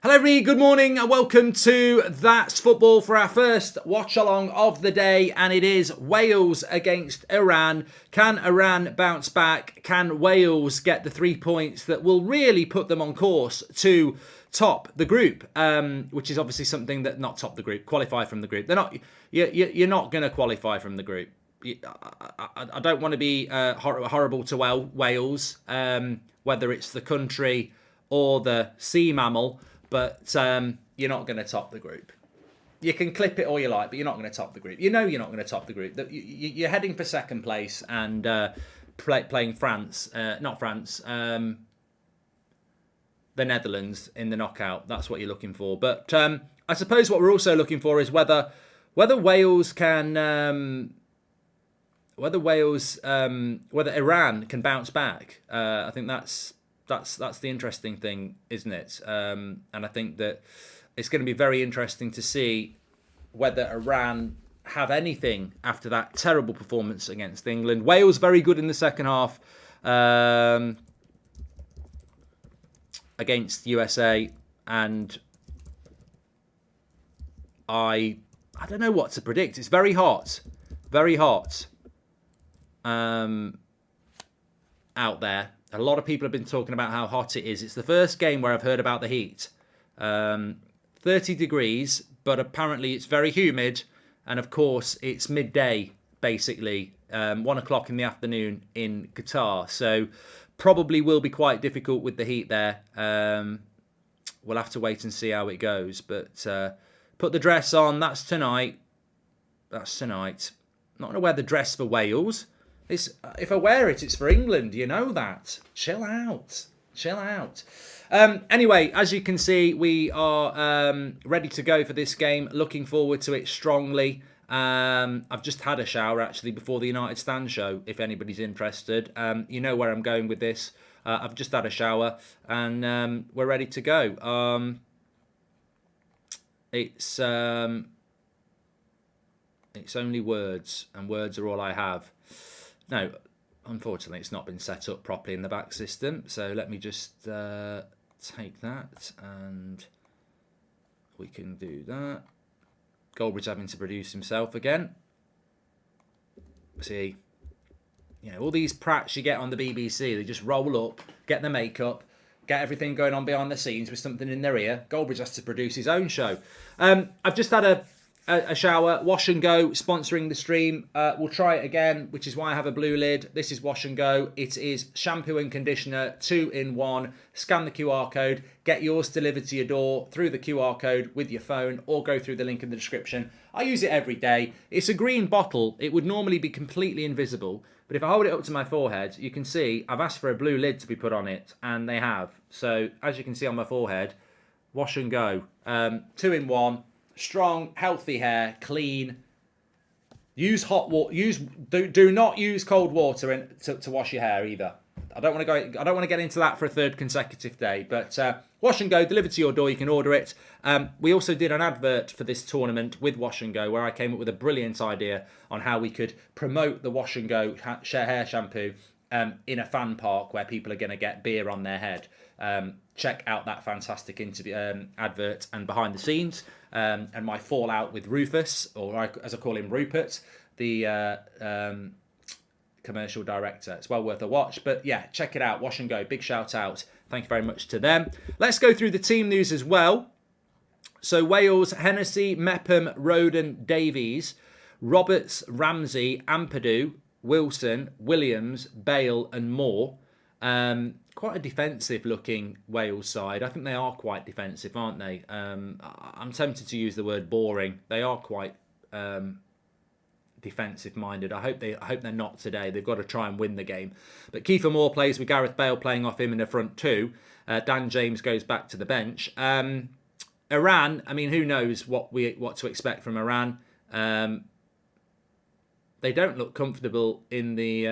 Hello everybody, good morning and welcome to That's Football for our first watch-along of the day, and it is Wales against Iran. Can Iran bounce back? Can Wales get the 3 points that will really put them on course to top the group, which is obviously something that, not top the group, qualify from the group. You're not going to qualify from the group. I don't want to be horrible to Wales, whether it's the country or the sea mammal, but you're not going to top the group. You can clip it all you like, but you're not going to top the group. You know you're not going to top the group. You're heading for second place and playing France, not France, the Netherlands in the knockout. That's what you're looking for. But I suppose what we're also looking for is whether Wales can, whether Iran can bounce back. I think that's the interesting thing, isn't it? And I think that it's going to be very interesting to see whether Iran have anything after that terrible performance against England. Wales very good in the second half against USA, and I don't know what to predict. It's very hot, out there. A lot of people have been talking about how hot it is. It's the first game where I've heard about the heat. 30 degrees, but apparently it's very humid. And of course, it's midday, basically, 1 o'clock in the afternoon in Qatar. So probably will be quite difficult with the heat there. We'll have to wait and see how it goes. But put the dress on. That's tonight. Not going to wear the dress for Wales. If I wear it, it's for England. You know that. Chill out. Anyway, as you can see, we are ready to go for this game. Looking forward to it strongly. I've just had a shower, actually, before the United Stand show, if anybody's interested. You know where I'm going with this. I've just had a shower, and we're ready to go. It's only words, and words are all I have. No, unfortunately, it's not been set up properly in the back system. So let me just take that, and we can do that. Goldbridge having to produce himself again. See, all these prats you get on the BBC, they just roll up, get the makeup, get everything going on behind the scenes with something in their ear. Goldbridge has to produce his own show. I've just had a shower. Wash and Go sponsoring the stream. We'll try it again, which is why I have a blue lid. This is Wash and Go. It is shampoo and conditioner 2-in-1. Scan the QR code, get yours delivered to your door through the QR code with your phone, or go through the link in the description. I use it every day. It's a green bottle. It would normally be completely invisible, but if I hold it up to my forehead, you can see I've asked for a blue lid to be put on it, and they have. So as you can see on my forehead, Wash and Go, 2-in-1. Strong, healthy hair, clean. Use hot water. Do not use cold water to wash your hair either. I don't want to get into that for a third consecutive day. But Wash and Go delivered to your door. You can order it. We also did an advert for this tournament with Wash and Go, where I came up with a brilliant idea on how we could promote the Wash and Go hair shampoo in a fan park where people are going to get beer on their head. Check out that fantastic interview advert and behind the scenes, and my fallout with Rufus, or as I call him, Rupert, the commercial director. It's well worth a watch. But yeah, check it out. Wash and Go. Big shout out. Thank you very much to them. Let's go through the team news as well. So Wales: Hennessy, Mepham, Roden, Davies, Roberts, Ramsey, Ampadu, Wilson, Williams, Bale and Moore. Quite a defensive-looking Wales side. I think they are quite defensive, aren't they? I'm tempted to use the word boring. They are quite defensive-minded. I hope they're not today. They've got to try and win the game. But Kiefer Moore plays with Gareth Bale playing off him in the front two. Dan James goes back to the bench. Iran. I mean, who knows what to expect from Iran? They don't look comfortable in the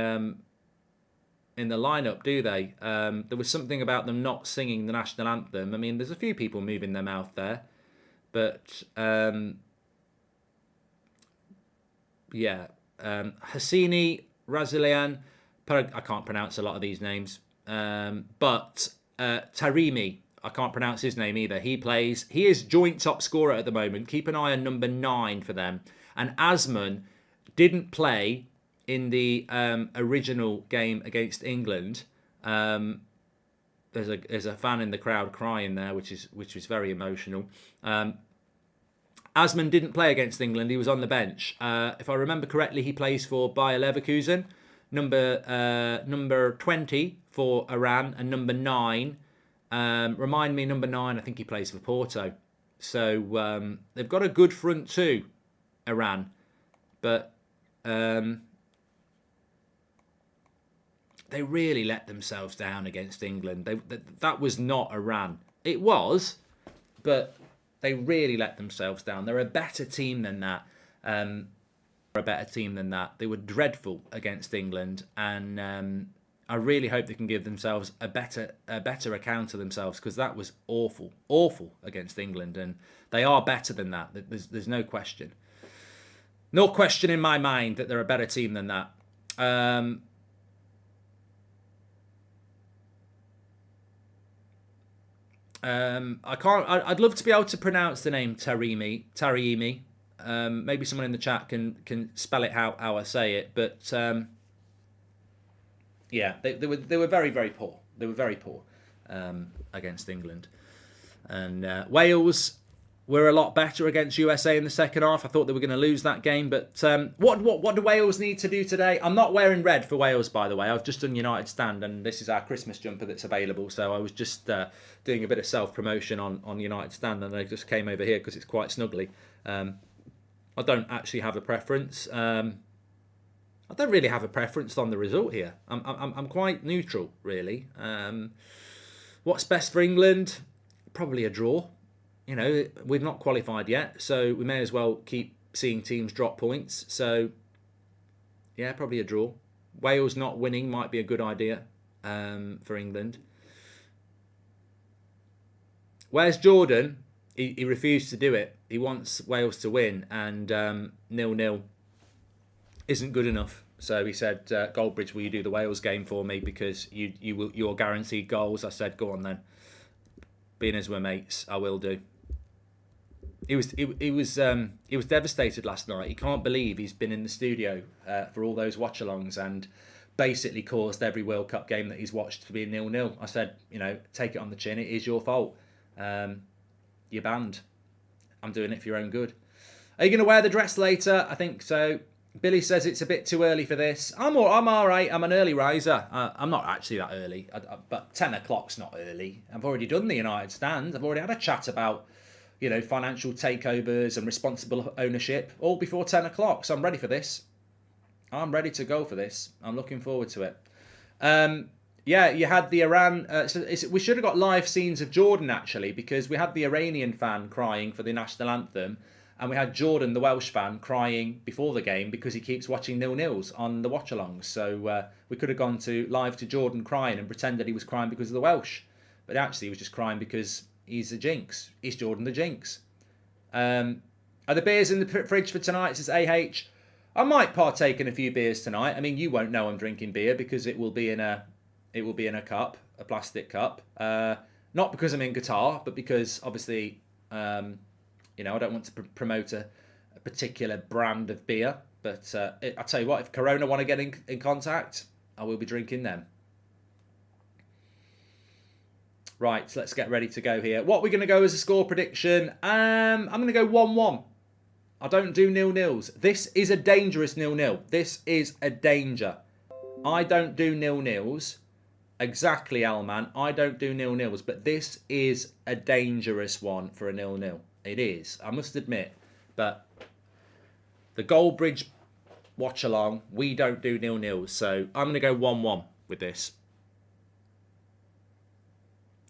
lineup, do they? There was something about them not singing the national anthem. I mean, there's a few people moving their mouth there, but yeah, Hassini, Razilian, I can't pronounce a lot of these names, but Taremi I can't pronounce his name either. He is joint top scorer at the moment. Keep an eye on number 9 for them. And Asman didn't play in the original game against England. There's a fan in the crowd crying there, which was very emotional. Asman didn't play against England. He was on the bench. If I remember correctly, he plays for Bayer Leverkusen. Number 20 for Iran, and number 9. Remind me, number 9. I think he plays for Porto. So they've got a good front too, Iran, but they really let themselves down against England. That was not Iran. It was, but they really let themselves down. They're a better team than that. They were dreadful against England, and I really hope they can give themselves a better account of themselves, because that was awful against England, and they are better than that. There's no question. No question in my mind that they're a better team than that. I'd love to be able to pronounce the name Tarimi. Maybe someone in the chat can spell it how I say it, but yeah, they were very, very poor. They were very poor against England, and Wales were a lot better against USA in the second half. I thought they were going to lose that game, but what do Wales need to do today? I'm not wearing red for Wales, by the way. I've just done United Stand, and this is our Christmas jumper that's available. So I was just doing a bit of self-promotion on United Stand, and I just came over here because it's quite snuggly. I don't actually have a preference. I don't really have a preference on the result here. I'm quite neutral, really. What's best for England? Probably a draw. You know, we've not qualified yet, so we may as well keep seeing teams drop points. So, yeah, probably a draw. Wales not winning might be a good idea for England. Where's Jordan? He refused to do it. He wants Wales to win, and 0-0 isn't good enough. So he said, Goldbridge, will you do the Wales game for me, because you're guaranteed goals? I said, go on then. Being as we're mates, I will do. He was devastated last night. He can't believe he's been in the studio for all those watchalongs and basically caused every World Cup game that he's watched to be 0-0. I said, take it on the chin. It is your fault. You're banned. I'm doing it for your own good. Are you going to wear the dress later? I think so. Billy says it's a bit too early for this. I'm all right. I'm an early riser. I'm not actually that early, but 10 o'clock's not early. I've already done the United Stand. I've already had a chat about, financial takeovers and responsible ownership all before 10 o'clock. So I'm ready for this. I'm ready to go for this. I'm looking forward to it. Yeah, you had the Iran... we should have got live scenes of Jordan, actually, because we had the Iranian fan crying for the national anthem, and we had Jordan, the Welsh fan, crying before the game because he keeps watching 0-0s on the watchalongs. So we could have gone live to Jordan crying and pretended he was crying because of the Welsh. But actually, he was just crying because he's a jinx. He's Jordan the jinx. Are the beers in the fridge for tonight? Says AH. I might partake in a few beers tonight. I mean, you won't know I'm drinking beer because it will be in a cup, a plastic cup. Not because I'm in Qatar, but because obviously, I don't want to promote a particular brand of beer. But I'll tell you what, if Corona want to get in contact, I will be drinking them. Right, so let's get ready to go here. What we're going to go as a score prediction? I'm going to go 1-1. I don't do 0-0s. This is a dangerous 0-0. This is a danger. I don't do 0-0s. Exactly, Alman. I don't do 0-0s, but this is a dangerous one for a 0-0. It is, I must admit. But the Goldbridge watch-along, we don't do 0-0s, so I'm going to go 1-1 with this.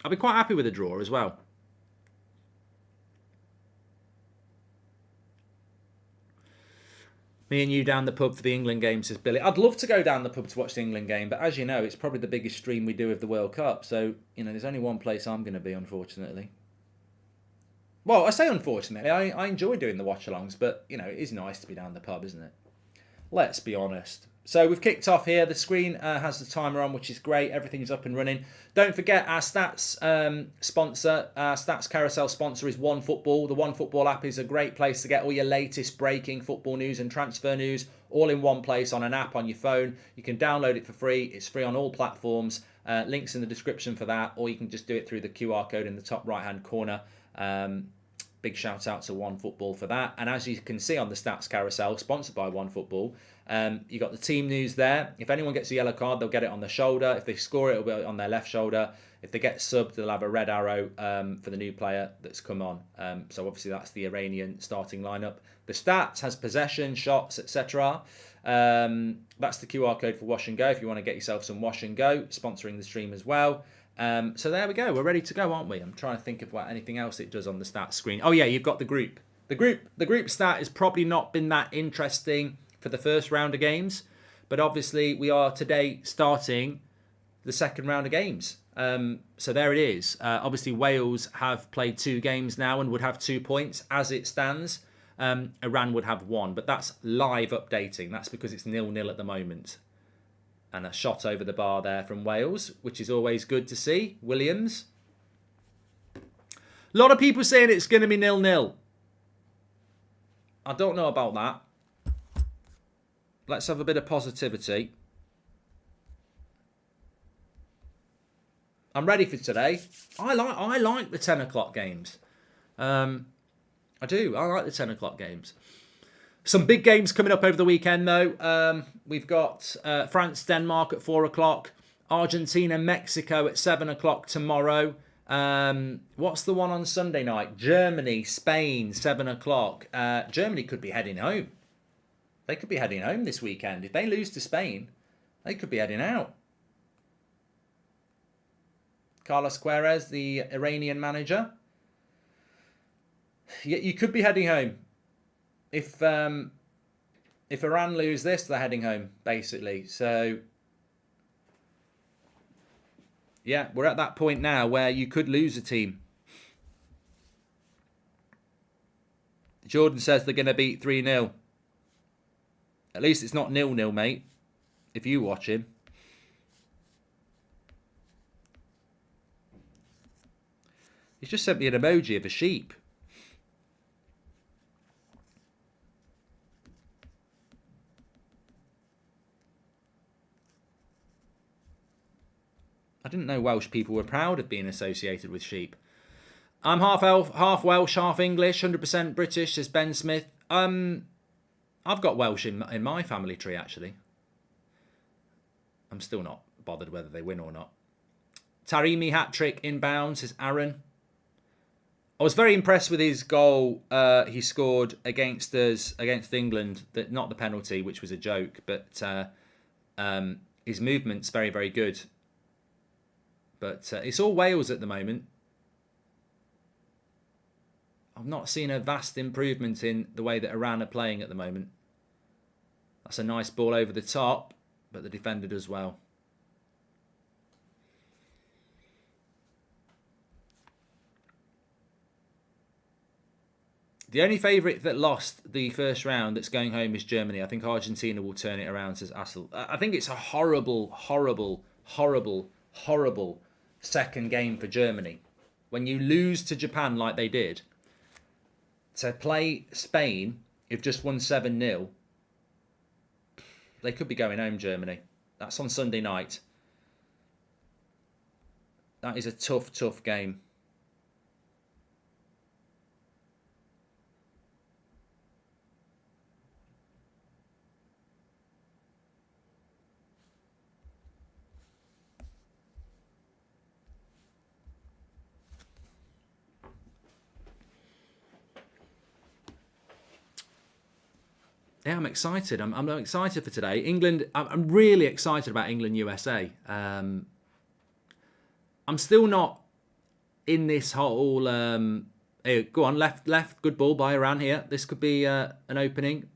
I'll be quite happy with a draw as well. Me and you down the pub for the England game, says Billy. I'd love to go down the pub to watch the England game, but as you know, it's probably the biggest stream we do of the World Cup. So, there's only one place I'm going to be, unfortunately. Well, I say unfortunately. I enjoy doing the watch-alongs, but, it is nice to be down the pub, isn't it? Let's be honest. So we've kicked off here. The screen has the timer on, which is great. Everything's up and running. Don't forget our stats sponsor, our stats carousel sponsor is OneFootball. The OneFootball app is a great place to get all your latest breaking football news and transfer news all in one place on an app on your phone. You can download it for free. It's free on all platforms. Links in the description for that, or you can just do it through the QR code in the top right-hand corner. Big shout out to OneFootball for that. And as you can see on the stats carousel, sponsored by OneFootball, you got the team news there. If anyone gets a yellow card, they'll get it on the shoulder. If they score it, it'll be on their left shoulder. If they get subbed, they'll have a red arrow for the new player that's come on. So obviously that's the Iranian starting lineup. The stats has possession, shots, etc. That's the QR code for Wash and Go if you want to get yourself some Wash and Go, sponsoring the stream as well. So there we go. We're ready to go, aren't we? I'm trying to think of what anything else it does on the stats screen. Oh yeah, you've got the group. The group stat has probably not been that interesting for the first round of games, but obviously we are today starting the second round of games. So there it is. Obviously Wales have played 2 games now and would have 2 points as it stands. Iran would have 1, but that's live updating. That's because it's 0-0 at the moment. And a shot over the bar there from Wales, which is always good to see. Williams. A lot of people saying it's going to be 0-0. I don't know about that. Let's have a bit of positivity. I'm ready for today. I like the 10 o'clock games. I do. I like the 10 o'clock games. Some big games coming up over the weekend, though. We've got France-Denmark at 4 o'clock. Argentina-Mexico at 7 o'clock tomorrow. What's the one on Sunday night? Germany-Spain, 7 o'clock. Germany could be heading home. They could be heading home this weekend. If they lose to Spain, they could be heading out. Carlos Queiroz, the Iranian manager. You could be heading home. If Iran lose this, they're heading home, basically. So, yeah, we're at that point now where you could lose a team. Jordan says they're going to beat 3-0. At least it's not 0-0, mate, if you watch him. He's just sent me an emoji of a sheep. I didn't know Welsh people were proud of being associated with sheep. I'm half elf, half Welsh, half English, 100% British, says Ben Smith. I've got Welsh in my family tree, actually. I'm still not bothered whether they win or not. Taremi hat-trick inbound, says Aaron. I was very impressed with his goal he scored against us, against England. Not the penalty, which was a joke, but his movement's very, very good. But it's all Wales at the moment. I've not seen a vast improvement in the way that Iran are playing at the moment. That's a nice ball over the top, but the defender does well. The only favourite that lost the first round that's going home is Germany. I think Argentina will turn it around, says Assel. I think it's a horrible, horrible, horrible, horrible second game for Germany. When you lose to Japan like they did, to play Spain, who've just won 7-0, they could be going home, Germany. That's on Sunday night. That is a tough, tough game. Yeah, I'm excited. I'm excited for today. England. I'm really excited about England USA. I'm still not in this whole. Hey, go on, left. Good ball by Iran here. This could be an opening.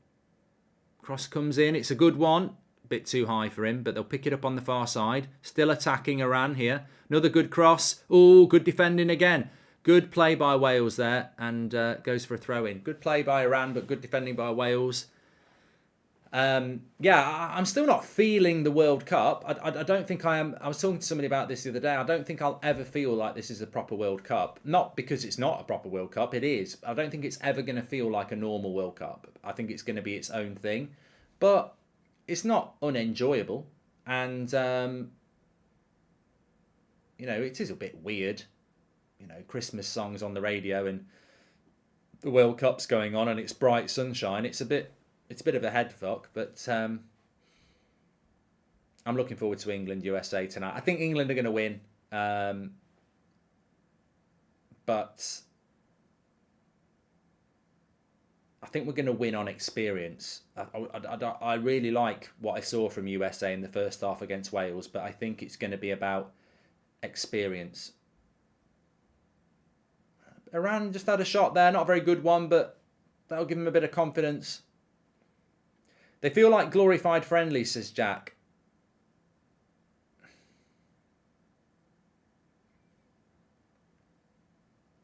Cross comes in. It's a good one. A bit too high for him, but they'll pick it up on the far side. Still attacking Iran here. Another good cross. Oh, good defending again. Good play by Wales there, and goes for a throw in. Good play by Iran, but good defending by Wales. Yeah, I'm still not feeling the World Cup. I don't think I am. I was talking to somebody about this the other day. I don't think I'll ever feel like this is a proper World Cup. Not because it's not a proper World Cup. It is. I don't think it's ever going to feel like a normal World Cup. I think it's going to be its own thing. But it's not unenjoyable. And, it is a bit weird. Christmas songs on the radio and the World Cup's going on and it's bright sunshine. It's a bit of a head fuck, but I'm looking forward to England USA tonight. I think England are going to win, but I think we're going to win on experience. I really like what I saw from USA in the first half against Wales, but I think it's going to be about experience. Iran just had a shot there, not a very good one, but that'll give them a bit of confidence. They feel like glorified friendlies, says Jack.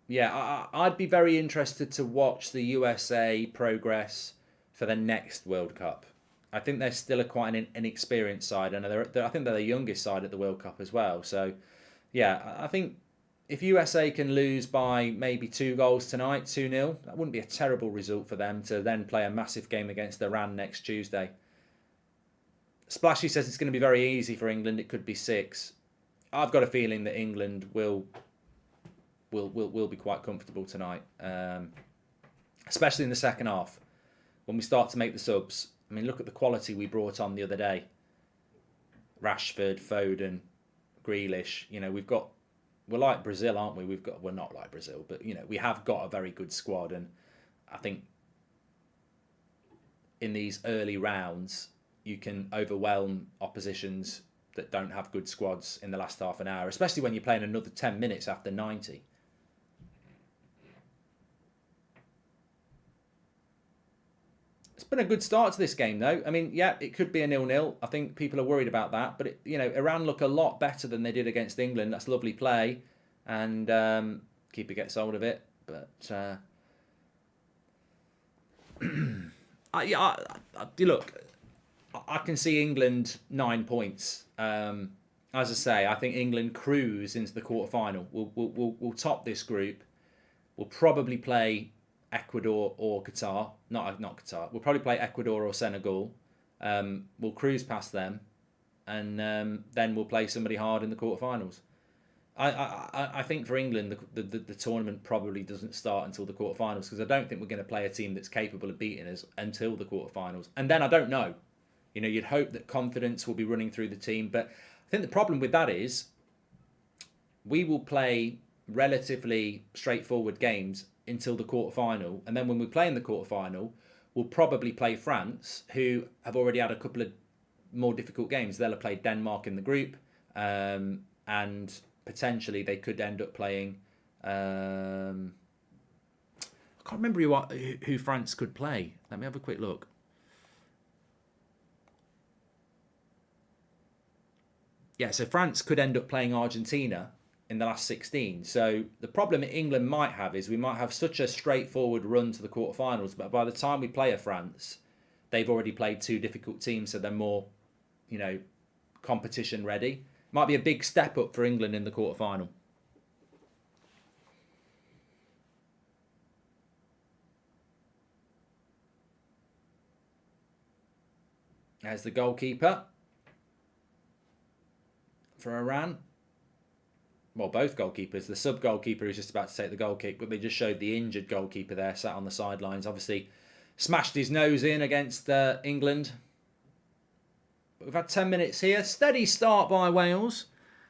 Yeah, I'd be very interested to watch the USA progress for the next World Cup. I think they're still quite an inexperienced side, and I think they're the youngest side at the World Cup as well. So, yeah, I think if USA can lose by maybe 2 goals tonight, 2-0, that wouldn't be a terrible result for them to then play a massive game against Iran next Tuesday. Splashy says it's going to be very easy for England. It could be 6. I've got a feeling that England will be quite comfortable tonight, especially in the second half when we start to make the subs. I mean, look at the quality we brought on the other day. Rashford, Foden, Grealish. We're like Brazil, aren't we? We're not like Brazil, but we have got a very good squad, and I think in these early rounds you can overwhelm oppositions that don't have good squads in the last half an hour, especially when you're playing another 10 minutes after 90. It's been a good start to this game, though. I mean, yeah, it could be a 0-0. I think people are worried about that. But, Iran look a lot better than they did against England. That's lovely play. And keeper gets hold of it. But, look, I can see England 9 points. As I say, I think England cruise into the quarterfinal. We'll top this group. We'll probably play Ecuador or Qatar. Not Qatar. We'll probably play Ecuador or Senegal. We'll cruise past them, and then we'll play somebody hard in the quarterfinals. I think for England, the tournament probably doesn't start until the quarterfinals, because I don't think we're going to play a team that's capable of beating us until the quarterfinals. And then I don't know. You'd hope that confidence will be running through the team, but I think the problem with that is we will play relatively straightforward games until the quarterfinal, and then when we play in the quarterfinal, we'll probably play France, who have already had a couple of more difficult games. They'll have played Denmark in the group, and potentially they could end up playing. I can't remember who France could play. Let me have a quick look. Yeah, so France could end up playing Argentina in the last 16. So the problem England might have is we might have such a straightforward run to the quarterfinals, but by the time we play a France, they've already played 2 difficult teams, so they're more, competition ready. Might be a big step up for England in the quarterfinal. There's the goalkeeper for Iran. Well, both goalkeepers. The sub-goalkeeper is just about to take the goal kick, but they just showed the injured goalkeeper there, sat on the sidelines. Obviously, smashed his nose in against England. But we've had 10 minutes here. Steady start by Wales.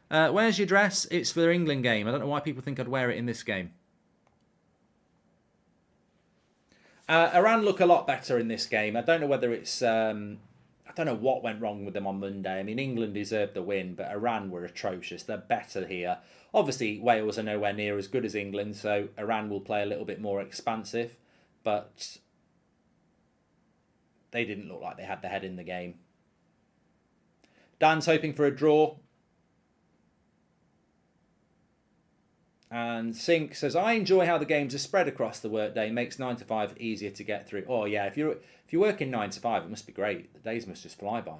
Where's your dress? It's for the England game. I don't know why people think I'd wear it in this game. Iran look a lot better in this game. I don't know whether it's... I don't know what went wrong with them on Monday. I mean, England deserved the win, but Iran were atrocious. They're better here. Obviously, Wales are nowhere near as good as England, so Iran will play a little bit more expansive. But they didn't look like they had their head in the game. Dan's hoping for a draw. And Sink says, I enjoy how the games are spread across the workday. Makes 9 to 5 easier to get through. Oh yeah, if you're working 9 to 5, it must be great. The days must just fly by.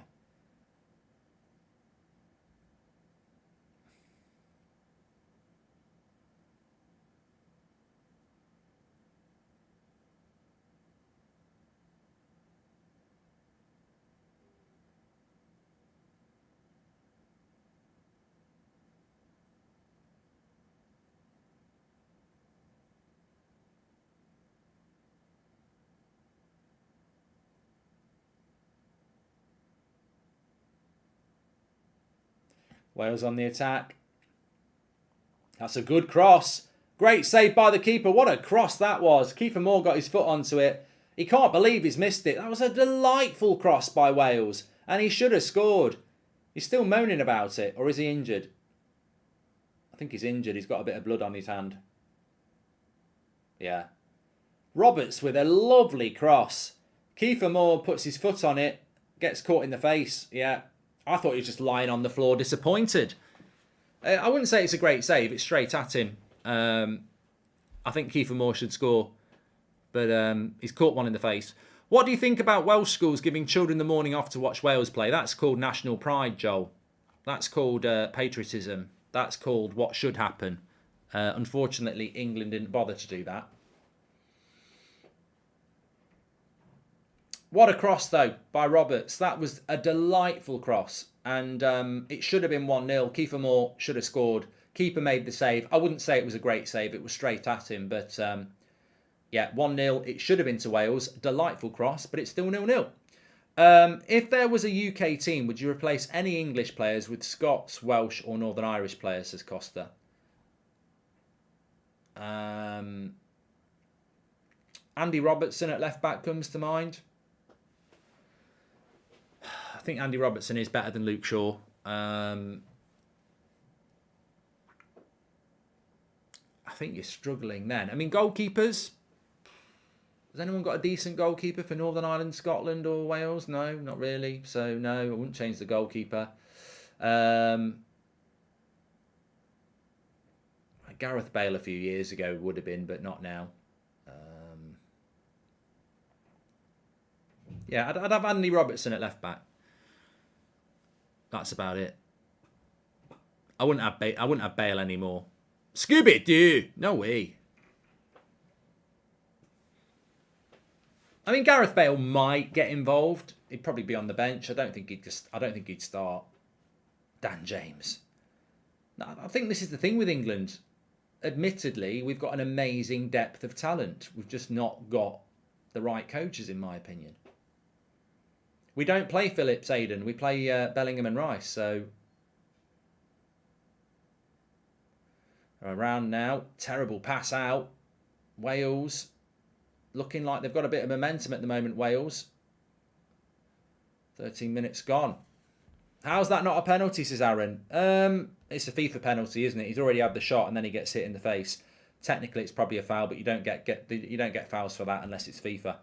Wales on the attack. That's a good cross. Great save by the keeper. What a cross that was. Kiefer Moore got his foot onto it. He can't believe he's missed it. That was a delightful cross by Wales. And he should have scored. He's still moaning about it. Or is he injured? I think he's injured. He's got a bit of blood on his hand. Yeah. Roberts with a lovely cross. Kiefer Moore puts his foot on it. Gets caught in the face. Yeah. I thought he was just lying on the floor disappointed. I wouldn't say it's a great save. It's straight at him. I think Kiefer Moore should score. But he's caught one in the face. What do you think about Welsh schools giving children the morning off to watch Wales play? That's called national pride, Joel. That's called patriotism. That's called what should happen. Unfortunately, England didn't bother to do that. What a cross, though, by Roberts. That was a delightful cross. And it should have been 1-0. Kiefer Moore should have scored. Keeper made the save. I wouldn't say it was a great save. It was straight at him. But, yeah, 1-0. It should have been to Wales. Delightful cross, but it's still 0-0. If there was a UK team, would you replace any English players with Scots, Welsh or Northern Irish players, says Costa? Andy Robertson at left-back comes to mind. I think Andy Robertson is better than Luke Shaw. I think you're struggling then. I mean, goalkeepers. Has anyone got a decent goalkeeper for Northern Ireland, Scotland or Wales? No, not really. So, no, I wouldn't change the goalkeeper. Gareth Bale a few years ago would have been, but not now. Yeah, I'd have Andy Robertson at left-back. That's about it. I wouldn't have Bale anymore. Scooby-Doo! No way. I mean, Gareth Bale might get involved. He'd probably be on the bench. I don't think he'd start. Dan James. No, I think this is the thing with England. Admittedly, we've got an amazing depth of talent. We've just not got the right coaches, in my opinion. We don't play Phillips Aiden. We play Bellingham and Rice. So around now. Terrible pass out. Wales looking like they've got a bit of momentum at the moment, Wales. 13 minutes gone. How's that not a penalty, says Aaron? It's a FIFA penalty, isn't it? He's already had the shot and then he gets hit in the face. Technically, it's probably a foul, but you don't get fouls for that unless it's FIFA.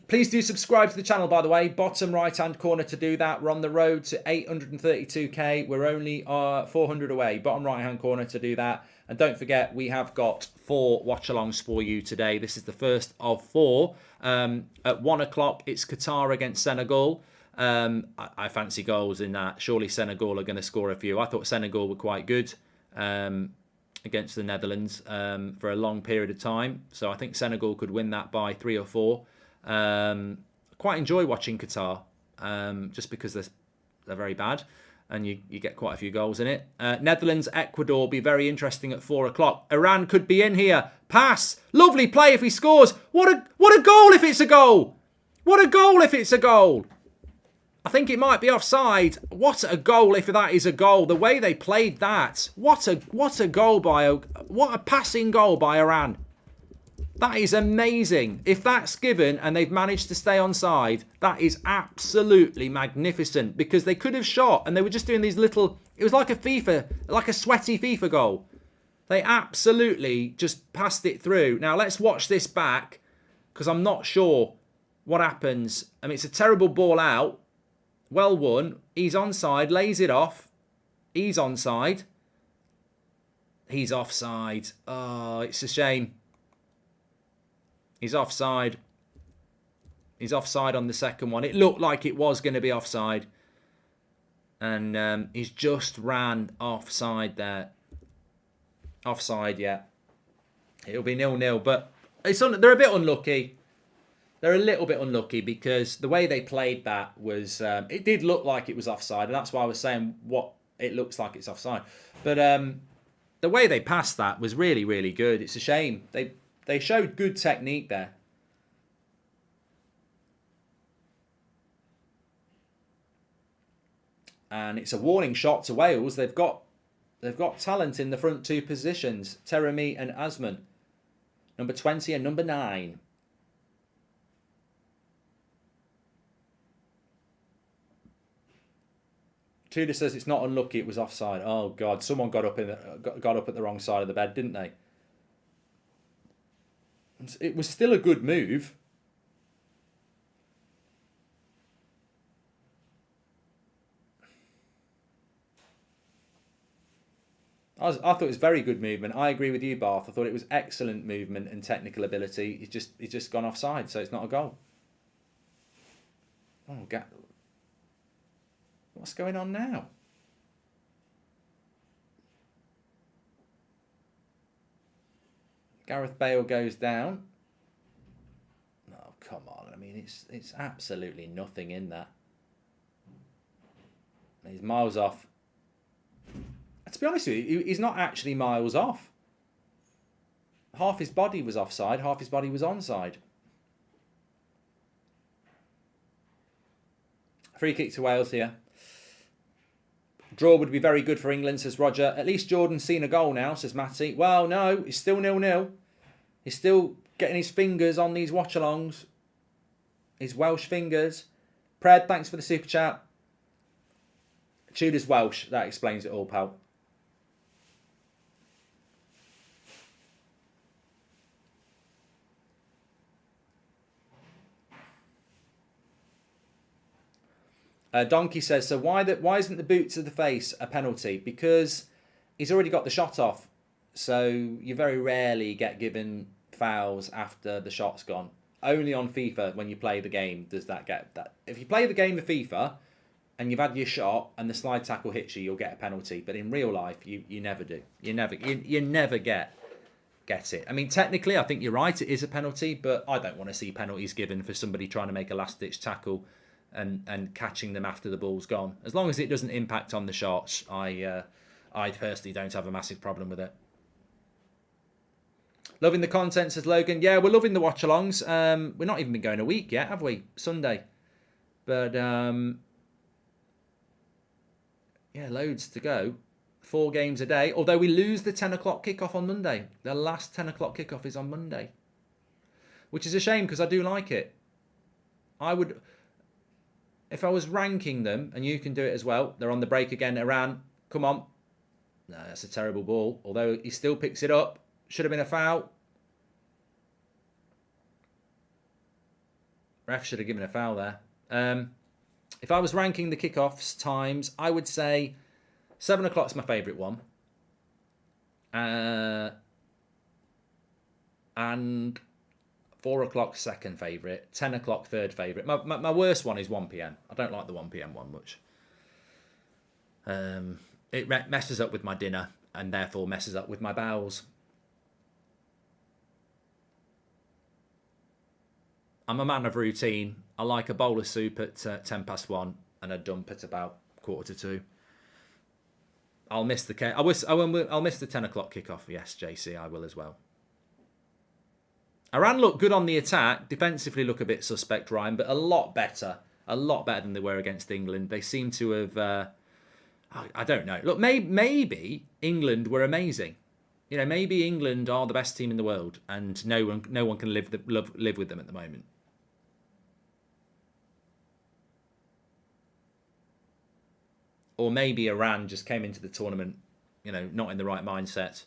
Please do subscribe to the channel, by the way. Bottom right-hand corner to do that. We're on the road to 832k. We're only 400 away. Bottom right-hand corner to do that. And don't forget, we have got 4 watch-alongs for you today. This is the first of 4. At 1 o'clock, it's Qatar against Senegal. I fancy goals in that. Surely Senegal are going to score a few. I thought Senegal were quite good against the Netherlands for a long period of time. So I think Senegal could win that by 3 or 4. I quite enjoy watching Qatar just because they're very bad and you get quite a few goals in it. Netherlands, Ecuador will be very interesting at 4 o'clock. Iran could be in here. Pass. Lovely play if he scores. What a goal if it's a goal. What a goal if it's a goal. I think it might be offside. What a goal if that is a goal. The way they played that. What a goal what a passing goal by Iran. That is amazing. If that's given and they've managed to stay onside, that is absolutely magnificent because they could have shot and they were just doing these little, it was like a sweaty FIFA goal. They absolutely just passed it through. Now let's watch this back because I'm not sure what happens. I mean, it's a terrible ball out. Well won. He's onside, lays it off. He's onside. He's offside. Oh, it's a shame. He's offside. He's offside on the second one. It looked like it was going to be offside. And he's just ran offside there. Offside, yeah. It'll be 0-0. But they're a bit unlucky. They're a little bit unlucky because the way they played that was... it did look like it was offside. And that's why I was saying it looks like it's offside. But the way they passed that was really, really good. It's a shame. They showed good technique there. And it's a warning shot to Wales. They've got talent in the front two positions. Teremi and Asman. Number 20 and number 9. Tudor says it's not unlucky, it was offside. Oh God, someone got up at the wrong side of the bed, didn't they? It was still a good move. I thought it was very good movement. I agree with you, Barth. I thought it was excellent movement and technical ability. He's just gone offside, so it's not a goal. Oh, what's going on now? Gareth Bale goes down. Oh, come on. I mean, it's absolutely nothing in that. He's miles off. To be honest with you, he's not actually miles off. Half his body was offside, half his body was onside. Free kick to Wales here. Draw would be very good for England, says Roger. At least Jordan's seen a goal now, says Matty. Well, no, it's still 0-0. He's still getting his fingers on these watchalongs. His Welsh fingers. Pred, thanks for the super chat. Tudor's Welsh. That explains it all, pal. Donkey says, so why isn't the boot to the face a penalty? Because he's already got the shot off. So you very rarely get given fouls after the shot's gone. Only on FIFA, when you play the game, does that get that. If you play the game of FIFA and you've had your shot and the slide tackle hits you, you'll get a penalty. But in real life, you never do. You never get it. I mean, technically, I think you're right. It is a penalty, but I don't want to see penalties given for somebody trying to make a last-ditch tackle and catching them after the ball's gone. As long as it doesn't impact on the shots, I personally don't have a massive problem with it. Loving the content, says Logan. Yeah, we're loving the watch-alongs. We're not even been going a week yet, have we? Sunday. But, yeah, loads to go. 4 games a day. Although we lose the 10 o'clock kickoff on Monday. The last 10 o'clock kickoff is on Monday. Which is a shame, because I do like it. If I was ranking them, and you can do it as well, they're on the break again. Iran, come on. No, that's a terrible ball. Although he still picks it up. Should have been a foul. Ref should have given a foul there. If I was ranking the kickoffs times, I would say 7 o'clock's my favourite one. And 4 o'clock second favourite. 10 o'clock third favourite. My worst one is 1 p.m. I don't like the 1 p.m. one much. It messes up with my dinner and therefore messes up with my bowels. I'm a man of routine. I like a bowl of soup at 1:10 and a dump at about 1:45. I'll miss the I'll miss the 10 o'clock kickoff. Yes, JC, I will as well. Iran look good on the attack. Defensively look a bit suspect, Ryan, but a lot better than they were against England. They seem to have. I don't know. Look, maybe England were amazing. You know, maybe England are the best team in the world, and no one can live with them at the moment. Or maybe Iran just came into the tournament, you know, not in the right mindset.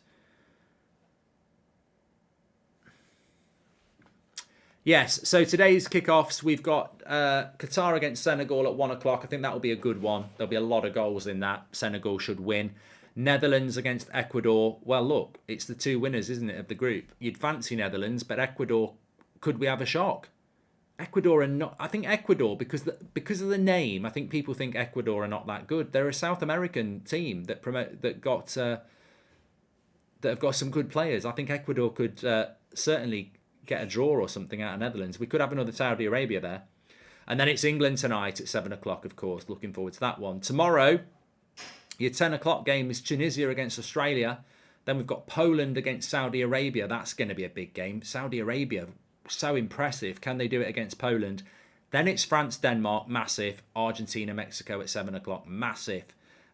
Yes, so today's kickoffs, we've got Qatar against Senegal at 1 o'clock. I think that will be a good one. There'll be a lot of goals in that. Senegal should win. Netherlands against Ecuador. Well, look, it's the two winners, isn't it, of the group? You'd fancy Netherlands, but Ecuador, could we have a shock? Ecuador are not. I think Ecuador, because of the name, I think people think Ecuador are not that good. They're a South American team that have got some good players. I think Ecuador could certainly get a draw or something out of Netherlands. We could have another Saudi Arabia there. And then it's England tonight at 7 o'clock, of course. Looking forward to that one. Tomorrow, your 10 o'clock game is Tunisia against Australia. Then we've got Poland against Saudi Arabia. That's going to be a big game. Saudi Arabia, so impressive. Can they do it against Poland? Then it's France-Denmark, massive. Argentina-Mexico at 7 o'clock, massive.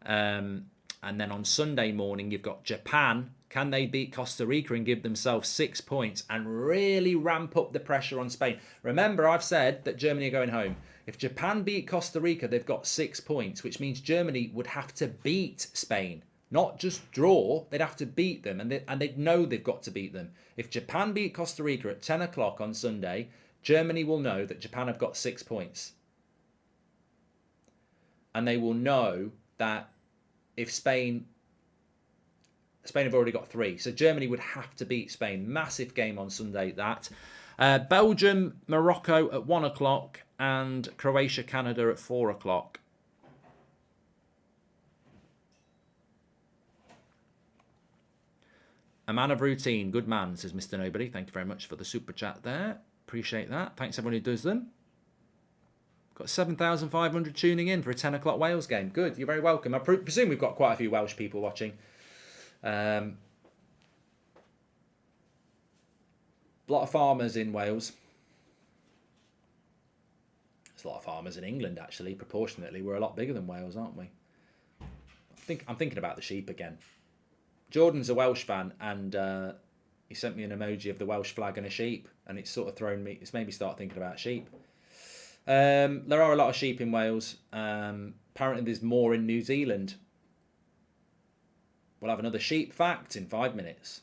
And then on Sunday morning, you've got Japan. Can they beat Costa Rica and give themselves 6 points and really ramp up the pressure on Spain? Remember, I've said that Germany are going home. If Japan beat Costa Rica, they've got 6 points, which means Germany would have to beat Spain. Not just draw, they'd have to beat them, and they'd know they've got to beat them. If Japan beat Costa Rica at 10 o'clock on Sunday, Germany will know that Japan have got 6 points. And they will know that if Spain have already got 3. So Germany would have to beat Spain. Massive game on Sunday, that. Belgium, Morocco at 1 o'clock and Croatia, Canada at 4 o'clock. A man of routine. Good man, says Mr. Nobody. Thank you very much for the super chat there. Appreciate that. Thanks everyone who does them. Got 7,500 tuning in for a 10 o'clock Wales game. Good. You're very welcome. I presume we've got quite a few Welsh people watching. A lot of farmers in Wales. There's a lot of farmers in England, actually. Proportionately, we're a lot bigger than Wales, aren't we? I'm thinking about the sheep again. Jordan's a Welsh fan, and he sent me an emoji of the Welsh flag and a sheep, and it's sort of it's made me start thinking about sheep. There are a lot of sheep in Wales. Apparently, there's more in New Zealand. We'll have another sheep fact in 5 minutes.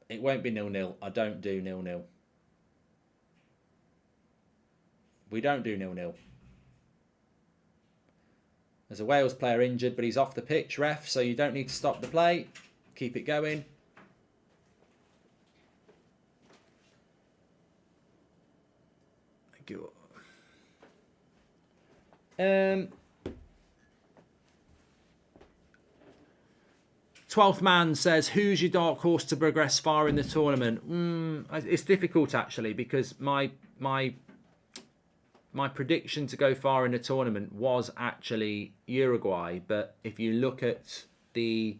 It won't be 0-0. I don't do 0-0. We don't do 0-0. There's a Wales player injured, but he's off the pitch, ref, so you don't need to stop the play. Keep it going. Thank you. 12th man says, who's your dark horse to progress far in the tournament? It's difficult, actually, because my prediction to go far in the tournament was actually Uruguay. But if you look at the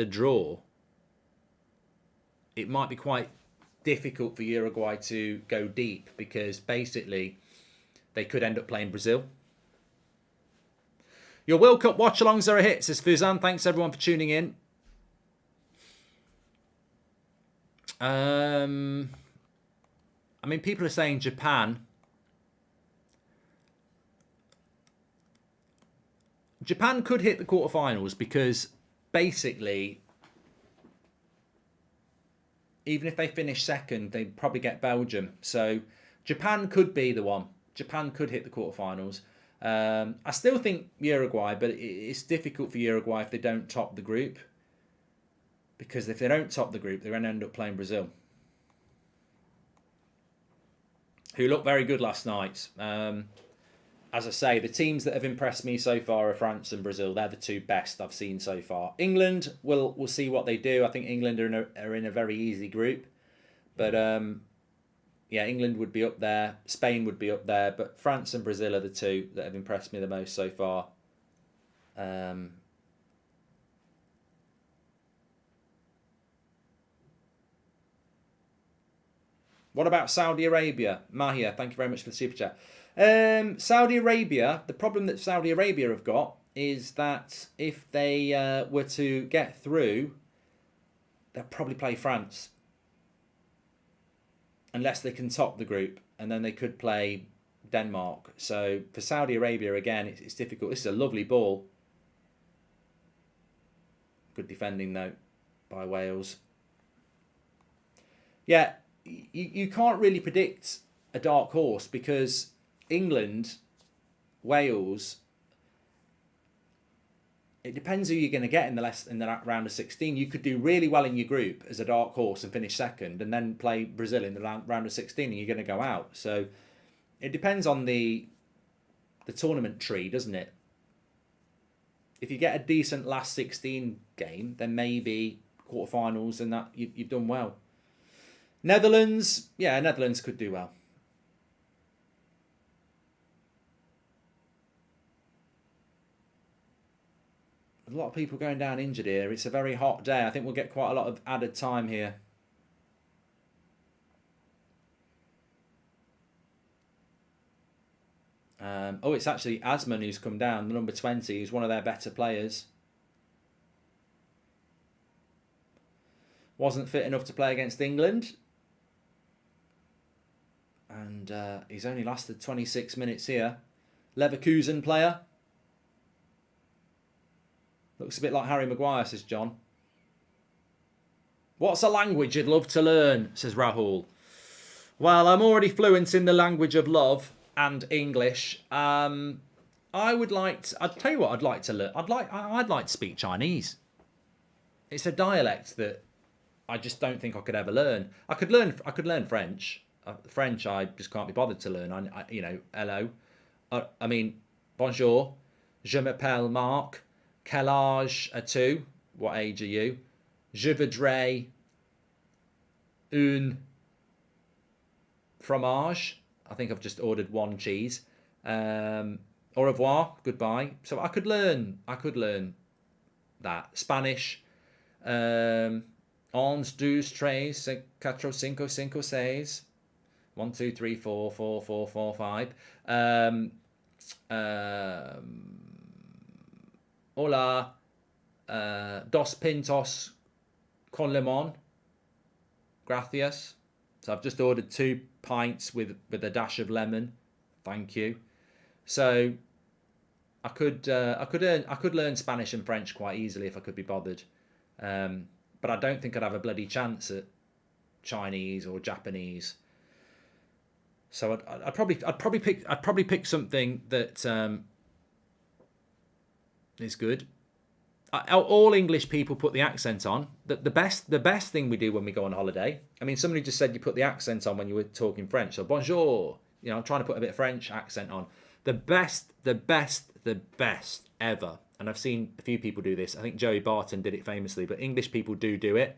draw, it might be quite difficult for Uruguay to go deep, because basically they could end up playing Brazil. Your World Cup watch-alongs are a hit, says Fuzan. Thanks everyone for tuning in. I mean, people are saying Japan. Japan could hit the quarterfinals, because basically, even if they finish second, they'd probably get Belgium. So Japan could be the one. Japan could hit the quarterfinals. I still think Uruguay, but it's difficult for Uruguay if they don't top the group. Because if they don't top the group, they're going to end up playing Brazil, who looked very good last night. As I say, the teams that have impressed me so far are France and Brazil. They're the two best I've seen so far. England, we'll see what they do. I think England are in a very easy group. But yeah, England would be up there. Spain would be up there. But France and Brazil are the two that have impressed me the most so far. What about Saudi Arabia? Mahia, thank you very much for the super chat. Saudi Arabia, the problem that Saudi Arabia have got is that if they were to get through, they'll probably play France. unless they can top the group, and then they could play Denmark. So for Saudi Arabia, again, it's difficult. This is a lovely ball. Good defending, though, by Wales. Yeah, you can't really predict a dark horse because England, Wales, it depends who you're going to get in the round of 16. You could do really well in your group as a dark horse and finish second, and then play Brazil in the round of 16, and you're going to go out. So it depends on the tournament tree, doesn't it? If you get a decent last 16 game, then maybe quarterfinals, and that you've done well. Netherlands, yeah, Netherlands could do well. A lot of people going down injured here. It's a very hot day. I think we'll get quite a lot of added time here. Oh, it's actually Asman who's come down, the number 20. He's one of their better players. Wasn't fit enough to play against England. And he's only lasted 26 minutes here. Leverkusen player. Looks a bit like Harry Maguire, says John. What's a language you'd love to learn, says Rahul. Well, I'm already fluent in the language of love and English. I'd tell you what I'd like to learn. I'd like to speak Chinese. It's a dialect that I just don't think I could ever learn. I could learn French. French I just can't be bothered to learn. Hello. I mean, bonjour. Je m'appelle Marc. Quel âge as-tu? What age are you? Je voudrais un fromage. I think I've just ordered one cheese. Au revoir, goodbye. So I could learn that. Spanish. Ons, dos, tres, cuatro, cinco, cinco, seis. 1, 2, 3, 4, 4, 4, 4, 5. Hola. Dos pintos con limón. Gracias. So I've just ordered 2 pints with a dash of lemon. Thank you. So I could learn Spanish and French quite easily if I could be bothered. But I don't think I'd have a bloody chance at Chinese or Japanese. So I'd probably pick something that is good. All English people put the accent on. The best thing we do when we go on holiday. I mean, somebody just said you put the accent on when you were talking French. So bonjour. You know, I'm trying to put a bit of French accent on. The best ever. And I've seen a few people do this. I think Joey Barton did it famously, but English people do it.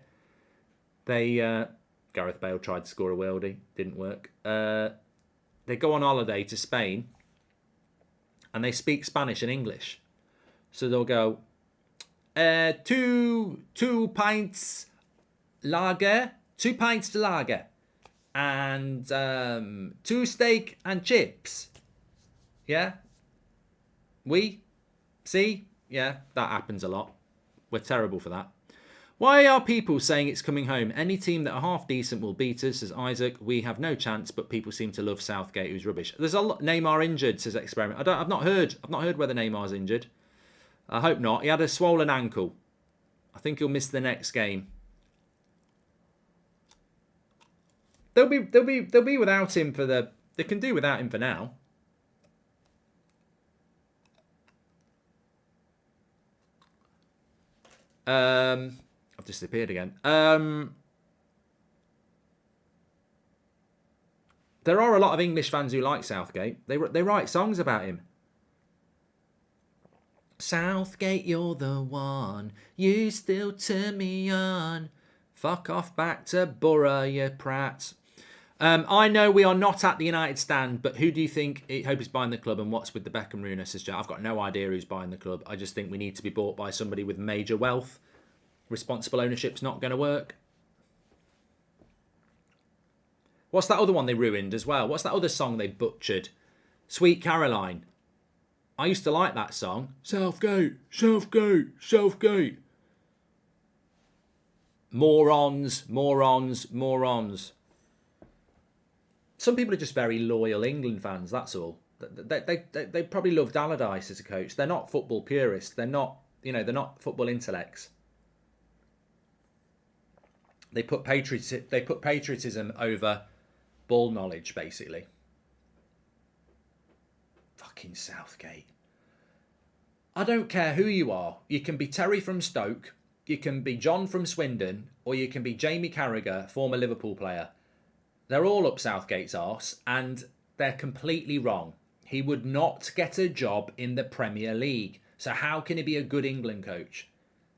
They Gareth Bale tried to score a worldie, didn't work. They go on holiday to Spain, and they speak Spanish and English. So they'll go, 2 pints lager, 2 pints to lager, and 2 steak and chips. Yeah, we see. Yeah, that happens a lot. We're terrible for that. Why are people saying it's coming home? Any team that are half decent will beat us, says Isaac. We have no chance, but people seem to love Southgate, who's rubbish. There's a lot. Neymar injured, says Experiment. I've not heard whether Neymar's injured. I hope not. He had a swollen ankle. I think he'll miss the next game. They'll be without him for the. They can do without him for now. I've disappeared again. There are a lot of English fans who like Southgate. They write songs about him. Southgate, you're the one. You still turn me on. Fuck off back to Borough, you prat. I know we are not at the United stand, but who do you think hope is buying the club, and what's with the Beckham rumour, says Jack? I've got no idea who's buying the club. I just think we need to be bought by somebody with major wealth. Responsible ownership's not going to work. What's that other one they ruined as well? What's that other song they butchered? Sweet Caroline. I used to like that song. Southgate, Southgate, Southgate. Morons, morons, morons. Some people are just very loyal England fans. That's all. They probably loved Allardyce as a coach. They're not football purists. They're not, they're not football intellects. They put patriotism over ball knowledge, basically. Fucking Southgate. I don't care who you are. You can be Terry from Stoke, you can be John from Swindon, or you can be Jamie Carragher, former Liverpool player. They're all up Southgate's arse, and they're completely wrong. He would not get a job in the Premier League. So how can he be a good England coach?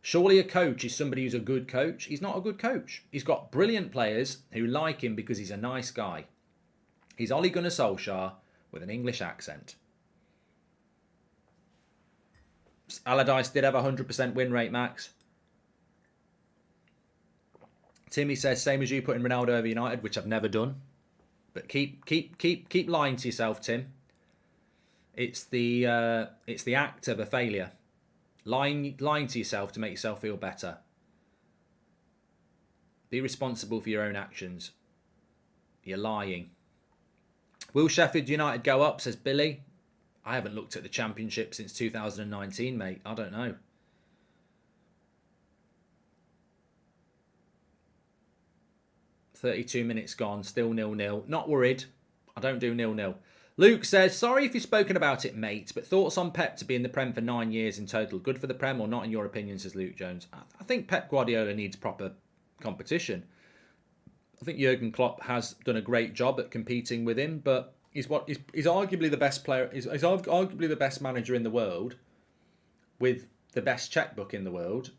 Surely a coach is somebody who's a good coach. He's not a good coach. He's got brilliant players who like him because he's a nice guy. He's Ole Gunnar Solskjaer with an English accent. Allardyce did have a 100% win rate, Max. Timmy says, same as you putting Ronaldo over United, which I've never done. But keep lying to yourself, Tim. It's the act of a failure. Lying to yourself to make yourself feel better. Be responsible for your own actions. You're lying. Will Sheffield United go up, says Billy. I haven't looked at the Championship since 2019, mate. I don't know. "32 minutes gone, still 0-0. Not worried. I don't do 0-0. Luke says, sorry if you've spoken about it, mate, but thoughts on Pep to be in the Prem for 9 years in total. Good for the Prem or not in your opinion, says Luke Jones. I think Pep Guardiola needs proper competition. I think Jurgen Klopp has done a great job at competing with him, but he's arguably the best player. He's arguably the best manager in the world with the best checkbook in the world.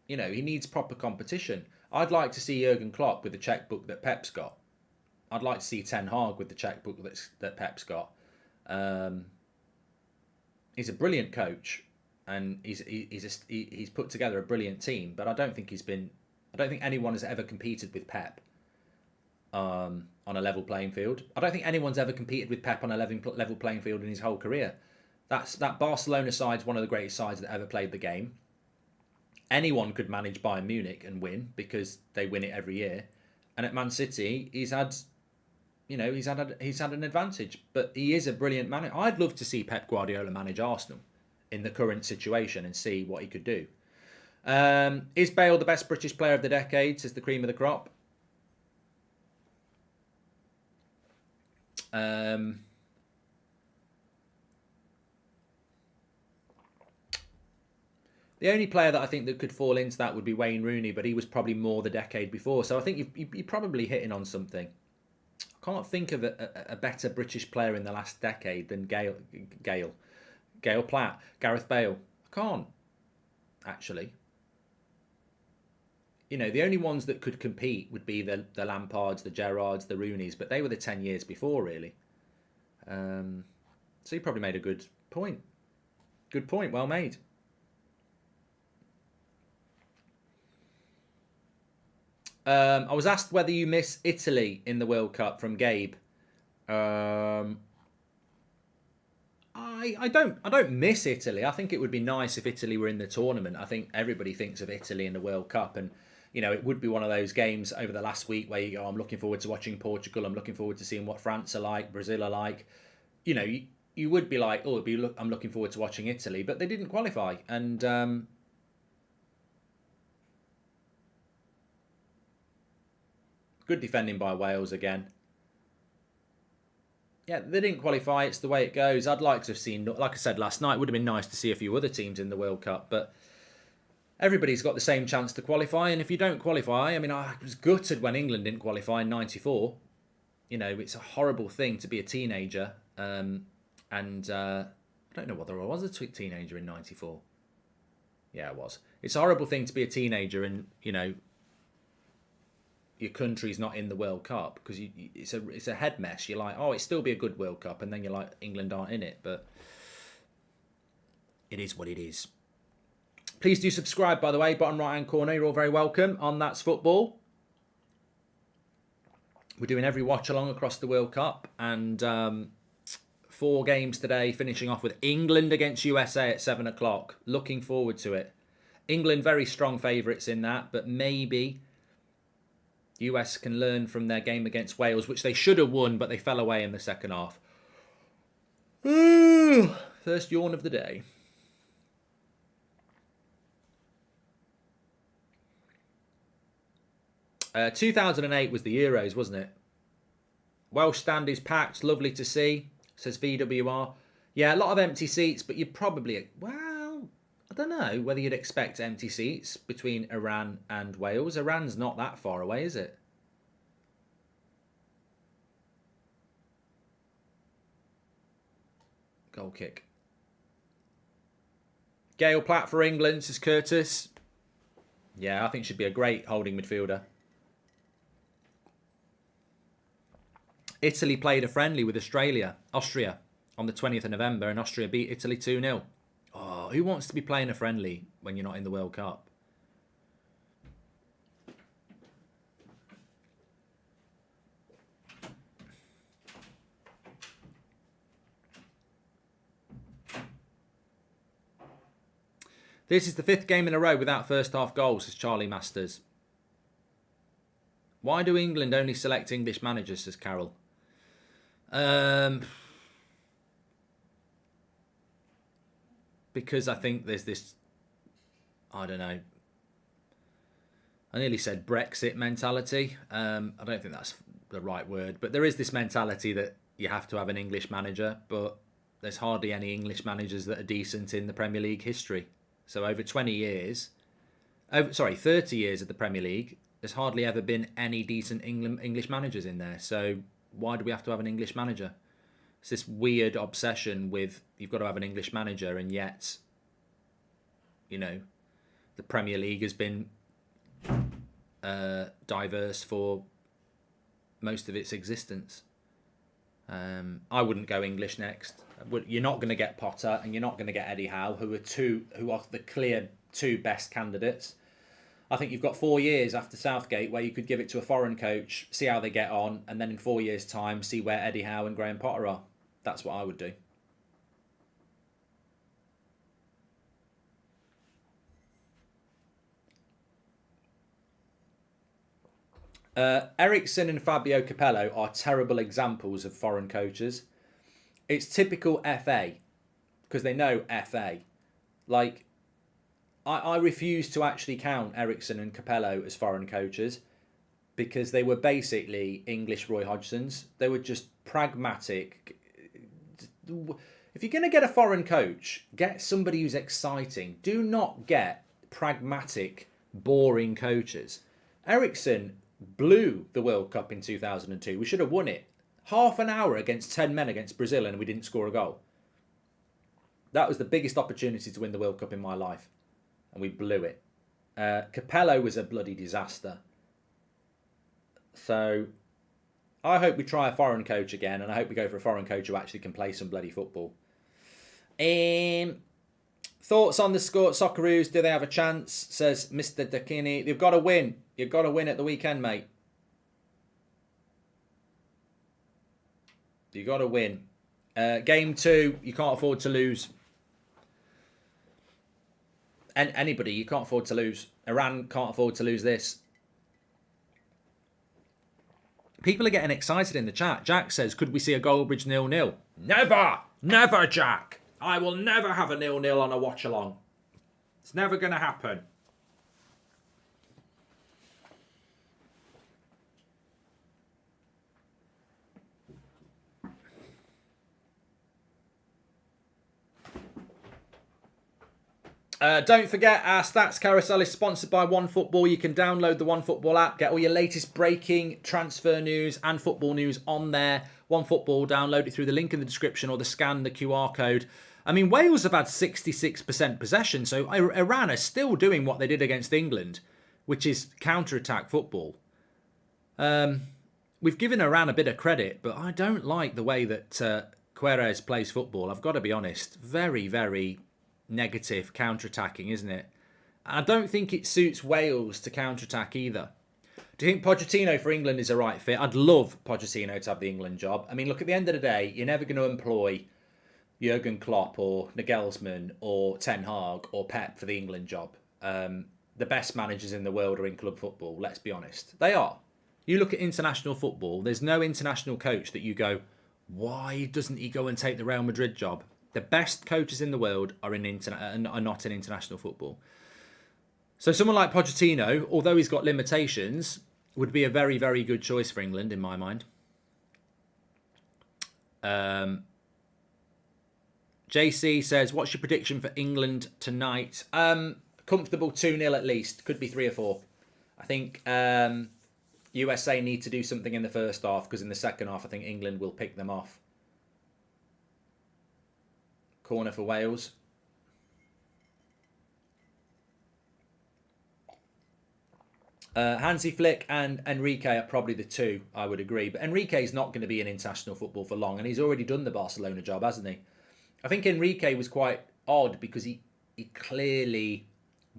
He needs proper competition. I'd like to see Jurgen Klopp with the checkbook that Pep's got. I'd like to see Ten Hag with the checkbook that Pep's got. He's a brilliant coach, and he's put together a brilliant team. But I don't think anyone has ever competed with Pep on a level playing field. I don't think anyone's ever competed with Pep on a level playing field in his whole career. That Barcelona side's one of the greatest sides that ever played the game. Anyone could manage Bayern Munich and win because they win it every year. And at Man City, he's had an advantage. But he is a brilliant manager. I'd love to see Pep Guardiola manage Arsenal in the current situation and see what he could do. Is Bale the best British player of the decade? Says the cream of the crop. The only player that I think that could fall into that would be Wayne Rooney, but he was probably more the decade before. So I think you're probably hitting on something. I can't think of a better British player in the last decade than Gail Platt, Gareth Bale. I can't, actually. The only ones that could compete would be the Lampards, the Gerrards, the Rooneys, but they were the 10 years before, really. So you probably made a good point. Good point, well made. I was asked whether you miss Italy in the World Cup from Gabe. I don't miss Italy. I think it would be nice if Italy were in the tournament. I think everybody thinks of Italy in the World Cup, and it would be one of those games over the last week where you go, I'm looking forward to watching Portugal. I'm looking forward to seeing what France are like, Brazil are like. You would be like, I'm looking forward to watching Italy, but they didn't qualify, and. Good defending by Wales again. Yeah, they didn't qualify. It's the way it goes. I'd like to have seen, like I said last night, it would have been nice to see a few other teams in the World Cup, but everybody's got the same chance to qualify, and if you don't qualify, I was gutted when England didn't qualify in '94. It's a horrible thing to be a teenager, and I don't know whether I was a teenager in '94. Yeah, I was. It's a horrible thing to be a teenager and, your country's not in the World Cup because it's a head mess. You're like, it'd still be a good World Cup, and then you're like, England aren't in it, but it is what it is. Please do subscribe, by the way, bottom right hand corner. You're all very welcome on That's Football. We're doing every watch along across the World Cup, and 4 games today, finishing off with England against USA at 7 o'clock. Looking forward to it. England very strong favourites in that, but maybe US can learn from their game against Wales, which they should have won, but they fell away in the second half. First yawn of the day. Uh, 2008 was the Euros, wasn't it? Welsh stand is packed. Lovely to see, says VWR. Yeah, a lot of empty seats, but you'd probably... Well, I don't know whether you'd expect empty seats between Iran and Wales. Iran's not that far away, is it? Goal kick. Gale Platt for England, says Curtis. Yeah, I think she'd be a great holding midfielder. Italy played a friendly with Austria on the 20th of November, and Austria beat Italy 2-0. Oh, who wants to be playing a friendly when you're not in the World Cup? This is the 5th game in a row without first half goals, says Charlie Masters. Why do England only select English managers, says Carol? Because I think there's this, I don't know, I nearly said Brexit mentality. I don't think that's the right word, but there is this mentality that you have to have an English manager, but there's hardly any English managers that are decent in the Premier League history. So over 20 years, 30 years of the Premier League, there's hardly ever been any decent English managers in there. So why do we have to have an English manager? It's this weird obsession with you've got to have an English manager, and yet, you know, the Premier League has been diverse for most of its existence. I wouldn't go English next. You're not going to get Potter, and you're not going to get Eddie Howe, who are the clear two best candidates. I think you've got 4 years after Southgate where you could give it to a foreign coach, see how they get on, and then in 4 years' time, see where Eddie Howe and Graham Potter are. That's what I would do. Ericsson and Fabio Capello are terrible examples of foreign coaches. It's typical FA, because they know FA. Like, I refuse to actually count Ericsson and Capello as foreign coaches, because they were basically English Roy Hodgsons. They were just pragmatic. If you're going to get a foreign coach, get somebody who's exciting. Do not get pragmatic, boring coaches. Ericsson blew the World Cup in 2002. We should have won it. Half an hour against 10 men against Brazil, and we didn't score a goal. That was the biggest opportunity to win the World Cup in my life, and we blew it. Capello was a bloody disaster. So I hope we try a foreign coach again, and I hope we go for a foreign coach who actually can play some bloody football. Thoughts on the Socceroos? Do they have a chance? Says Mr. Dakini. They've got to win. You've got to win at the weekend, mate. You've got to win. Game 2, you can't afford to lose. And anybody, you can't afford to lose. Iran can't afford to lose this. People are getting excited in the chat. Jack says, could we see a Goldbridge 0-0? Never! Never, Jack! I will never have a 0-0 on a watch-along. It's never going to happen. Don't forget, our Stats Carousel is sponsored by OneFootball. You can download the OneFootball app, get all your latest breaking transfer news and football news on there. OneFootball, download it through the link in the description or scan the QR code. I mean, Wales have had 66% possession, so Iran are still doing what they did against England, which is counter-attack football. We've given Iran a bit of credit, but I don't like the way that Queiroz plays football. I've got to be honest. Very, very negative counter-attacking, isn't it? I don't think it suits Wales to counter-attack either. Do you think Pochettino for England is a right fit? I'd love Pochettino to have the England job. I mean, look, at the end of the day, you're never going to employ Jurgen Klopp or Nagelsmann or Ten Hag or Pep for the England job. The best managers in the world are in club football, let's be honest. They are. You look at international football, there's no international coach that you go, why doesn't he go and take the Real Madrid job? The best coaches in the world are not in international football. So someone like Pochettino, although he's got limitations, would be a very, very good choice for England, in my mind. JC says, what's your prediction for England tonight? Comfortable 2-0 at least. Could be 3 or 4. I think USA need to do something in the first half, because in the second half I think England will pick them off. Corner for Wales. Hansi Flick and Enrique are probably the two, I would agree. But Enrique's not going to be in international football for long, and he's already done the Barcelona job, hasn't he? I think Enrique was quite odd because he clearly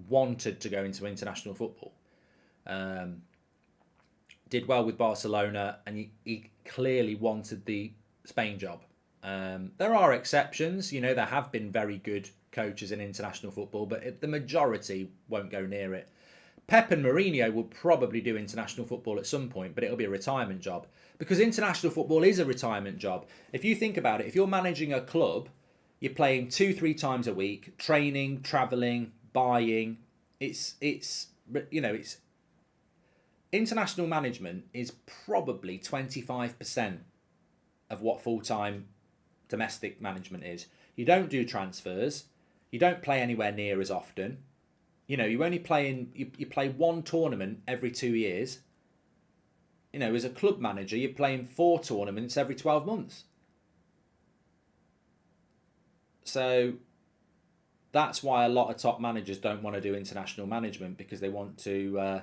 wanted to go into international football. Did well with Barcelona, and he clearly wanted the Spain job. There are exceptions. You know, there have been very good coaches in international football, but the majority won't go near it. Pep and Mourinho will probably do international football at some point, but it'll be a retirement job. Because international football is a retirement job. If you think about it, if you're managing a club, you're playing 2-3 times a week, training, travelling, buying. It's international management is probably 25% of what full-time domestic management is. You don't do transfers. You don't play anywhere near as often. You know, you only play you play one tournament every 2 years. You know, as a club manager, you're playing 4 tournaments every 12 months. So that's why a lot of top managers don't want to do international management, because they want to,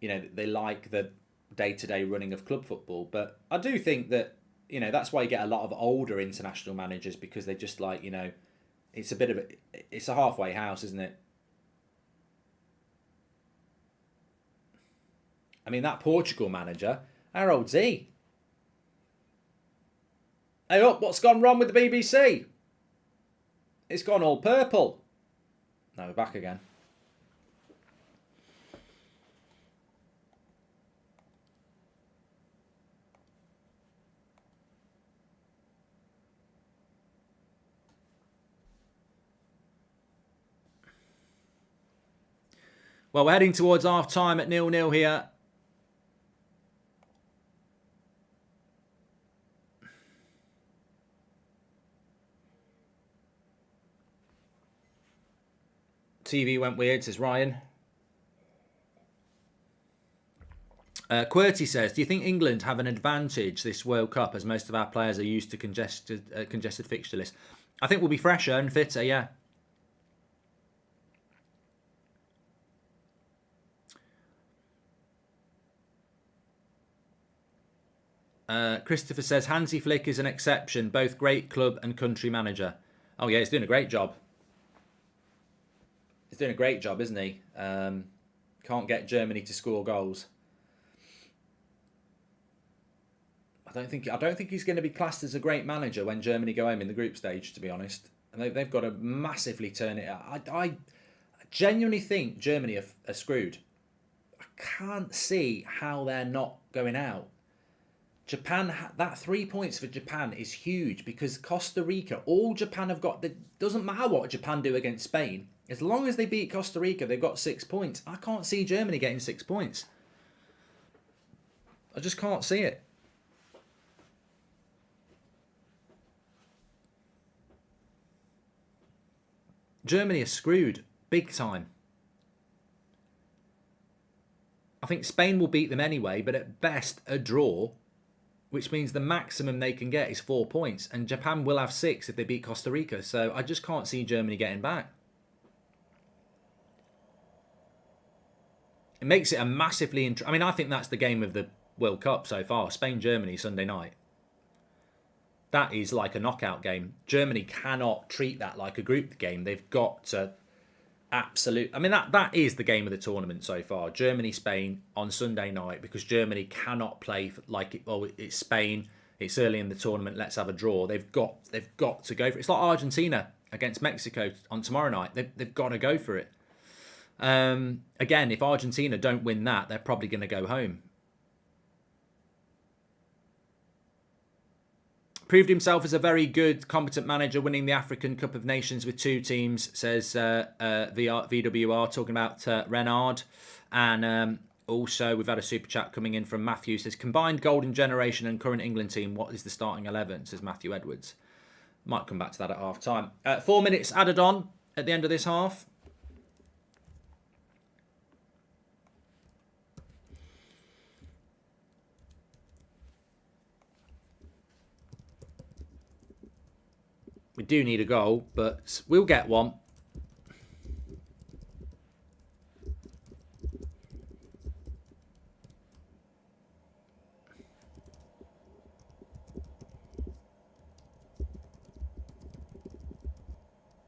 they like the day-to-day running of club football. But I do think that, that's why you get a lot of older international managers, because they just like, it's a halfway house, isn't it? I mean, that Portugal manager, how old's he? Hey up, what's gone wrong with the BBC? It's gone all purple. No, we're back again. Well, we're heading towards half-time at 0-0 here. TV went weird, says Ryan. QWERTY says, do you think England have an advantage this World Cup, as most of our players are used to congested fixture list? I think we'll be fresher and fitter, yeah. Christopher says, Hansi Flick is an exception, both great club and country manager. Oh yeah, he's doing a great job. He's doing a great job, isn't he? Can't get Germany to score goals. I don't think he's going to be classed as a great manager when Germany go home in the group stage, to be honest. And they've got to massively turn it out. I genuinely think Germany are screwed. I can't see how they're not going out. Japan, that 3 points for Japan is huge, because Costa Rica, all Japan have got, it doesn't matter what Japan do against Spain. As long as they beat Costa Rica, they've got 6 points. I can't see Germany getting 6 points. I just can't see it. Germany are screwed big time. I think Spain will beat them anyway, but at best a draw, which means the maximum they can get is 4 points. And Japan will have 6 if they beat Costa Rica. So I just can't see Germany getting back. It makes it a massively... I mean, I think that's the game of the World Cup so far. Spain-Germany, Sunday night. That is like a knockout game. Germany cannot treat that like a group game. They've got to I mean, that is the game of the tournament so far. Germany-Spain on Sunday night, because Germany cannot play like it's Spain. It's early in the tournament. Let's have a draw. They've got to go for it. It's like Argentina against Mexico on tomorrow night. They've got to go for it. Again, if Argentina don't win that, they're probably going to go home. Proved himself as a very good, competent manager, winning the African Cup of Nations with 2 teams, says VWR, talking about Renard. And also, we've had a super chat coming in from Matthew, says, combined golden generation and current England team, what is the starting 11, says Matthew Edwards. Might come back to that at half time. 4 minutes added on at the end of this half. We do need a goal, but we'll get one.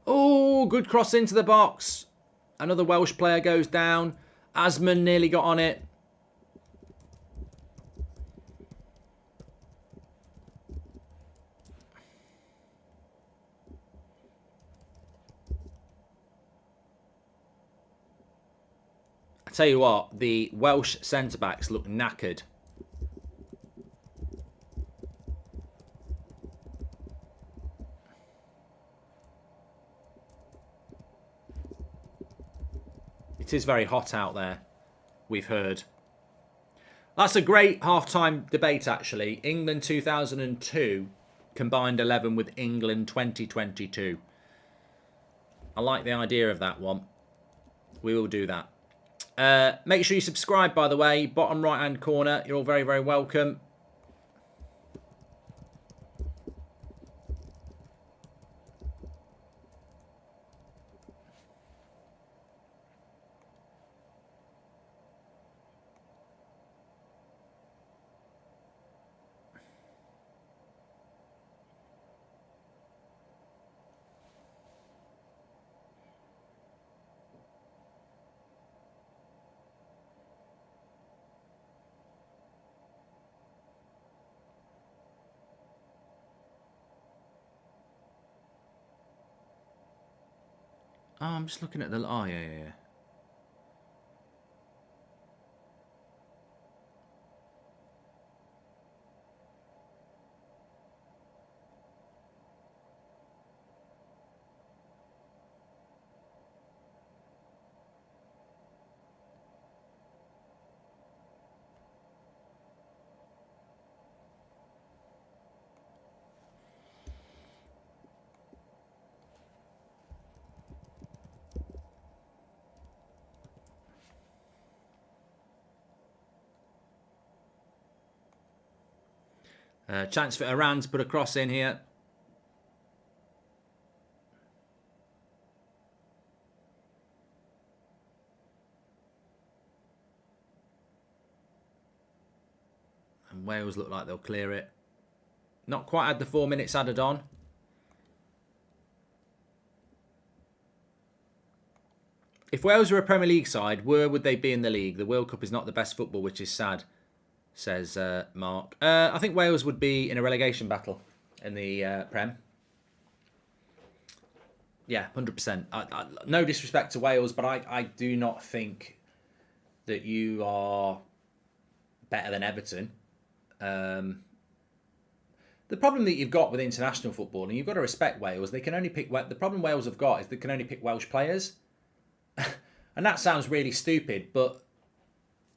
Oh, good cross into the box. Another Welsh player goes down. Asman nearly got on it. I tell you what, the Welsh centre-backs look knackered. It is very hot out there, we've heard. That's a great half-time debate, actually. England 2002, combined 11 with England 2022. I like the idea of that one. We will do that. Make sure you subscribe, by the way. Bottom right-hand corner. You're all very, very welcome. Oh, I'm just looking at the... Oh, yeah. Chance for Iran to put a cross in here. And Wales look like they'll clear it. Not quite had the 4 minutes added on. If Wales were a Premier League side, where would they be in the league? The World Cup is not the best football, which is sad, says Mark. I think Wales would be in a relegation battle in the Prem. Yeah, 100%. No disrespect to Wales, but I do not think that you are better than Everton. The problem that you've got with international football, and you've got to respect Wales, they can only pick... The problem Wales have got is they can only pick Welsh players. And that sounds really stupid, but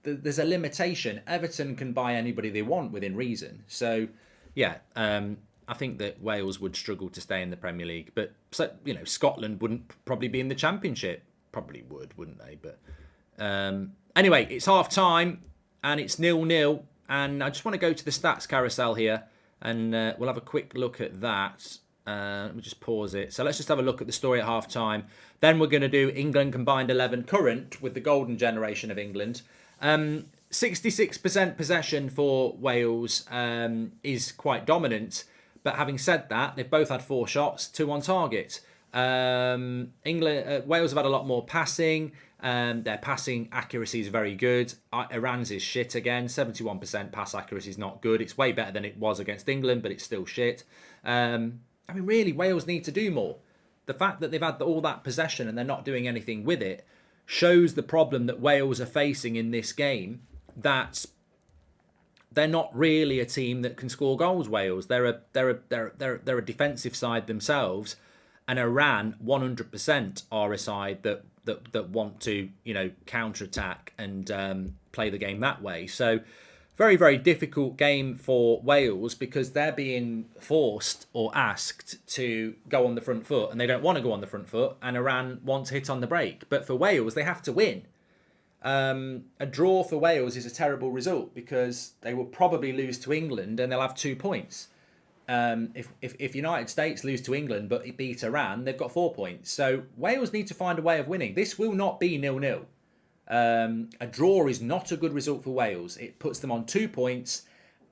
there's a limitation. Everton can buy anybody they want within reason. So, yeah, I think that Wales would struggle to stay in the Premier League. But, so, you know, Scotland wouldn't probably be in the Championship. Probably would, wouldn't they? But anyway, it's half-time, and it's 0-0. And I just want to go to the stats carousel here, and we'll have a quick look at that. Let me just pause it. So let's just have a look at the story at half-time. Then we're going to do England combined 11 current with the golden generation of England. 66% possession for Wales is quite dominant. But having said that, they've both had 4 shots, 2 on target. Wales have had a lot more passing. Their passing accuracy is very good. Iran's is shit again. 71% pass accuracy is not good. It's way better than it was against England, but it's still shit. I mean, really, Wales need to do more. The fact that they've had all that possession and they're not doing anything with it shows the problem that Wales are facing in this game, that they're not really a team that can score goals. Wales, they're a defensive side themselves, and Iran 100% are a side that want to counter-attack and play the game that way. So very, very difficult game for Wales, because they're being forced or asked to go on the front foot, and they don't want to go on the front foot, and Iran want to hit on the break. But for Wales, they have to win. A draw for Wales is a terrible result, because they will probably lose to England and they'll have 2 points. If United States lose to England but it beat Iran, they've got 4 points. So Wales need to find a way of winning. This will not be 0-0. A draw is not a good result for Wales. It puts them on 2 points,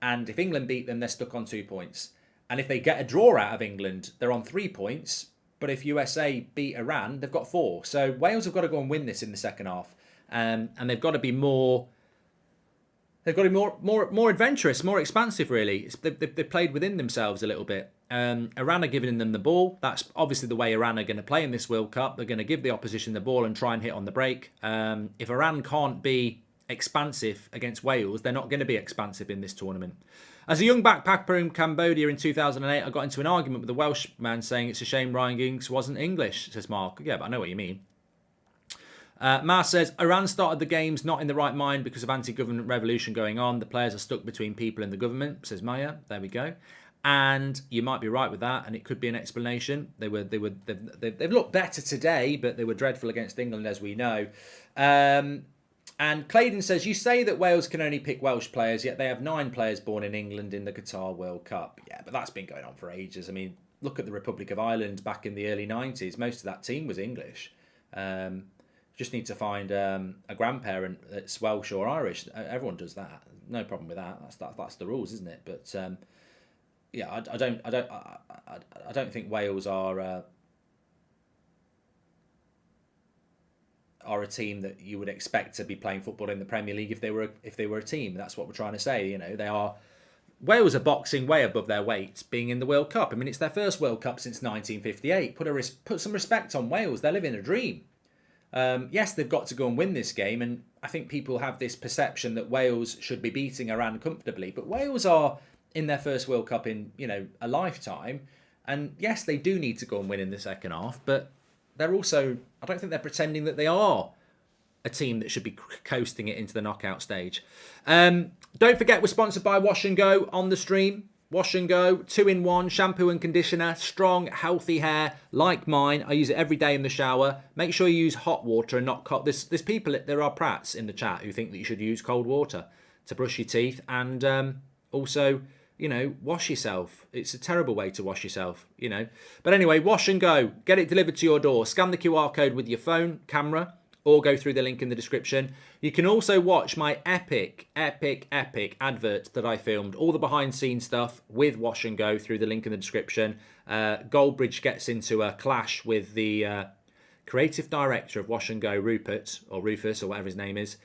and if England beat them, they're stuck on 2 points. And if they get a draw out of England, they're on 3 points. But if USA beat Iran, they've got 4. So Wales have got to go and win this in the second half, and they've got to be more. They've got to be more adventurous, more expansive. Really, they've played within themselves a little bit. Iran are giving them the ball. That's obviously the way Iran are going to play in this World Cup. They're going to give the opposition the ball and try and hit on the break. If Iran can't be expansive against Wales, they're not going to be expansive in this tournament. As a young backpacker in Cambodia in 2008, I got into an argument with a Welsh man saying it's a shame Ryan Giggs wasn't English, says Mark. Yeah, but I know what you mean. Mar says, Iran started the games not in the right mind because of anti-government revolution going on. The players are stuck between people and the government, says Maya. There we go. And you might be right with that, and it could be an explanation. They've looked better today, but they were dreadful against England, as we know. And Claydon says, you say that Wales can only pick Welsh players, yet they have 9 players born in England in the Qatar World Cup. Yeah, but that's been going on for ages. I mean, look at the Republic of Ireland back in the early 90s. Most of that team was English. Just need to find a grandparent that's Welsh or Irish. Everyone does that. No problem with that. That's the rules, isn't it? But yeah, I don't think Wales are a team that you would expect to be playing football in the Premier League if they were a team. That's what we're trying to say. Wales are boxing way above their weight, being in the World Cup. I mean, it's their first World Cup since 1958. Put some respect on Wales. They're living a dream. Yes, they've got to go and win this game, and I think people have this perception that Wales should be beating Iran comfortably. But Wales are in their first World Cup in a lifetime, and yes, they do need to go and win in the second half. But they're also, I don't think they're pretending that they are a team that should be coasting it into the knockout stage. Don't forget, we're sponsored by Wash and Go on the stream. Wash and Go, 2-in-1, shampoo and conditioner, strong, healthy hair, like mine. I use it every day in the shower. Make sure you use hot water and not cold. There's people, there are prats in the chat who think that you should use cold water to brush your teeth and also, wash yourself. It's a terrible way to wash yourself, But anyway, Wash and Go, get it delivered to your door. Scan the QR code with your phone, camera, or go through the link in the description. You can also watch my epic advert that I filmed, all the behind-the-scenes stuff with Wash and Go through the link in the description. Goldbridge gets into a clash with the creative director of Wash and Go, Rupert, or Rufus, or whatever his name is.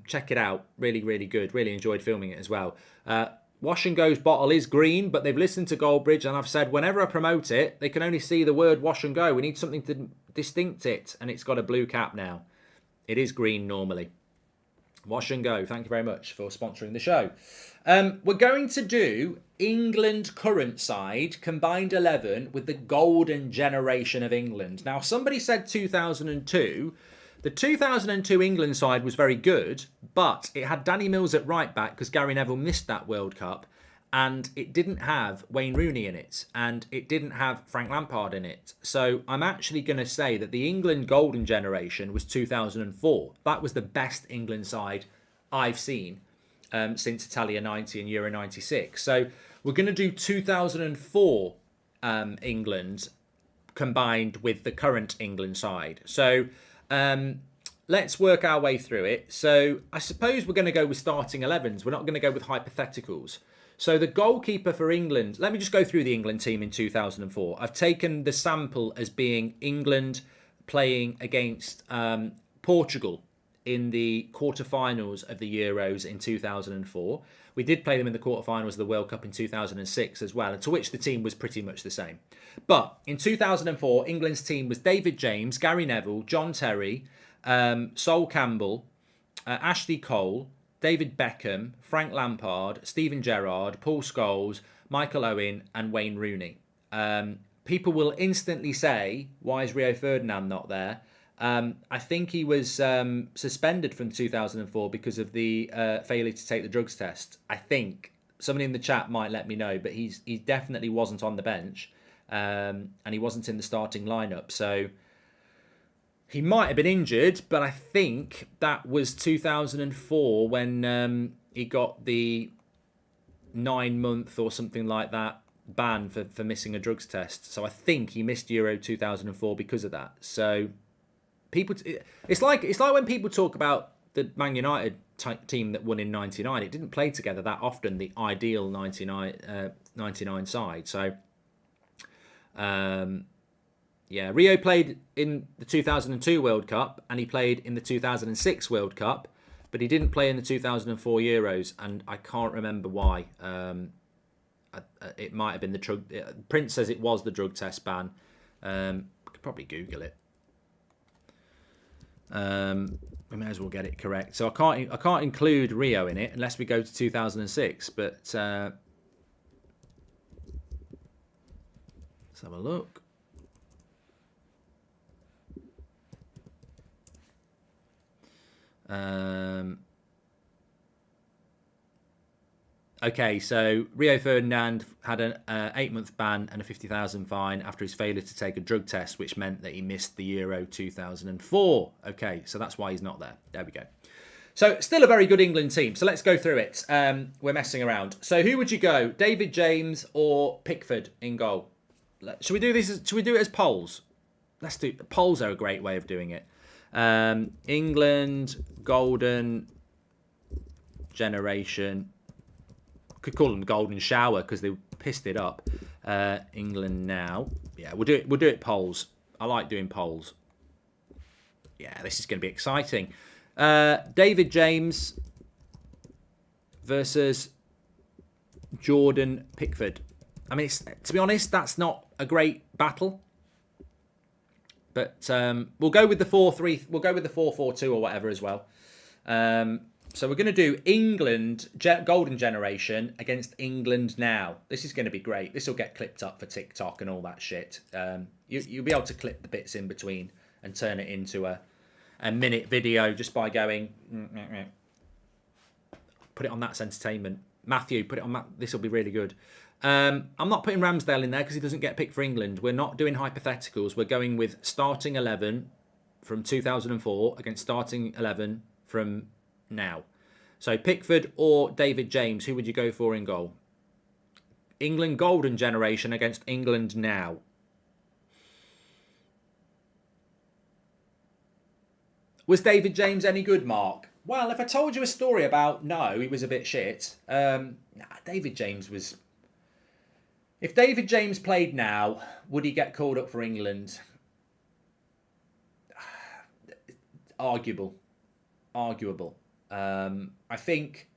Check it out. Really, really good. Really enjoyed filming it as well. Wash and Go's bottle is green, but they've listened to Goldbridge, and I've said whenever I promote it, they can only see the word Wash and Go. We need something to distinct it, and it's got a blue cap now. It is green normally. Wash and Go, thank you very much for sponsoring the show. We're going to do England current side, combined 11, with the golden generation of England. Now, somebody said 2002. The 2002 England side was very good, but it had Danny Mills at right back because Gary Neville missed that World Cup, and it didn't have Wayne Rooney in it, and it didn't have Frank Lampard in it. So I'm actually going to say that the England golden generation was 2004. That was the best England side I've seen since Italia 90 and Euro 96. So we're going to do 2004 England combined with the current England side. So let's work our way through it. So I suppose we're going to go with starting 11s. We're not going to go with hypotheticals. So the goalkeeper for England, let me just go through the England team in 2004. I've taken the sample as being England playing against Portugal in the quarterfinals of the Euros in 2004. We did play them in the quarterfinals of the World Cup in 2006 as well, and to which the team was pretty much the same. But in 2004, England's team was David James, Gary Neville, John Terry, Sol Campbell, Ashley Cole, David Beckham, Frank Lampard, Steven Gerrard, Paul Scholes, Michael Owen and Wayne Rooney. People will instantly say, why is Rio Ferdinand not there? I think he was suspended from 2004 because of the failure to take the drugs test. I think somebody in the chat might let me know, but he definitely wasn't on the bench, and he wasn't in the starting lineup. So he might have been injured, but I think that was 2004 when he got the 9-month or something like that ban for missing a drugs test. So I think he missed Euro 2004 because of that. So people, it's like when people talk about the Man United team that won in '99. It didn't play together that often, the ideal 99 side. So yeah, Rio played in the 2002 World Cup and he played in the 2006 World Cup, but he didn't play in the 2004 Euros, and I can't remember why. It might have been the drug. Prince says it was the drug test ban. Could probably Google it. We may as well get it correct. So I can't include Rio in it unless we go to 2006. But let's have a look. Okay, so Rio Ferdinand had an 8-month ban and a 50,000 fine after his failure to take a drug test, which meant that he missed the Euro 2004. Okay, so that's why he's not there. There we go. So still a very good England team. So let's go through it. We're messing around. So who would you go? David James or Pickford in goal? Should we do this? Should we do it as polls? Let's do polls. Are a great way of doing it. England golden generation. Could call them golden shower because they pissed it up. England now. Yeah, we'll do it polls. I like doing polls. Yeah, this is going to be exciting. David James versus Jordan Pickford. I mean, to be honest, that's not a great battle. But we'll go with the 4-3. We'll go with the 4-4-2 or whatever as well. So we're going to do England golden generation against England now. This is going to be great. This will get clipped up for TikTok and all that shit. You'll be able to clip the bits in between and turn it into a minute video just by going. Put it on That's Entertainment. Matthew, put it on. This will be really good. I'm not putting Ramsdale in there because he doesn't get picked for England. We're not doing hypotheticals. We're going with starting 11 from 2004 against starting 11 from now. So Pickford or David James, who would you go for in goal? England golden generation against England now. Was David James any good, Mark? Well, if I told you a story about no, he was a bit shit. David James was... If David James played now, would he get called up for England? Arguable. I think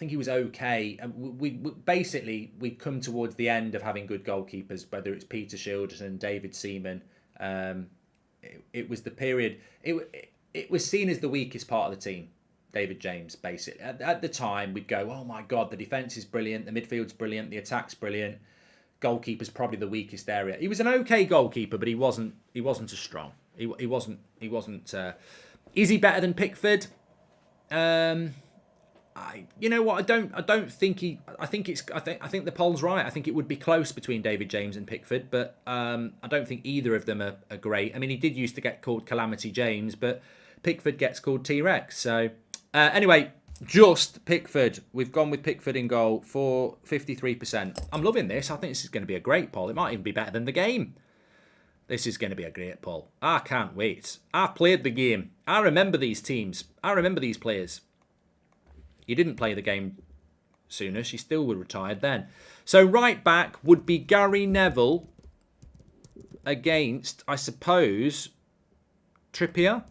he was okay, and we'd come towards the end of having good goalkeepers, whether it's Peter Shildon, David Seaman. It was the period. It was seen as the weakest part of the team. David James, basically. At the time, we'd go, oh my God, the defence is brilliant, the midfield's brilliant, the attack's brilliant. Goalkeeper's probably the weakest area. He was an okay goalkeeper, but he wasn't as strong. He wasn't. Is he better than Pickford? You know what? I don't think he. I think the poll's right. I think it would be close between David James and Pickford, but I don't think either of them are great. I mean, he did used to get called Calamity James, but Pickford gets called T-Rex. So anyway, just Pickford. We've gone with Pickford in goal for 53%. I'm loving this. I think this is going to be a great poll. It might even be better than the game. This is going to be a great poll. I can't wait. I've played the game. I remember these teams. I remember these players. You didn't play the game sooner. She still were retired then. So right back would be Gary Neville against, I suppose, Trippier.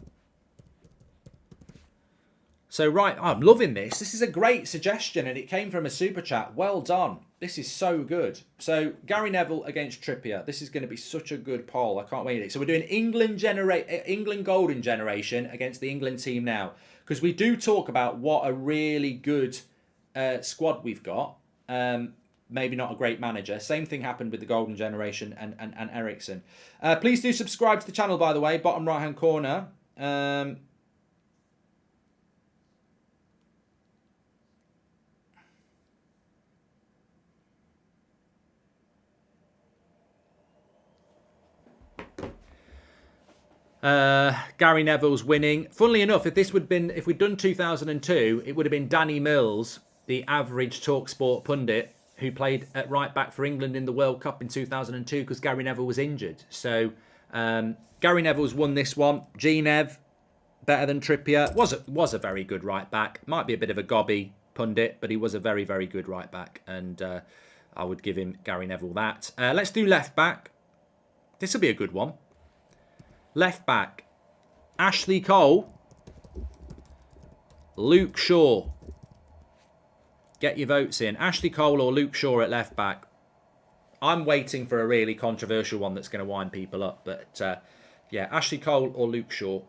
So, right, I'm loving this. This is a great suggestion, and it came from a super chat. Well done. This is so good. So, Gary Neville against Trippier. This is going to be such a good poll. I can't wait. So, we're doing England Golden Generation against the England team now. Because we do talk about what a really good squad we've got. Maybe not a great manager. Same thing happened with the Golden Generation and Ericsson. Please do subscribe to the channel, by the way. Bottom right-hand corner. Gary Neville's winning. Funnily enough, if we'd done 2002, it would have been Danny Mills, the average TalkSport pundit, who played at right back for England in the World Cup in 2002 because Gary Neville was injured. So Gary Neville's won this one. G-Nev, better than Trippier. Was a very good right back. Might be a bit of a gobby pundit, but he was a very, very good right back. And I would give him Gary Neville that. Let's do left back. This will be a good one. Left back, Ashley Cole, Luke Shaw. Get your votes in. Ashley Cole or Luke Shaw at left back. I'm waiting for a really controversial one that's going to wind people up. But yeah, Ashley Cole or Luke Shaw.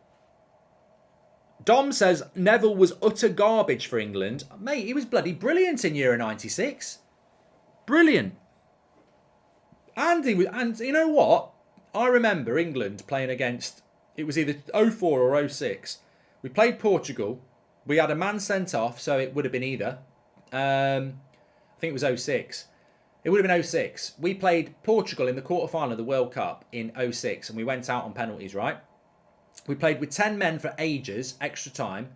Dom says Neville was utter garbage for England. Mate, he was bloody brilliant in Euro 96. Brilliant. And you know what? I remember England playing against, it was either 04 or 06. We played Portugal. We had a man sent off, so it would have been either. I think it was 06. It would have been 06. We played Portugal in the quarterfinal of the World Cup in 06, and we went out on penalties, right? We played with 10 men for ages, extra time.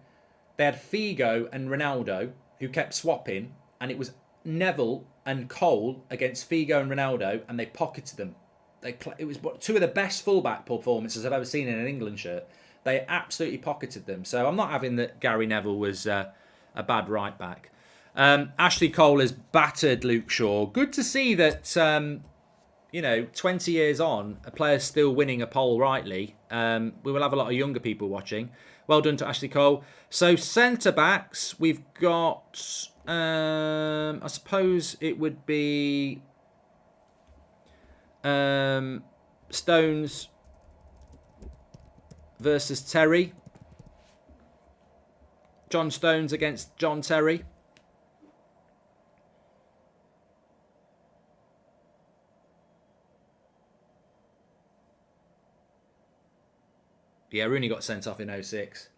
They had Figo and Ronaldo, who kept swapping, and it was Neville and Cole against Figo and Ronaldo, and they pocketed them. It was two of the best fullback performances I've ever seen in an England shirt. They absolutely pocketed them. So I'm not having that Gary Neville was a bad right back. Ashley Cole has battered Luke Shaw. Good to see that, 20 years on, a player's still winning a poll rightly. We will have a lot of younger people watching. Well done to Ashley Cole. So centre-backs, we've got, I suppose it would be Stones versus Terry. John Stones against John Terry. Yeah, Rooney got sent off in 06.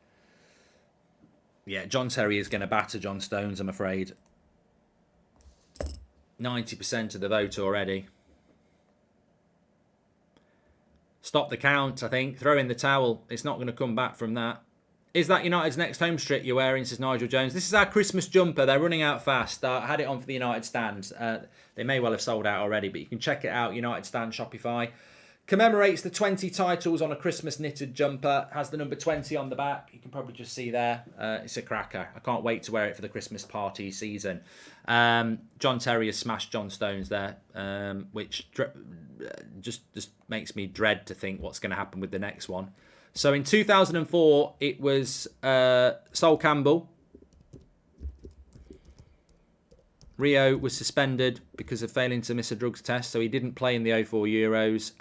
Yeah, John Terry is going to batter John Stones, I'm afraid. 90% of the vote already. Stop the count, I think. Throw in the towel. It's not going to come back from that. Is that United's next home strip you're wearing, says Nigel Jones. This is our Christmas jumper. They're running out fast. I had it on for the United stand. They may well have sold out already, but you can check it out. United stand, Shopify. Commemorates the 20 titles on a Christmas knitted jumper. Has the number 20 on the back. You can probably just see there. It's a cracker. I can't wait to wear it for the Christmas party season. John Terry has smashed John Stones there, which just makes me dread to think what's going to happen with the next one. So in 2004, it was Sol Campbell. Rio was suspended because of failing to miss a drugs test, so he didn't play in the 04 Euros,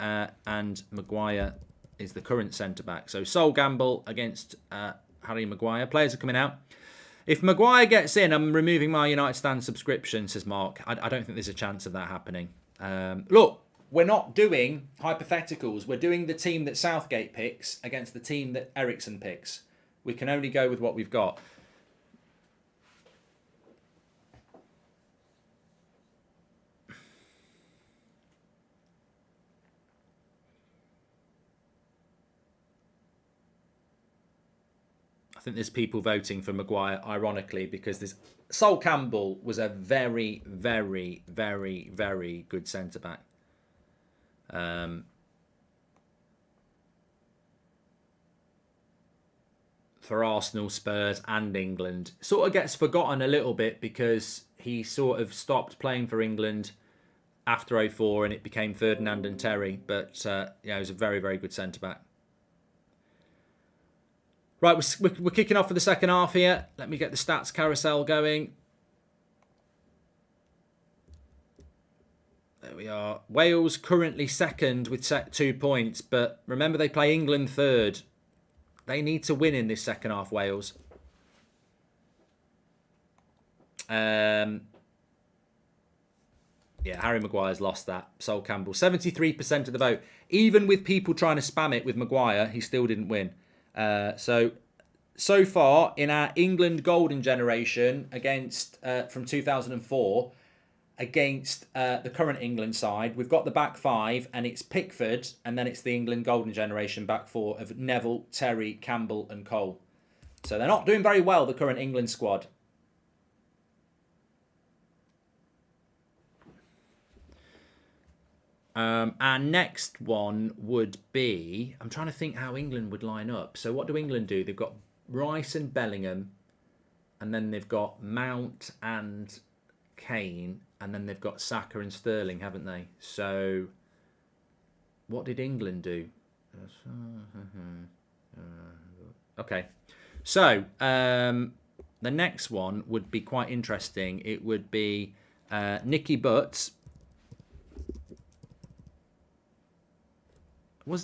and Maguire is the current centre-back. So Sol Campbell against Harry Maguire. Players are coming out. If Maguire gets in, I'm removing my United Stand subscription, says Mark. I don't think there's a chance of that happening. Look, we're not doing hypotheticals. We're doing the team that Southgate picks against the team that Ericsson picks. We can only go with what we've got. I think there's people voting for Maguire, ironically, because Sol Campbell was a very, very, very, very good centre-back. For Arsenal, Spurs and England. Sort of gets forgotten a little bit because he sort of stopped playing for England after 04 and it became Ferdinand and Terry. But he was a very, very good centre-back. Right, we're kicking off for the second half here. Let me get the stats carousel going. There we are. Wales currently second with 2 points, but remember they play England third. They need to win in this second half, Wales. Yeah, Harry Maguire's lost that. Sol Campbell, 73% of the vote. Even with people trying to spam it with Maguire, he still didn't win. So far in our England golden generation against from 2004 against the current England side, we've got the back five, and it's Pickford, and then it's the England golden generation back four of Neville, Terry, Campbell, and Cole. So they're not doing very well, the current England squad. Our next one would be... I'm trying to think how England would line up. So what do England do? They've got Rice and Bellingham, and then they've got Mount and Kane, and then they've got Saka and Sterling, haven't they? So what did England do? Okay. So the next one would be quite interesting. It would be Nicky Butt.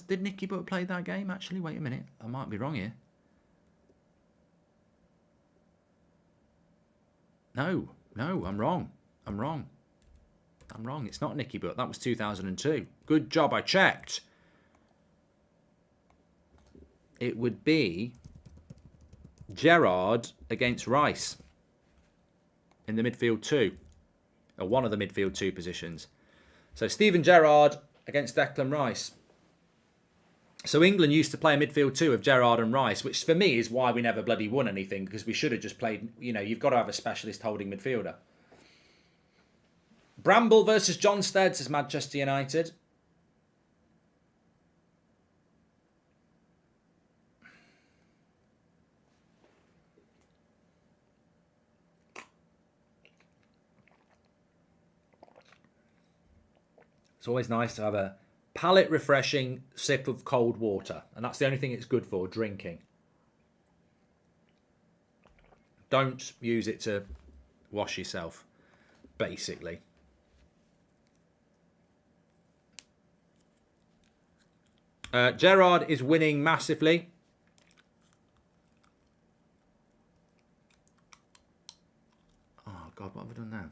Did Nicky Butt play that game, actually? Wait a minute. I might be wrong here. No, I'm wrong. It's not Nicky Butt. That was 2002. Good job, I checked. It would be Gerrard against Rice in the midfield two, or one of the midfield two positions. So Steven Gerrard against Declan Rice. So England used to play a midfield two of Gerrard and Rice, which for me is why we never bloody won anything, because we should have just played, you've got to have a specialist holding midfielder. Bramble versus John Steads is Manchester United. It's always nice to have a palate refreshing sip of cold water, and that's the only thing it's good for, drinking. Don't use it to wash yourself, basically. Gerrard is winning massively. Oh God, what have I done now?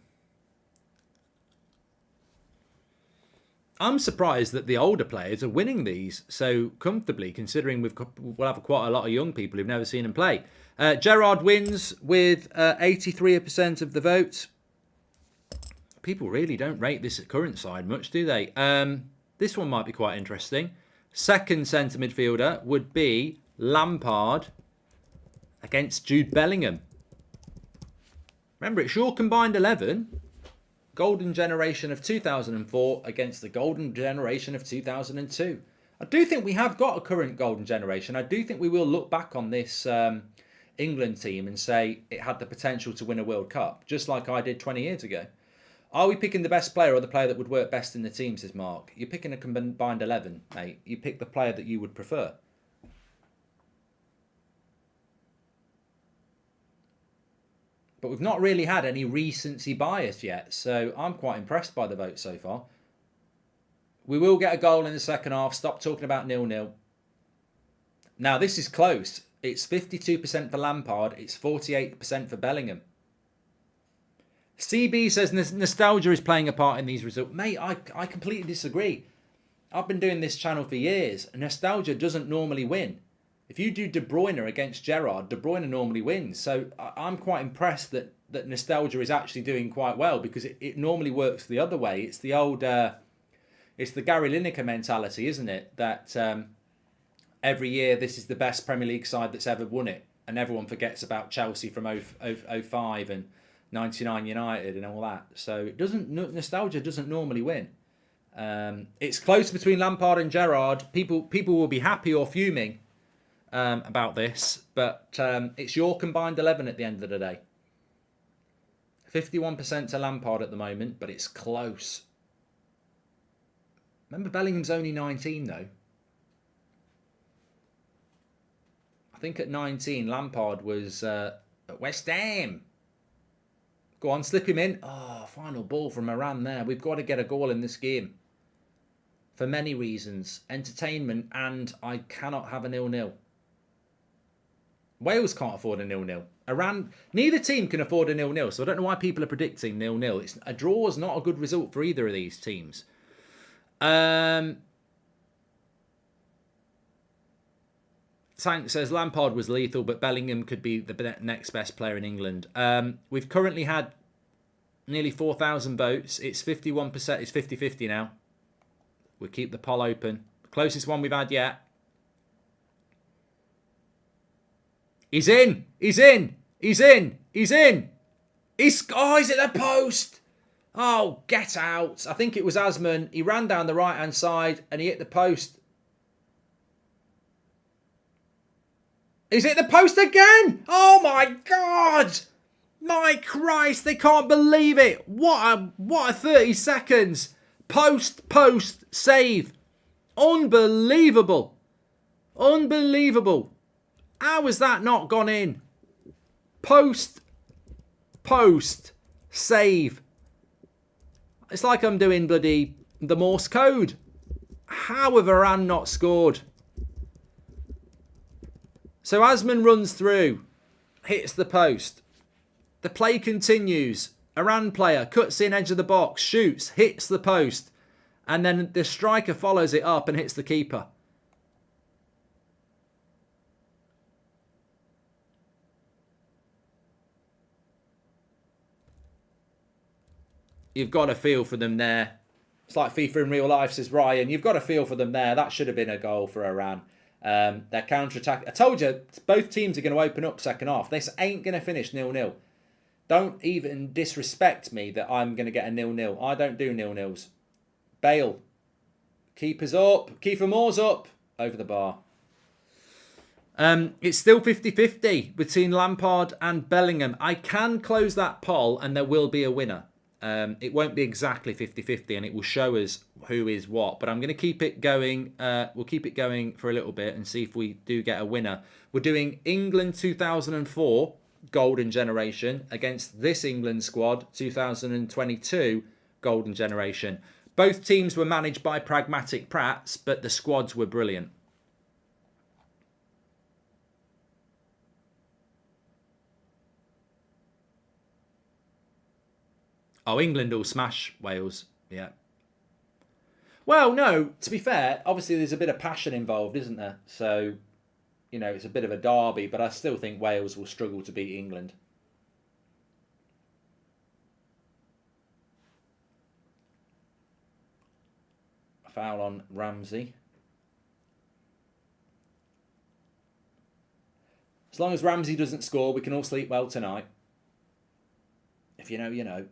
I'm surprised that the older players are winning these so comfortably, considering we'll have quite a lot of young people who've never seen him play. Gerrard wins with 83% of the vote. People really don't rate this current side much, do they? This one might be quite interesting. Second centre midfielder would be Lampard against Jude Bellingham. Remember, it's your combined 11. Golden generation of 2004 against the golden generation of 2002. I do think we have got a current golden generation. I do think we will look back on this England team and say it had the potential to win a World Cup, just like I did 20 years ago. Are we picking the best player or the player that would work best in the team, says Mark? You're picking a combined 11, mate. You pick the player that you would prefer. But we've not really had any recency bias yet, so I'm quite impressed by the vote so far. We will get a goal in the second half. Stop talking about 0-0. Now, this is close. It's 52% for Lampard. It's 48% for Bellingham. CB says nostalgia is playing a part in these results. Mate, I completely disagree. I've been doing this channel for years. Nostalgia doesn't normally win. If you do De Bruyne against Gerrard, De Bruyne normally wins. So I'm quite impressed that nostalgia is actually doing quite well, because it normally works the other way. It's the old, it's the Gary Lineker mentality, isn't it? That every year this is the best Premier League side that's ever won it, and everyone forgets about Chelsea from 05 and 99 United and all that. So nostalgia doesn't normally win. It's close between Lampard and Gerrard. People will be happy or fuming about this, but it's your combined 11 at the end of the day. 51% to Lampard at the moment, but it's close. Remember, Bellingham's only 19 though. I think at 19, Lampard was at West Ham. Go on, slip him in. Oh, final ball from Iran there. We've got to get a goal in this game. For many reasons. Entertainment, and I cannot have a 0-0. Wales can't afford a 0-0. Iran, neither team can afford a 0-0, so I don't know why people are predicting 0-0. A draw is not a good result for either of these teams. Tank says Lampard was lethal, but Bellingham could be the next best player in England. We've currently had nearly 4,000 votes. It's 51%. It's 50-50 now. We'll keep the poll open. Closest one we've had yet. He's in. He's in. He's in. He's in. He's at the post. Oh, get out. I think it was Asman. He ran down the right-hand side and he hit the post. He's hit the post again. Oh, my God. My Christ. They can't believe it. What a 30 seconds. Post, save. Unbelievable. Unbelievable. How has that not gone in? Post, save. It's like I'm doing bloody the Morse code. How have Iran not scored? So Asman runs through, hits the post. The play continues. Iran player cuts in edge of the box, shoots, hits the post. And then the striker follows it up and hits the keeper. You've got a feel for them there. It's like FIFA in real life, says Ryan. You've got a feel for them there. That should have been a goal for Iran. Their counter-attack. I told you, both teams are going to open up second half. This ain't going to finish 0-0. Don't even disrespect me that I'm going to get a 0-0. I don't do 0-0s. Bale. Keeper's up. Kiefer Moore's up. Over the bar. It's still 50-50 between Lampard and Bellingham. I can close that poll and there will be a winner. It won't be exactly 50-50 and it will show us who is what. But I'm going to keep it going. We'll keep it going for a little bit and see if we do get a winner. We're doing England 2004 Golden Generation against this England squad 2022 Golden Generation. Both teams were managed by pragmatic Prats, but the squads were brilliant. Oh, England will smash Wales. Yeah. Well, no, to be fair, obviously there's a bit of passion involved, isn't there? So, you know, it's a bit of a derby, but I still think Wales will struggle to beat England. A foul on Ramsey. As long as Ramsey doesn't score, we can all sleep well tonight. If you know, you know.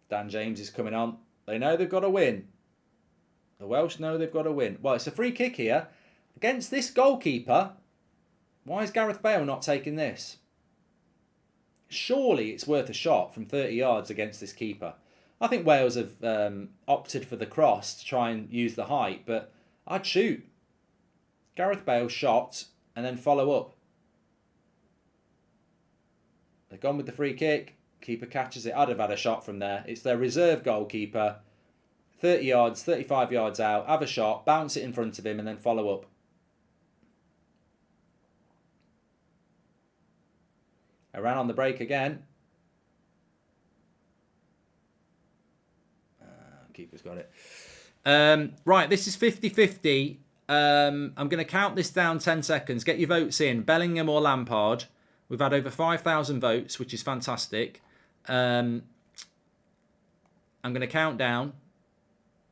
Dan James is coming on. They know they've got to win. The Welsh know they've got to win. Well, it's a free kick here. Against this goalkeeper, why is Gareth Bale not taking this? Surely it's worth a shot from 30 yards against this keeper. I think Wales have opted for the cross to try and use the height, but I'd shoot. Gareth Bale shot and then follow up. They've gone with the free kick. Keeper catches it. I'd have had a shot from there. It's their reserve goalkeeper. 30 yards, 35 yards out. Have a shot, bounce it in front of him and then follow up. Iran on the break again. Keeper's got it. Right, this is 50-50. I'm going to count this down 10 seconds. Get your votes in. Bellingham or Lampard. We've had over 5,000 votes, which is fantastic. I'm going to count down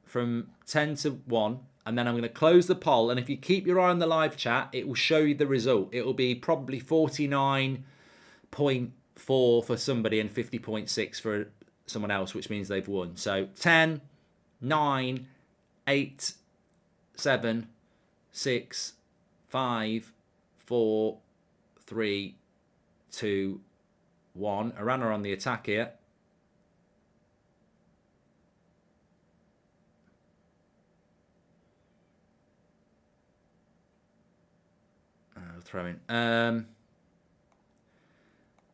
from 10 to 1. And then I'm going to close the poll. And if you keep your eye on the live chat, it will show you the result. It will be probably 49.4 for somebody and 50.6 for someone else, which means they've won. So 10, 9, 8, 7, 6, 5, 4, 3, 2, 1. Iran are on the attack here. throw-in.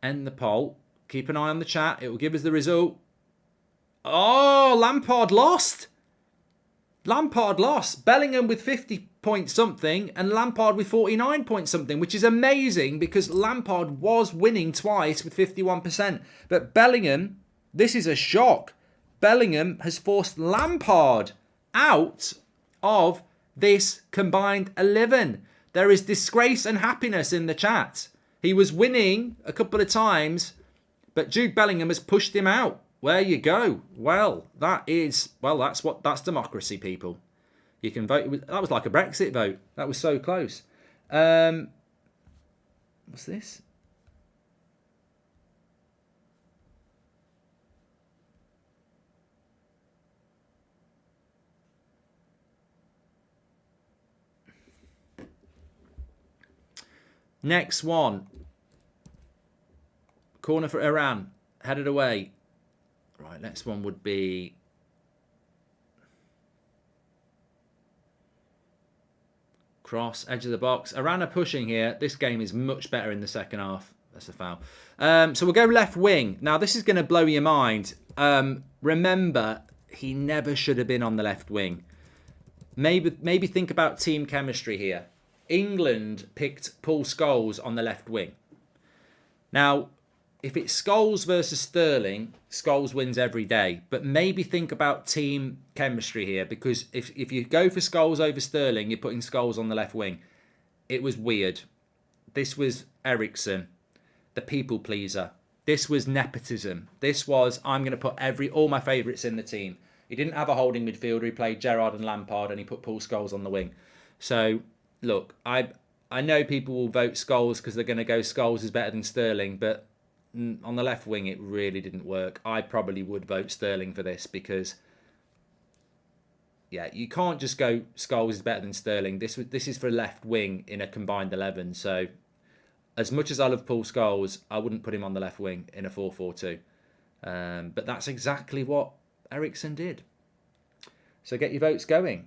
End the poll. Keep an eye on the chat. It will give us the result. Oh, Lampard lost. Lampard lost. Bellingham with 50 point something and Lampard with 49 point something, which is amazing because Lampard was winning twice with 51%. But Bellingham, this is a shock. Bellingham has forced Lampard out of this combined 11. There is disgrace and happiness in the chat. He was winning a couple of times, but Jude Bellingham has pushed him out. There you go. Well, that's democracy, people. You can vote. That was like a Brexit vote. That was so close. What's this? Next one. Corner for Iran. Headed away. Right, next one would be cross, edge of the box. Iran are pushing here. This game is much better in the second half. That's a foul. So we'll go left wing. Now, this is going to blow your mind. Remember, he never should have been on the left wing. Maybe think about team chemistry here. England picked Paul Scholes on the left wing. Now, if it's Scholes versus Sterling, Scholes wins every day. But maybe think about team chemistry here, because if you go for Scholes over Sterling, you're putting Scholes on the left wing. It was weird. This was Eriksen, the people pleaser. This was nepotism. This was, I'm going to put all my favourites in the team. He didn't have a holding midfielder. He played Gerrard and Lampard, and he put Paul Scholes on the wing. So, look, I know people will vote Scholes because they're going to go Scholes is better than Sterling, but on the left wing, it really didn't work. I probably would vote Sterling for this because, yeah, you can't just go Scholes is better than Sterling. This is for left wing in a combined 11. So, as much as I love Paul Scholes, I wouldn't put him on the left wing in a 4-4-2. But that's exactly what Eriksen did. So get your votes going.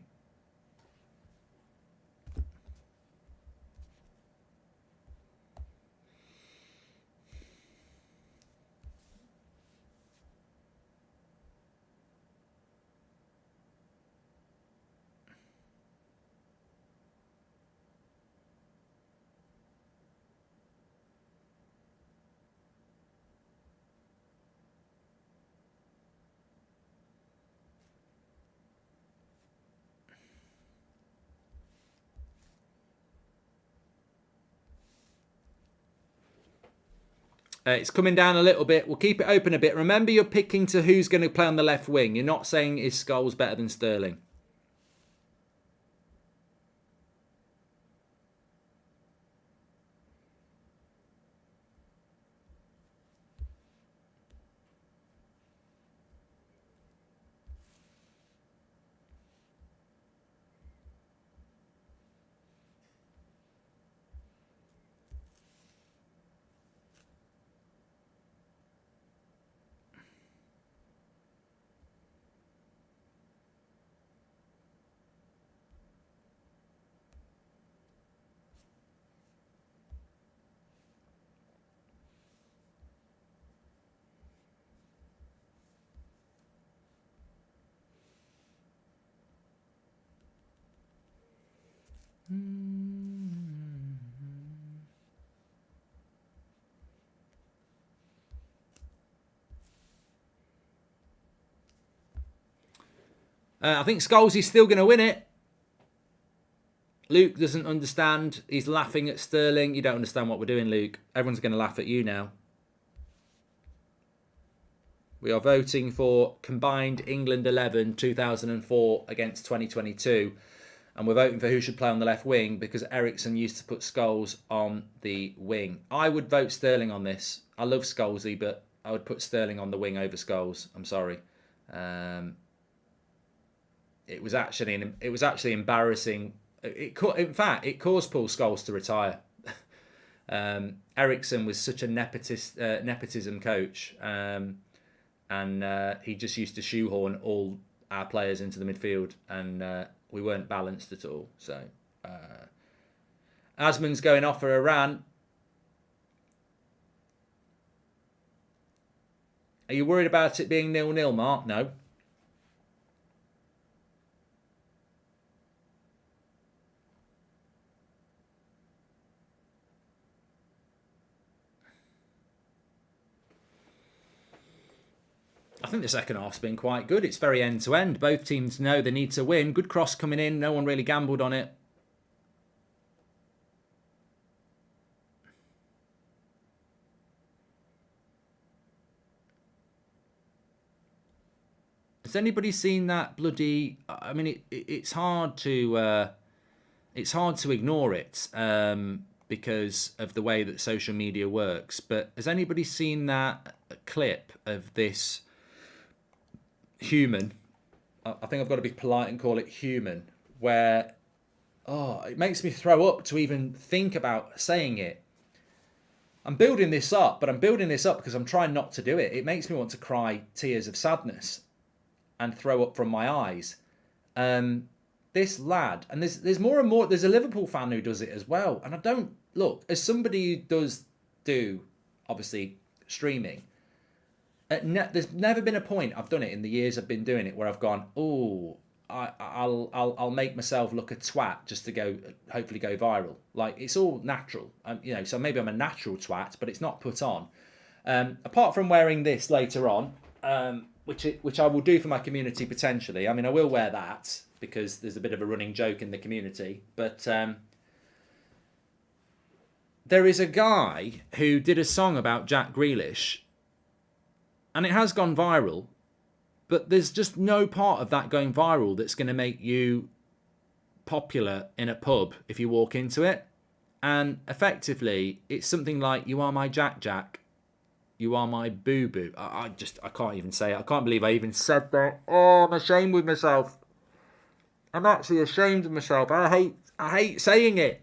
It's coming down a little bit. We'll keep it open a bit. Remember, you're picking to who's going to play on the left wing. You're not saying is Scholes better than Sterling. I think Scholes is still going to win it. Luke doesn't understand. He's laughing at Sterling. You don't understand what we're doing, Luke. Everyone's going to laugh at you now. We are voting for combined England 11 2004 against 2022. And we're voting for who should play on the left wing because Eriksen used to put Scholes on the wing. I would vote Sterling on this. I love Scholesy, but I would put Sterling on the wing over Scholes. I'm sorry. It was actually embarrassing. In fact, it caused Paul Scholes to retire. Eriksen was such a nepotism coach, and he just used to shoehorn all our players into the midfield, and we weren't balanced at all. So, Asman's going off for Iran. Are you worried about it being 0-0, Mark? No. I think the second half's been quite good. It's very end-to-end. Both teams know they need to win. Good cross coming in. No one really gambled on it. Has anybody seen that bloody... I mean, it's hard to ignore it because of the way that social media works. But has anybody seen that clip of this human? I think I've got to be polite and call it human. Where, it makes me throw up to even think about saying it. I'm building this up, but I'm building this up because I'm trying not to do it. It makes me want to cry tears of sadness and throw up from my eyes. This lad, and there's more and more, there's a Liverpool fan who does it as well. And I don't, look, as somebody who does do, obviously, streaming, there's never been a point, I've done it in the years I've been doing it, where I've gone, I'll make myself look a twat just to hopefully go viral. Like, it's all natural. So maybe I'm a natural twat, but it's not put on. Apart from wearing this later on, which I will do for my community potentially. I mean, I will wear that because there's a bit of a running joke in the community. But there is a guy who did a song about Jack Grealish, and it has gone viral, but there's just no part of that going viral that's going to make you popular in a pub if you walk into it. And effectively, it's something like, "You are my Jack Jack. You are my boo-boo." I can't even say it. I can't believe I even said that. Oh, I'm ashamed with myself. I'm actually ashamed of myself. I hate saying it.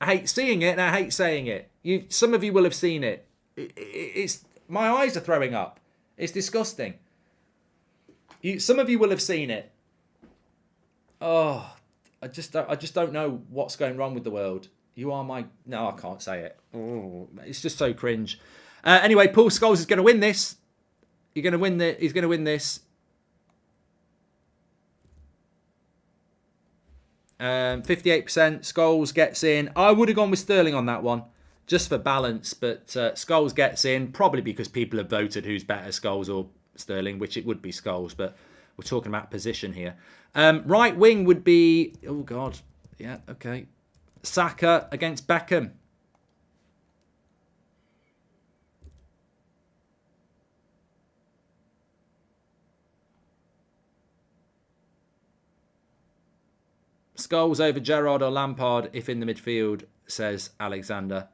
I hate seeing it and I hate saying it. Some of you will have seen it. It's my eyes are throwing up. It's disgusting. Some of you will have seen it. Oh, I just don't know what's going wrong with the world. You are my... No, I can't say it. Oh, it's just so cringe. Anyway, Paul Scholes is going to win this. He's going to win this. 58%. Scholes gets in. I would have gone with Sterling on that one, just for balance. But Scholes gets in, probably because people have voted who's better, Scholes or Sterling, which it would be Scholes. But we're talking about position here. Right wing would be... Oh, God. Yeah, okay. Saka against Beckham. Scholes over Gerrard or Lampard if in the midfield, says Alexander.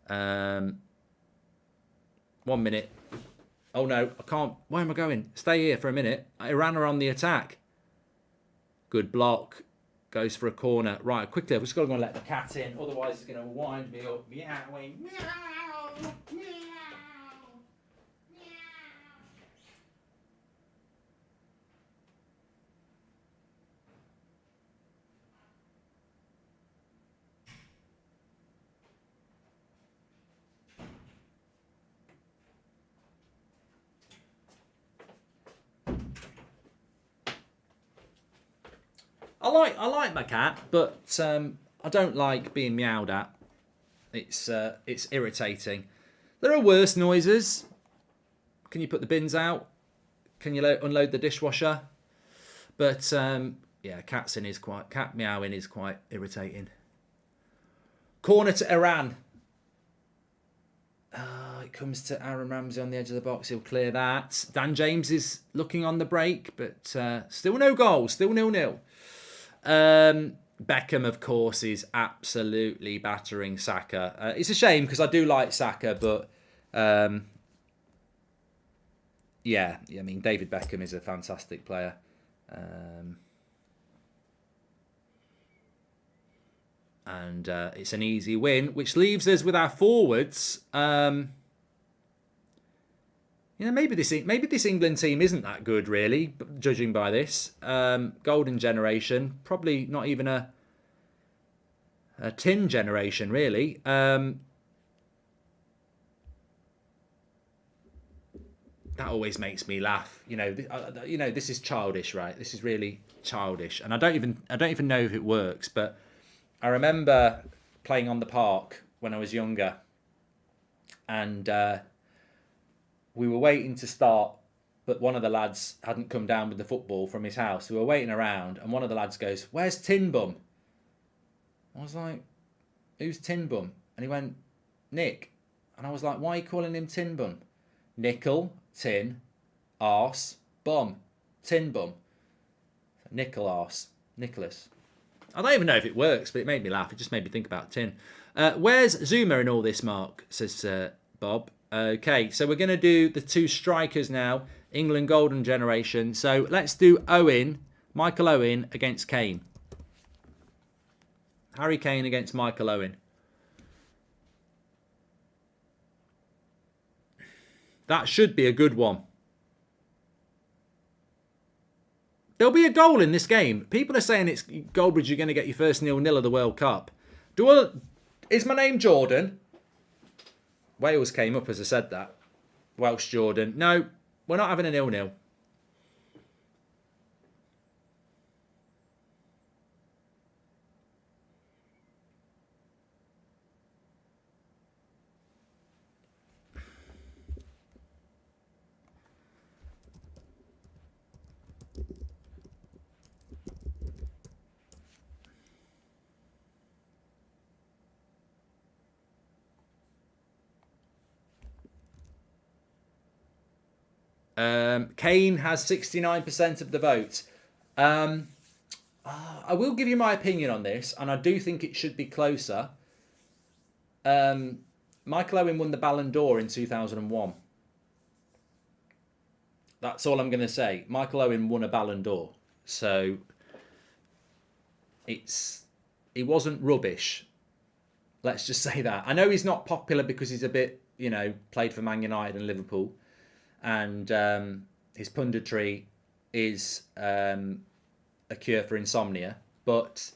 1 minute. Oh no, I can't. Where am I going? Stay here for a minute. Iran are on the attack. Good block. Goes for a corner. Right, quickly. I've just got to go and let the cat in. Otherwise, it's going to wind me up. Meowing. Meow. Meow. I like my cat, but I don't like being meowed at. It's irritating. There are worse noises. Can you put the bins out? Can you unload the dishwasher? But yeah, cat meowing is quite irritating. Corner to Iran. It comes to Aaron Ramsey on the edge of the box. He'll clear that. Dan James is looking on the break, but still no goal. Still 0-0. Beckham, of course, is absolutely battering Saka. It's a shame because I do like Saka, but yeah, I mean, David Beckham is a fantastic player. And it's an easy win, which leaves us with our forwards. Maybe this England team isn't that good, really, judging by this. Golden generation, probably not even a a tin generation, really. That always makes me laugh. This is childish, right? This is really childish, and I don't even know if it works. But I remember playing on the park when I was younger, and we were waiting to start, but one of the lads hadn't come down with the football from his house. So we were waiting around, and one of the lads goes, "Where's Tin Bum?" I was like, "Who's Tin Bum?" And he went, "Nick." And I was like, "Why are you calling him Tin Bum?" Nickel, tin, arse, bum, tin bum. Nickel arse, Nicholas. I don't even know if it works, but it made me laugh. It just made me think about tin. Where's Zuma in all this, Mark? Says Bob. Okay, so we're going to do the two strikers now. England golden generation. So let's do Michael Owen against Kane. Harry Kane against Michael Owen. That should be a good one. There'll be a goal in this game. People are saying it's Goldbridge, you're going to get your first 0-0 of the World Cup. Is my name Jordan? Wales came up as I said that. Welsh Jordan. No, we're not having a 0-0. Kane has 69% of the vote. I will give you my opinion on this, and I do think it should be closer. Michael Owen won the Ballon d'Or in 2001. That's all I'm going to say. Michael Owen won a Ballon d'Or. So it wasn't rubbish. Let's just say that. I know he's not popular because he's a bit, played for Man United and Liverpool. And his punditry is a cure for insomnia. But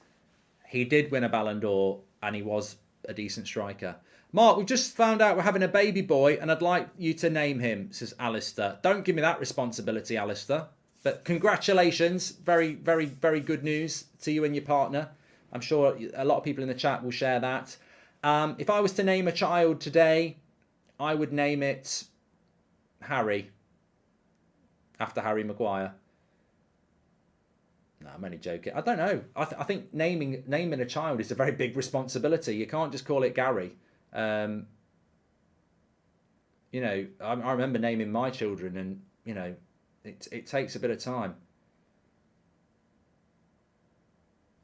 he did win a Ballon d'Or and he was a decent striker. Mark, we've just found out we're having a baby boy and I'd like you to name him, says Alistair. Don't give me that responsibility, Alistair. But congratulations. Very, very, very good news to you and your partner. I'm sure a lot of people in the chat will share that. If I was to name a child today, I would name it Harry. After Harry Maguire. No, I'm only joking. I don't know. I think naming a child is a very big responsibility. You can't just call it Gary. I remember naming my children, and it takes a bit of time.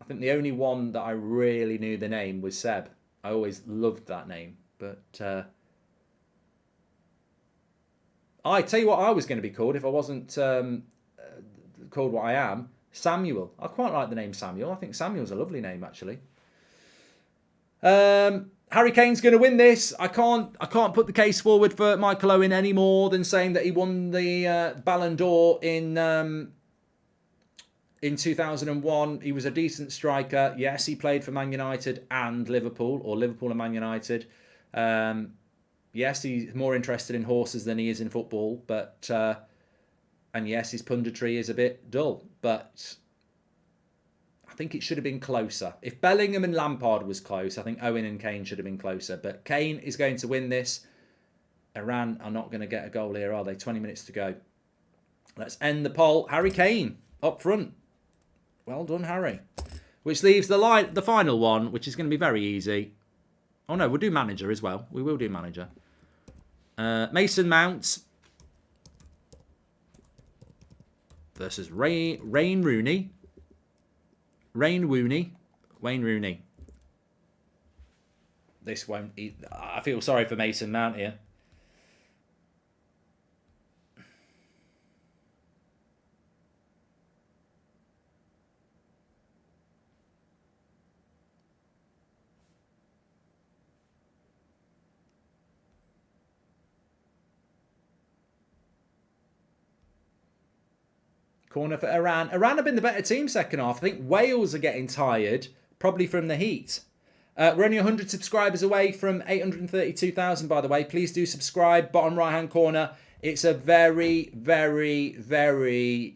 I think the only one that I really knew the name was Seb. I always loved that name, but I tell you what, I was going to be called if I wasn't called what I am. Samuel. I quite like the name Samuel. I think Samuel's a lovely name, actually. Harry Kane's going to win this. I can't put the case forward for Michael Owen any more than saying that he won the Ballon d'Or in 2001. He was a decent striker. Yes, he played for Man United and Liverpool, or Liverpool and Man United. Yes, he's more interested in horses than he is in football, but and yes, his punditry is a bit dull, but I think it should have been closer. If Bellingham and Lampard was close, I think Owen and Kane should have been closer, but Kane is going to win this. Iran are not going to get a goal here, are they? 20 minutes to go. Let's end the poll. Harry Kane up front. Well done, Harry. Which leaves the final one, which is going to be very easy. Oh no, we'll do manager as well. We will do manager. Mason Mount versus Wayne Rooney. Wayne Rooney. This won't. I feel sorry for Mason Mount here. Corner for Iran. Iran have been the better team second half. I think Wales are getting tired, probably from the heat. We're only 100 subscribers away from 832,000, by the way. Please do subscribe. Bottom right-hand corner. It's a very, very, very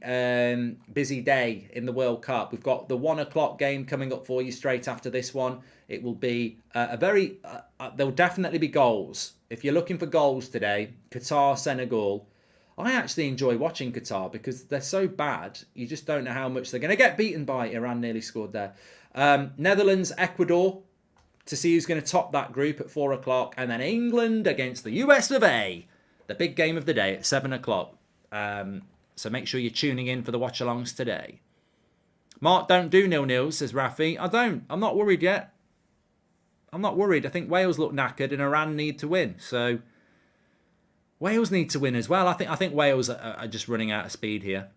busy day in the World Cup. We've got the 1 o'clock game coming up for you straight after this one. It will be there'll definitely be goals. If you're looking for goals today, Qatar, Senegal. I actually enjoy watching Qatar because they're so bad. You just don't know how much they're going to get beaten by. Iran nearly scored there. Netherlands, Ecuador, to see who's going to top that group at 4 o'clock. And then England against the US of A. The big game of the day at 7 o'clock. So make sure you're tuning in for the watch-alongs today. Mark, don't do 0-0, says Rafi. I don't. I'm not worried yet. I'm not worried. I think Wales look knackered and Iran need to win. So Wales need to win as well. I think Wales are just running out of speed here.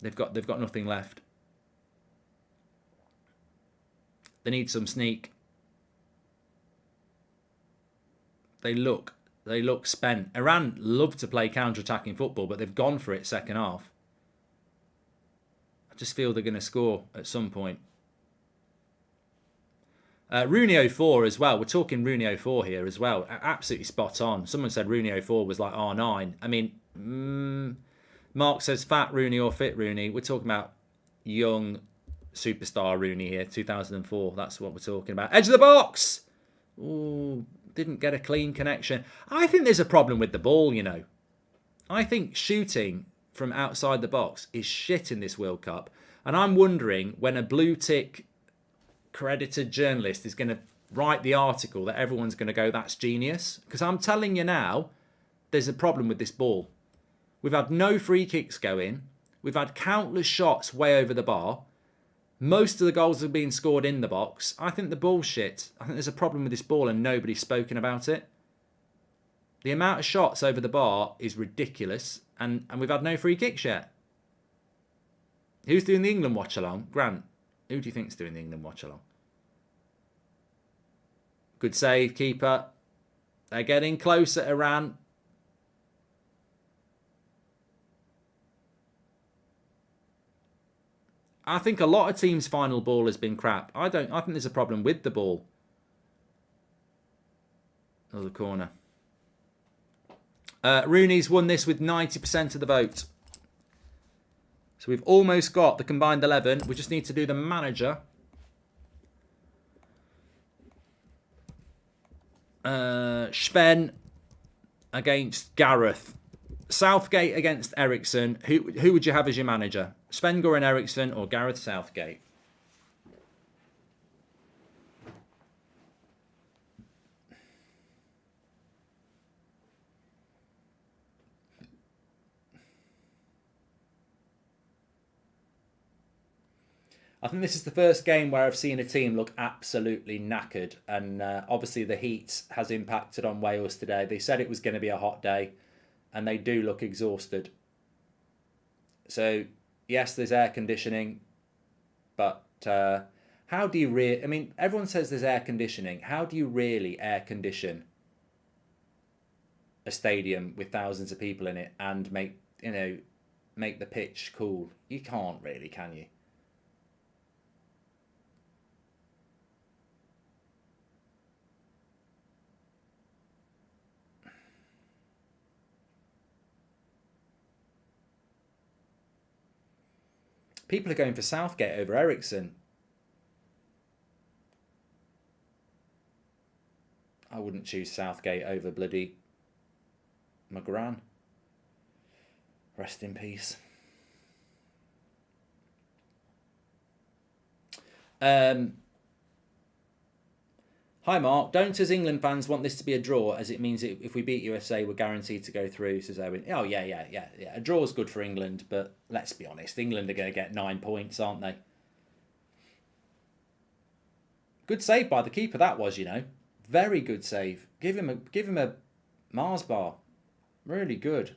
They've got nothing left. They need some sneak. They look spent. Iran love to play counter-attacking football, but they've gone for it second half. I just feel they're going to score at some point. Rooney 04 as well. We're talking Rooney 04 here as well. Absolutely spot on. Someone said Rooney 04 was like R9. I mean, Mark says fat Rooney or fit Rooney. We're talking about young superstar Rooney here, 2004. That's what we're talking about. Edge of the box! Ooh, didn't get a clean connection. I think there's a problem with the ball, you know. I think shooting from outside the box is shit in this World Cup. And I'm wondering when a blue tick credited journalist is going to write the article that everyone's going to go, that's genius. Because I'm telling you now, there's a problem with this ball. We've had no free kicks go in. We've had countless shots way over the bar. Most of the goals have been scored in the box. I think the ball's shit. I think there's a problem with this ball and nobody's spoken about it. The amount of shots over the bar is ridiculous. And we've had no free kicks yet. Who's doing the England watch-along? Grant, who do you think's doing the England watch-along? Good save, keeper. They're getting closer, Iran. I think a lot of teams' final ball has been crap. I think there's a problem with the ball. Another corner. Rooney's won this with 90% of the vote. So we've almost got the combined 11. We just need to do the manager. Sven against Gareth. Southgate against Ericsson. Who would you have as your manager? Sven-Goran Eriksson or Gareth Southgate? I think this is the first game where I've seen a team look absolutely knackered. And obviously the heat has impacted on Wales today. They said it was going to be a hot day. And they do look exhausted. So, yes, there's air conditioning. But how do you really... I mean, everyone says there's air conditioning. How do you really air condition a stadium with thousands of people in it and make the pitch cool? You can't really, can you? People are going for Southgate over Ericsson. I wouldn't choose Southgate over bloody McGran. Rest in peace. Hi Mark, don't as England fans want this to be a draw, as it means if we beat USA we're guaranteed to go through, says Owen. Oh yeah. A draw's good for England, but let's be honest, England are going to get 9 points, aren't they? Good save by the keeper that was, you know. Very good save. Give him a Mars bar. Really good.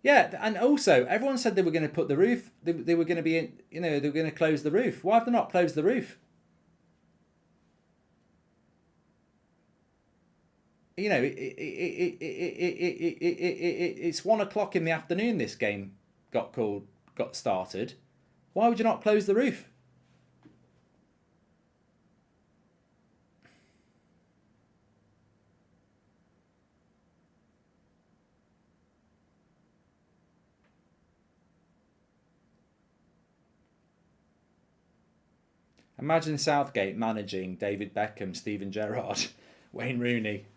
Yeah, and also everyone said they were going to put the roof. They were going to be in, they were going to close the roof. Why have they not closed the roof? It's 1 o'clock in the afternoon. This game got called got started, why would you not close the roof? Imagine Southgate managing David Beckham, Steven Gerrard, Wayne Rooney.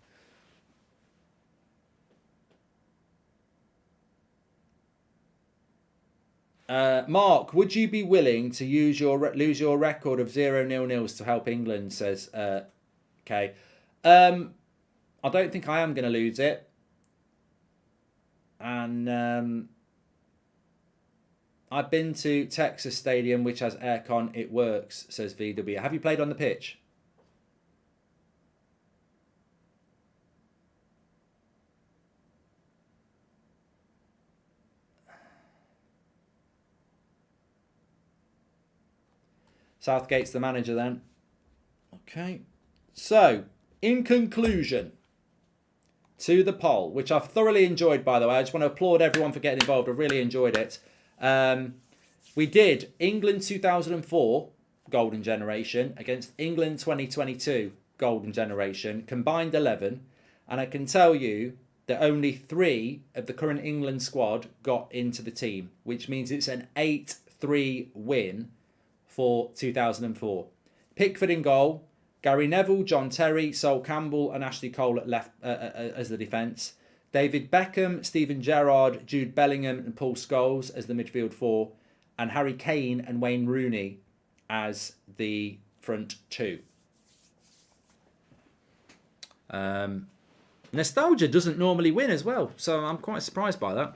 Mark, would you be willing to lose your record of 0-0-0s to help England? Says Kay. I don't think I am going to lose it, and I've been to Texas Stadium, which has aircon. It works, says VW. Have you played on the pitch? Southgate's the manager then. Okay. So, in conclusion, to the poll, which I've thoroughly enjoyed, by the way. I just want to applaud everyone for getting involved. I really enjoyed it. We did England 2004 Golden Generation against England 2022 Golden Generation, combined 11. And I can tell you that only 3 of the current England squad got into the team, which means it's an 8-3 win for 2004. Pickford in goal, Gary Neville, John Terry, Sol Campbell and Ashley Cole at left as the defence. David Beckham, Steven Gerrard, Jude Bellingham and Paul Scholes as the midfield 4. And Harry Kane and Wayne Rooney as the front 2. Nostalgia doesn't normally win as well, so I'm quite surprised by that.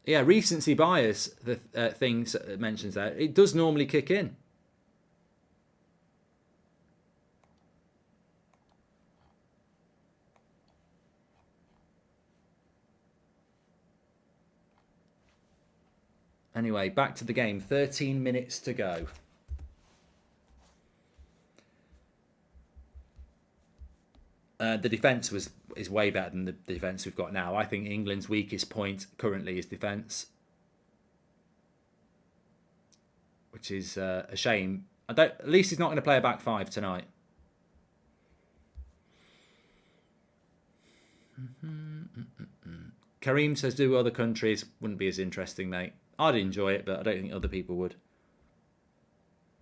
Yeah, recency bias, the things it mentions there, it does normally kick in. Anyway, back to the game. 13 minutes to go. The defence is way better than the defence we've got now. I think England's weakest point currently is defence, which is a shame. At least he's not going to play a back 5 tonight. Kareem says, do other countries? Wouldn't be as interesting, mate. I'd enjoy it, but I don't think other people would.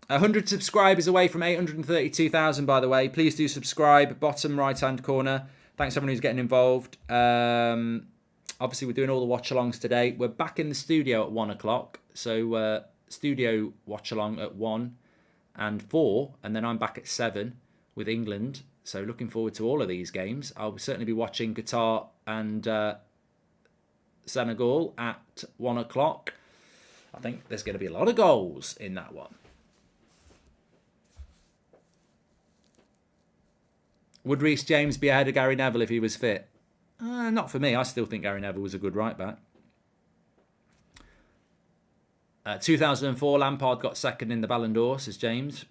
100 subscribers away from 832,000, by the way. Please do subscribe. Bottom right-hand corner. Thanks everyone who's getting involved. Obviously, we're doing all the watch-alongs today. We're back in the studio at 1 o'clock. So, studio watch-along at 1 and 4. And then I'm back at 7 with England. So, looking forward to all of these games. I'll certainly be watching Qatar and Senegal at 1 o'clock. I think there's going to be a lot of goals in that one. Would Reece James be ahead of Gary Neville if he was fit? Not for me. I still think Gary Neville was a good right back. 2004, Lampard got second in the Ballon d'Or, says James.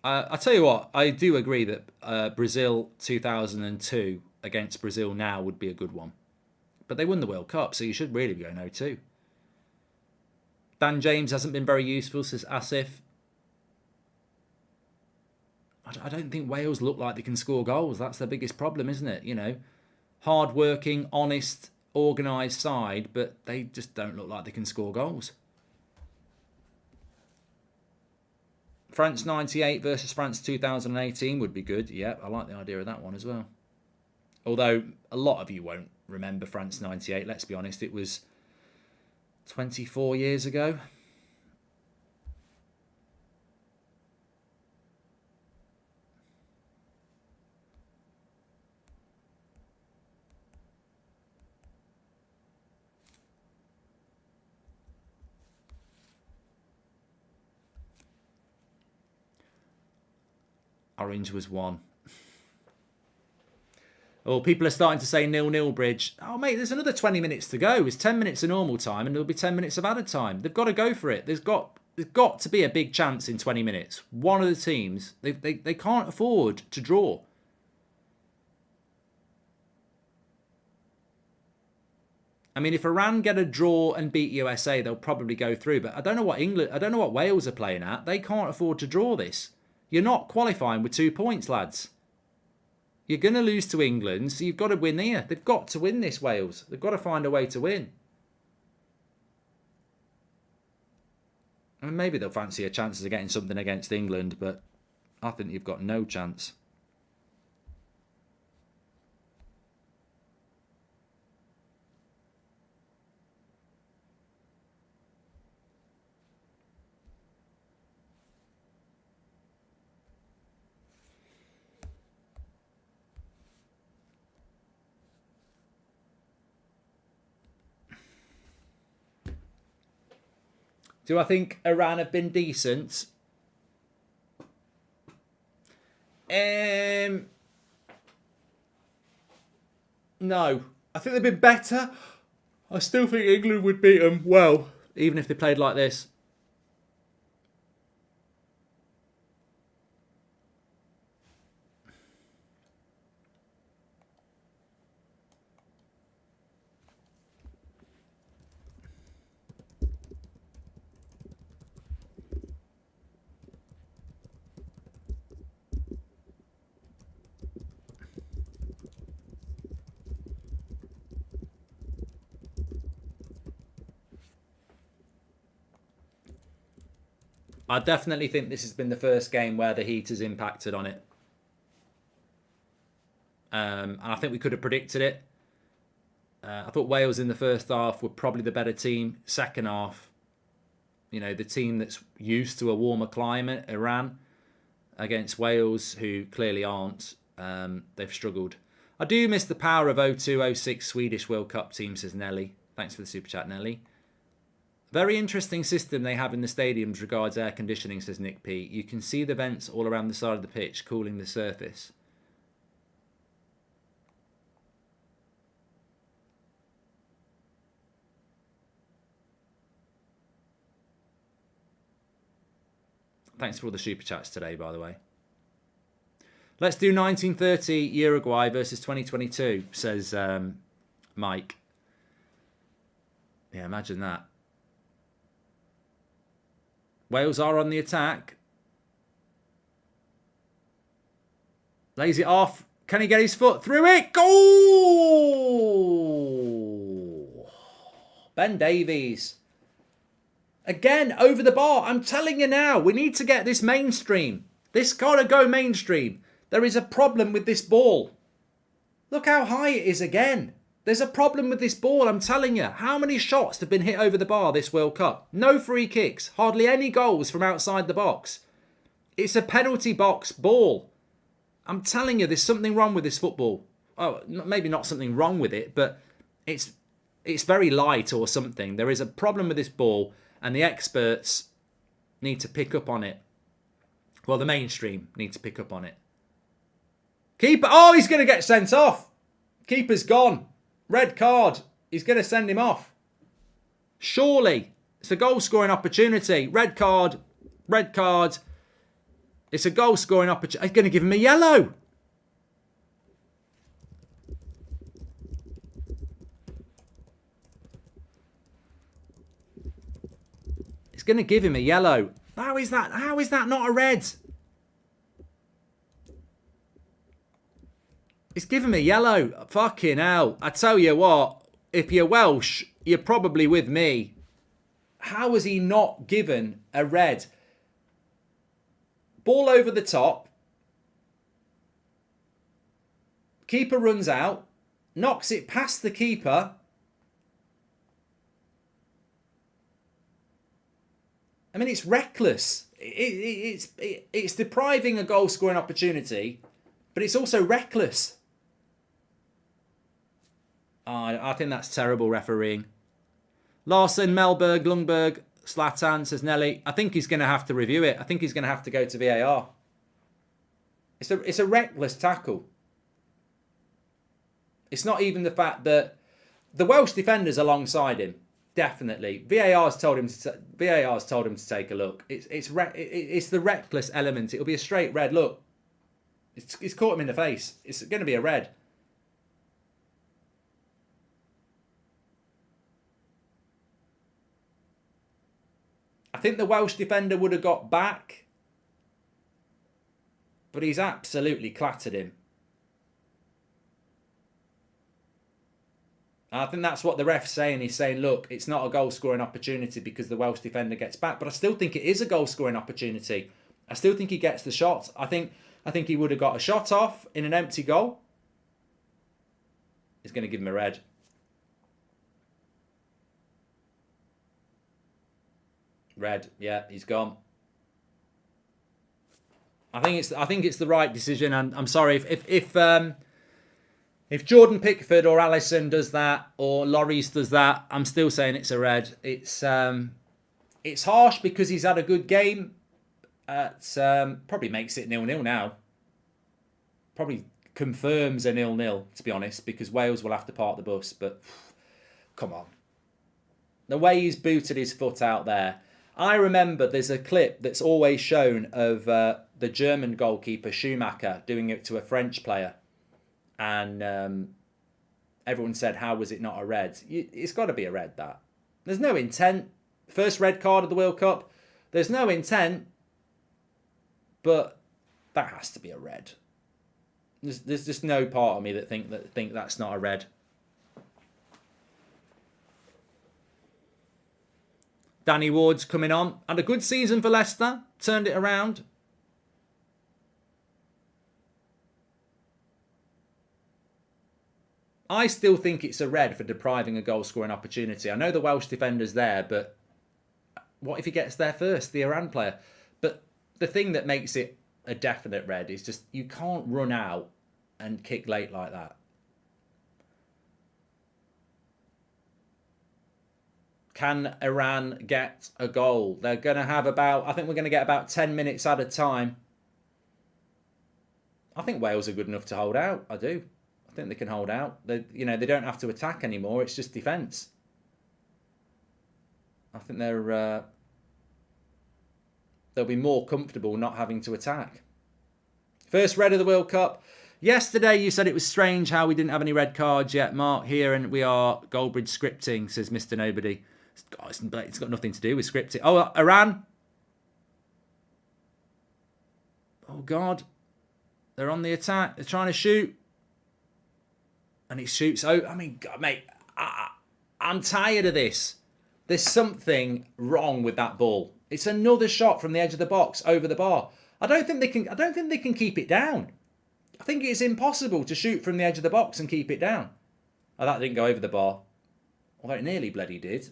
I tell you what, I do agree that Brazil 2002 against Brazil now would be a good one. But they won the World Cup, so you should really be going 0-2. Dan James hasn't been very useful, says Asif. I don't think Wales look like they can score goals. That's their biggest problem, isn't it? You know, hard-working, honest, organised side, but they just don't look like they can score goals. France 98 versus France 2018 would be good. Yeah, I like the idea of that one as well. Although a lot of you won't remember France 98, let's be honest. It was 24 years ago. Orange was 1. Oh, people are starting to say 0-0 Bridge. Oh, mate, there's another 20 minutes to go. It's 10 minutes of normal time and there'll be 10 minutes of added time. They've got to go for it. There's got there's got to be a big chance in 20 minutes. One of the teams, they can't afford to draw. I mean, if Iran get a draw and beat USA, they'll probably go through. But I don't know what Wales are playing at. They can't afford to draw this. You're not qualifying with 2 points, lads. You're going to lose to England, so you've got to win here. They've got to win this, Wales. They've got to find a way to win. I mean, maybe they'll fancy a chance of getting something against England, but I think you've got no chance. Do I think Iran have been decent? No. I think they've been better. I still think England would beat them well, even if they played like this. I definitely think this has been the first game where the heat has impacted on it. And I think we could have predicted it. I thought Wales in the first half were probably the better team. Second half, you know, the team that's used to a warmer climate, Iran, against Wales, who clearly aren't. They've struggled. I do miss the power of 02-06 Swedish World Cup team, says Nelly. Thanks for the super chat, Nelly. Very interesting system they have in the stadiums regards air conditioning, says Nick P. You can see the vents all around the side of the pitch, cooling the surface. Thanks for all the super chats today, by the way. Let's do 1930 Uruguay versus 2022, says Mike. Yeah, imagine that. Wales are on the attack. Lays it off. Can he get his foot through it? Goal! Ben Davies. Again, over the bar. I'm telling you now, we need to get this mainstream. This got to go mainstream. There is a problem with this ball. Look how high it is again. There's a problem with this ball, I'm telling you. How many shots have been hit over the bar this World Cup? No free kicks. Hardly any goals from outside the box. It's a penalty box ball. I'm telling you, there's something wrong with this football. Oh, maybe not something wrong with it, but it's very light or something. There is a problem with this ball, and the experts need to pick up on it. Well, the mainstream need to pick up on it. Keeper. Oh, he's going to get sent off. Keeper's gone. Red card. He's going to send him off. Surely. It's a goal scoring opportunity. Red card. Red card. It's a goal scoring opportunity. He's going to give him a yellow. He's going to give him a yellow. How is that? How is that not a red? He's given me yellow. Fucking hell. I tell you what, if you're Welsh, you're probably with me. How was he not given a red? Ball over the top. Keeper runs out. Knocks it past the keeper. I mean, it's reckless. It's depriving a goal scoring opportunity, but it's also reckless. I think that's terrible refereeing. Larson, Melberg, Lundberg, Zlatan, says Nelly. I think he's going to have to review it. I think he's going to have to go to VAR. It's a reckless tackle. It's not even the fact that the Welsh defenders alongside him definitely. VAR's told him to take a look. It's the reckless element. It'll be a straight red. Look, it's caught him in the face. It's going to be a red. I think the Welsh defender would have got back, but he's absolutely clattered him. And I think that's what the ref's saying. He's saying, look, it's not a goal-scoring opportunity because the Welsh defender gets back. But I still think it is a goal-scoring opportunity. I still think he gets the shot. I think he would have got a shot off in an empty goal. He's going to give him a red. Red, yeah, he's gone. I think it's the right decision, and I'm sorry if Jordan Pickford or Alisson does that or Lloris does that, I'm still saying it's a red. It's harsh because he's had a good game. Probably makes it 0-0 now. Probably confirms a 0-0, to be honest, because Wales will have to park the bus. But come on, the way he's booted his foot out there. I remember there's a clip that's always shown of the German goalkeeper Schumacher doing it to a French player. And everyone said, how was it not a red? It's got to be a red, that. There's no intent. First red card of the World Cup. There's no intent. But that has to be a red. There's just no part of me that think that's not a red. Danny Ward's coming on. Had a good season for Leicester. Turned it around. I still think it's a red for depriving a goal-scoring opportunity. I know the Welsh defender's there, but what if he gets there first, the Iran player? But the thing that makes it a definite red is just you can't run out and kick late like that. Can Iran get a goal? They're going to have I think we're going to get about 10 minutes at a time. I think Wales are good enough to hold out. I do. I think they can hold out. They don't have to attack anymore. It's just defence. I think they'll be more comfortable not having to attack. First red of the World Cup. Yesterday you said it was strange how we didn't have any red cards yet, Mark. Here and we are Goldbridge scripting, says Mr. Nobody. It's got nothing to do with scripting. Oh, Iran. Oh, God. They're on the attack. They're trying to shoot. And he shoots out. I mean, God, mate, I'm tired of this. There's something wrong with that ball. It's another shot from the edge of the box over the bar. I don't think they can keep it down. I think it's impossible to shoot from the edge of the box and keep it down. Oh, that didn't go over the bar. Although it nearly bloody did.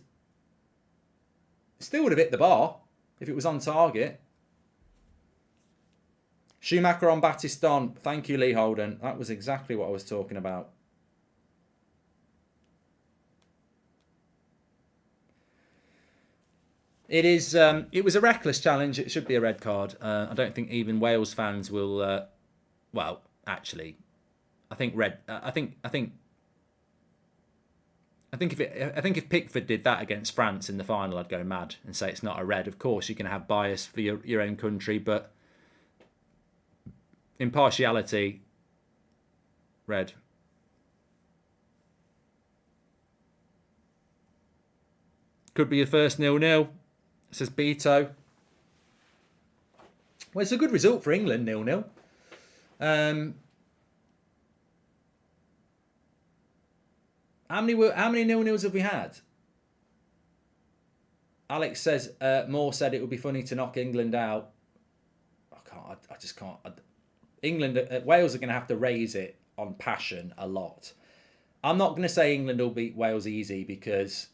It still would have hit the bar if it was on target. Schumacher on Battiston. Thank you, Lee Holden. That was exactly what I was talking about. It is. It was a reckless challenge. It should be a red card. I don't think even Wales fans will. Well, actually, I think red. I think if Pickford did that against France in the final, I'd go mad and say it's not a red. Of course, you can have bias for your own country, but impartiality, red. Could be your first 0-0. Says Beto. Well, it's a good result for England, 0-0. How many 0-0s have we had? Alex says Moore said it would be funny to knock England out. I just can't. Wales are going to have to raise it on passion a lot. I'm not going to say England will beat Wales easy because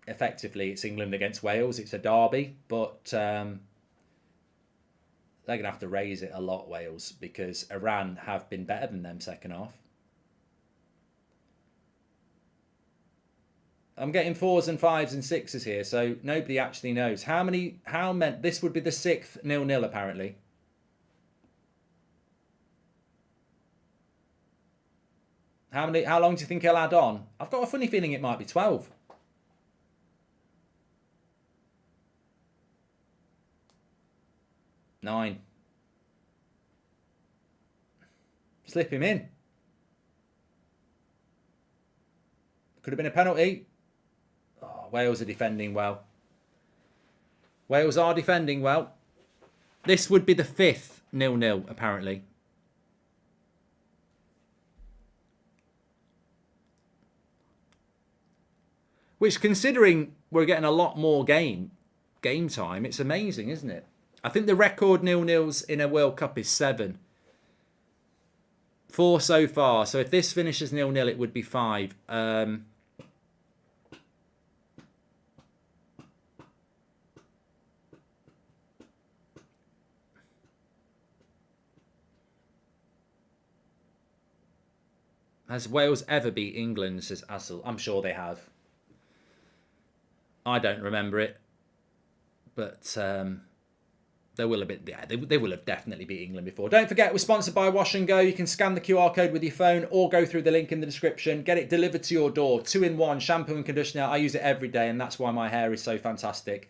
effectively it's England against Wales. It's a derby, but they're going to have to raise it a lot, Wales, because Iran have been better than them second half. I'm getting 4s and 5s and 6s here, so nobody actually knows. How many, this would be the 6th 0-0 apparently. How long do you think he'll add on? I've got a funny feeling it might be 12. 9. Slip him in. Could have been a penalty. Oh, Wales are defending well. Wales are defending well. This would be the 5th 0-0, apparently. Which, considering we're getting a lot more game time, it's amazing, isn't it? I think the record 0-0s in a World Cup is 7. 4 so far. So if this finishes 0-0, it would be 5. Has Wales ever beat England, says Assel? I'm sure they have. I don't remember it. But they will have been, yeah, they will have definitely beat England before. Don't forget, we're sponsored by Wash and Go. You can scan the QR code with your phone or go through the link in the description. Get it delivered to your door. 2-in-1 shampoo and conditioner. I use it every day, and that's why my hair is so fantastic.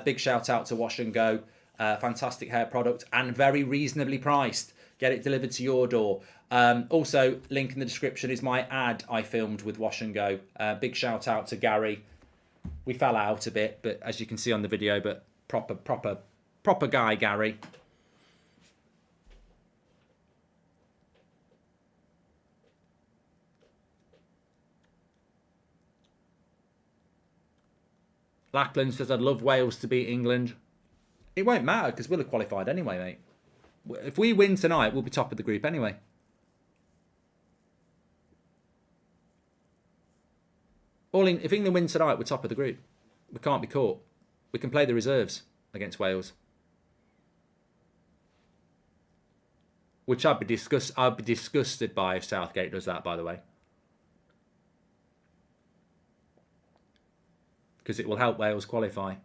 Big shout out to Wash and Go. Fantastic hair product and very reasonably priced. Get it delivered to your door. Also, link in the description is my ad I filmed with Wash and Go. Big shout out to Gary. We fell out a bit, but as you can see on the video, but proper guy, Gary. Lackland says, I'd love Wales to beat England. It won't matter because we'll have qualified anyway, mate. If we win tonight, we'll be top of the group anyway. If England win tonight, we're top of the group. We can't be caught. We can play the reserves against Wales. Which I'd be disgusted by if Southgate does that, by the way. Because it will help Wales qualify.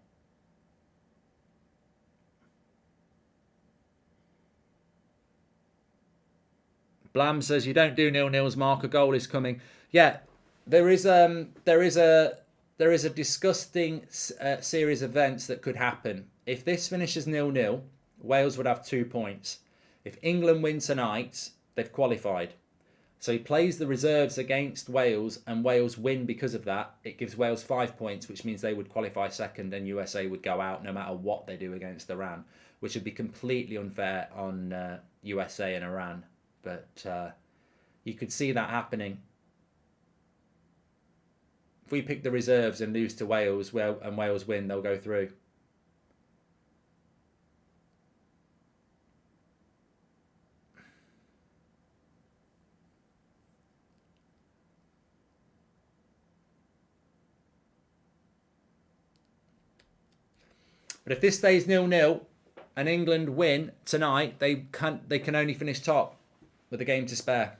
Blam says, you don't do 0-0s, Mark. A goal is coming. Yeah, there is a disgusting series of events that could happen. If this finishes 0-0, Wales would have 2 points. If England win tonight, they've qualified. So he plays the reserves against Wales, and Wales win because of that. It gives Wales 5 points, which means they would qualify second, and USA would go out no matter what they do against Iran, which would be completely unfair on USA and Iran. But you could see that happening. If we pick the reserves and lose to Wales, and Wales win, they'll go through. But if this stays 0-0 and England win tonight, they can only finish top with a game to spare.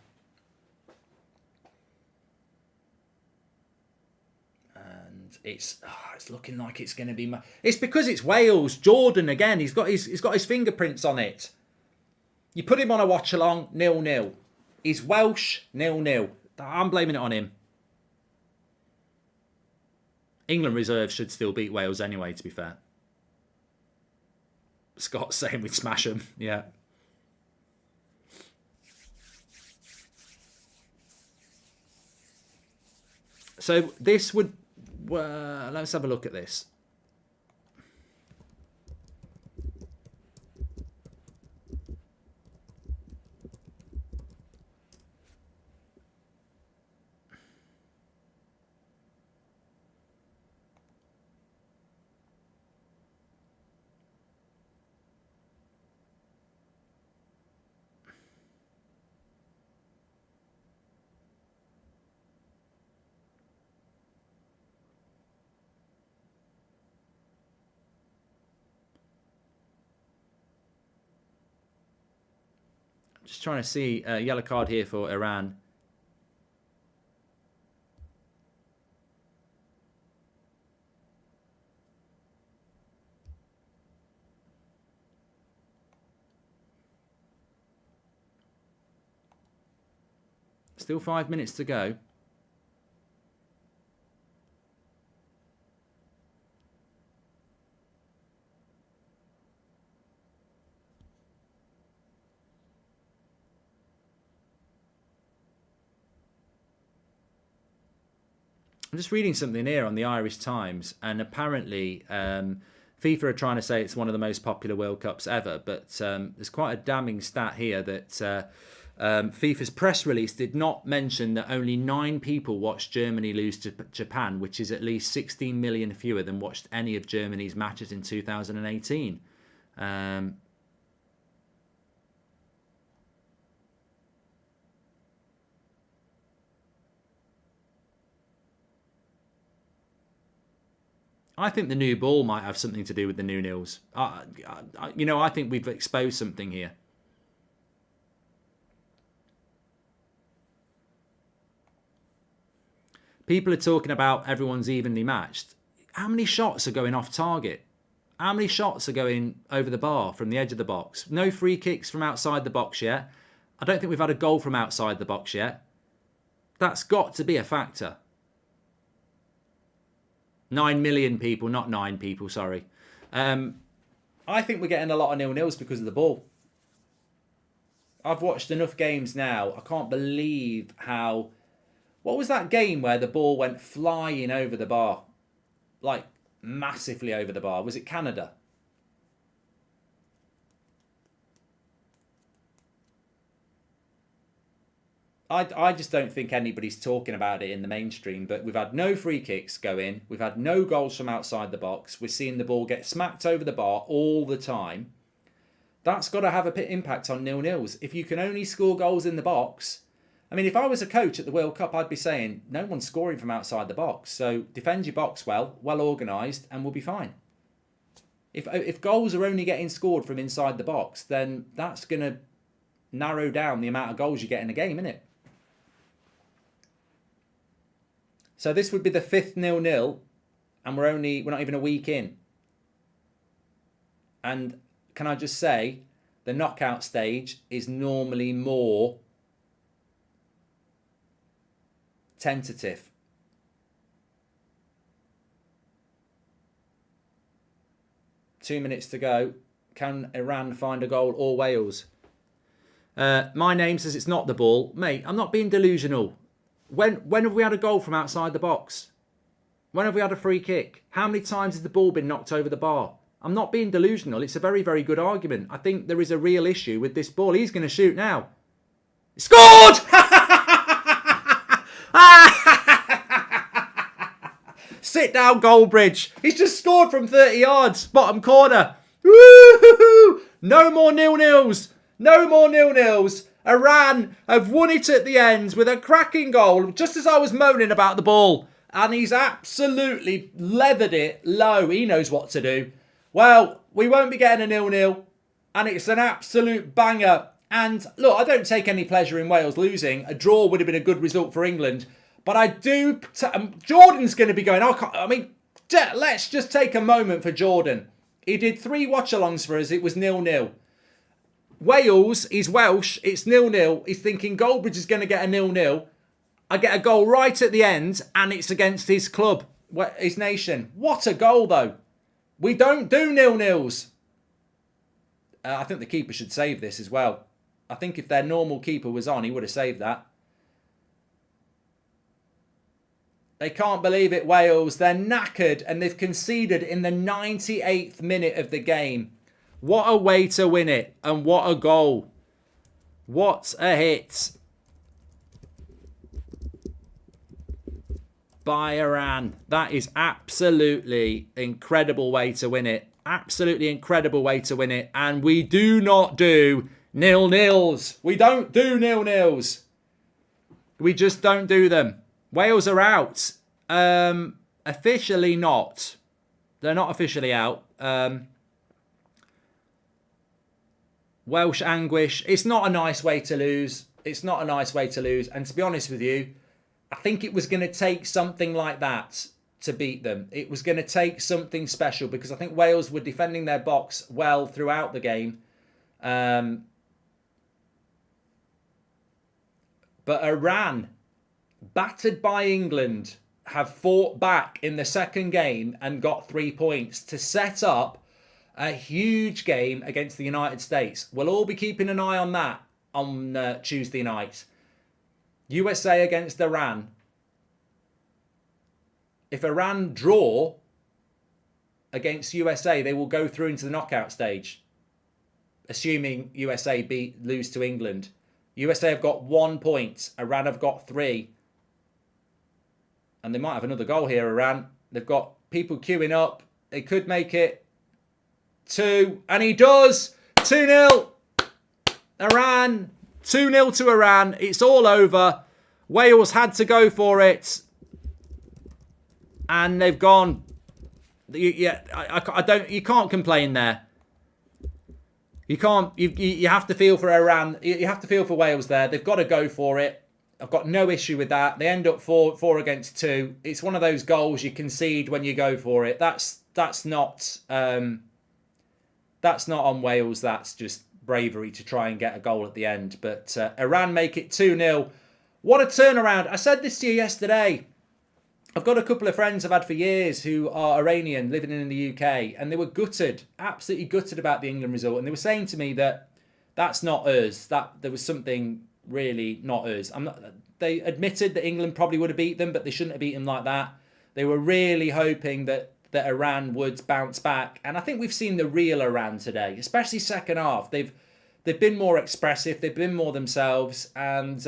And it's looking like it's going to be. It's because it's Wales. Jordan again. He's got his fingerprints on it. You put him on a watch along, 0-0. He's Welsh, 0-0. I'm blaming it on him. England reserves should still beat Wales anyway, to be fair. Scott's saying we'd smash them. Yeah. So this would... let's have a look at this. Just trying to see a yellow card here for Iran. Still 5 minutes to go. I'm just reading something here on the Irish Times, and apparently FIFA are trying to say it's one of the most popular World Cups ever, but there's quite a damning stat here that FIFA's press release did not mention that only 9 people watched Germany lose to Japan, which is at least 16 million fewer than watched any of Germany's matches in 2018. I think the new ball might have something to do with the new nils. I think we've exposed something here. People are talking about everyone's evenly matched. How many shots are going off target? How many shots are going over the bar from the edge of the box? No free kicks from outside the box yet. I don't think we've had a goal from outside the box yet. That's got to be a factor. 9 million people, not 9 people, sorry. I think we're getting a lot of 0-0s because of the ball. I've watched enough games now. I can't believe how... What was that game where the ball went flying over the bar? Like, massively over the bar. Was it Canada? I just don't think anybody's talking about it in the mainstream, but we've had no free kicks go in. We've had no goals from outside the box. We're seeing the ball get smacked over the bar all the time. That's got to have an impact on 0-0s. If you can only score goals in the box... I mean, if I was a coach at the World Cup, I'd be saying, no one's scoring from outside the box. So defend your box well organised, and we'll be fine. If goals are only getting scored from inside the box, then that's going to narrow down the amount of goals you get in a game, isn't it? So this would be the 5th 0-0, and we're not even a week in. And can I just say, the knockout stage is normally more tentative. Two minutes to go. Can Iran find a goal or Wales? My name says it's not the ball. Mate, I'm not being delusional. When have we had a goal from outside the box? When have we had a free kick? How many times has the ball been knocked over the bar? I'm not being delusional. It's a very, very good argument. I think there is a real issue with this ball. He's going to shoot now. He scored! Sit down, Goldbridge. He's just scored from 30 yards. Bottom corner. Woo-hoo-hoo! No more 0-0s. No more 0-0s. Iran have won it at the end with a cracking goal, just as I was moaning about the ball. And he's absolutely leathered it low. He knows what to do. Well, we won't be getting a 0-0. And it's an absolute banger. And look, I don't take any pleasure in Wales losing. A draw would have been a good result for England. But I do... Jordan's going to be going... let's just take a moment for Jordan. He did 3 watch-alongs for us. It was 0-0. Wales, he's Welsh. It's 0-0. He's thinking Goldbridge is going to get a 0-0. I get a goal right at the end, and it's against his club, his nation. What a goal, though. We don't do 0-0s. I think the keeper should save this as well. I think if their normal keeper was on, he would have saved that. They can't believe it, Wales. They're knackered, and they've conceded in the 98th minute of the game. What a way to win it, and what a goal. What a hit by Iran. That is absolutely incredible way to win it. Absolutely incredible way to win it. And we do not do 0-0s. We don't do 0-0s. We just don't do them. Wales are out. Officially not. They're not officially out. Welsh anguish. It's not a nice way to lose. It's not a nice way to lose. And to be honest with you, I think it was going to take something like that to beat them. It was going to take something special because I think Wales were defending their box well throughout the game. But Iran, battered by England, have fought back in the second game and got 3 points to set up a huge game against the United States. We'll all be keeping an eye on that on Tuesday night. USA against Iran. if Iran draw against USA, they will go through into the knockout stage, assuming USA lose to England. USA have got 1 point. Iran have got 3. And they might have another goal here, Iran. They've got people queuing up. They could make it 2. And he does. 2-0. Iran. 2-0 to Iran. It's all over. Wales had to go for it. And they've gone. Yeah, I don't. You can't complain there. You can't. You have to feel for Iran. You have to feel for Wales there. They've got to go for it. I've got no issue with that. They end up 4 against 2. It's one of those goals you concede when you go for it. That's not on Wales. That's just bravery to try and get a goal at the end. But Iran make it 2-0. What a turnaround! I said this to you yesterday. I've got a couple of friends I've had for years who are Iranian living in the UK, and they were gutted, absolutely gutted about the England result. And they were saying to me that that's not us. That there was something really not us. They admitted that England probably would have beat them, but they shouldn't have beaten them like that. They were really hoping that Iran would bounce back, and I think we've seen the real Iran today, especially second half. They've been more expressive, they've been more themselves, and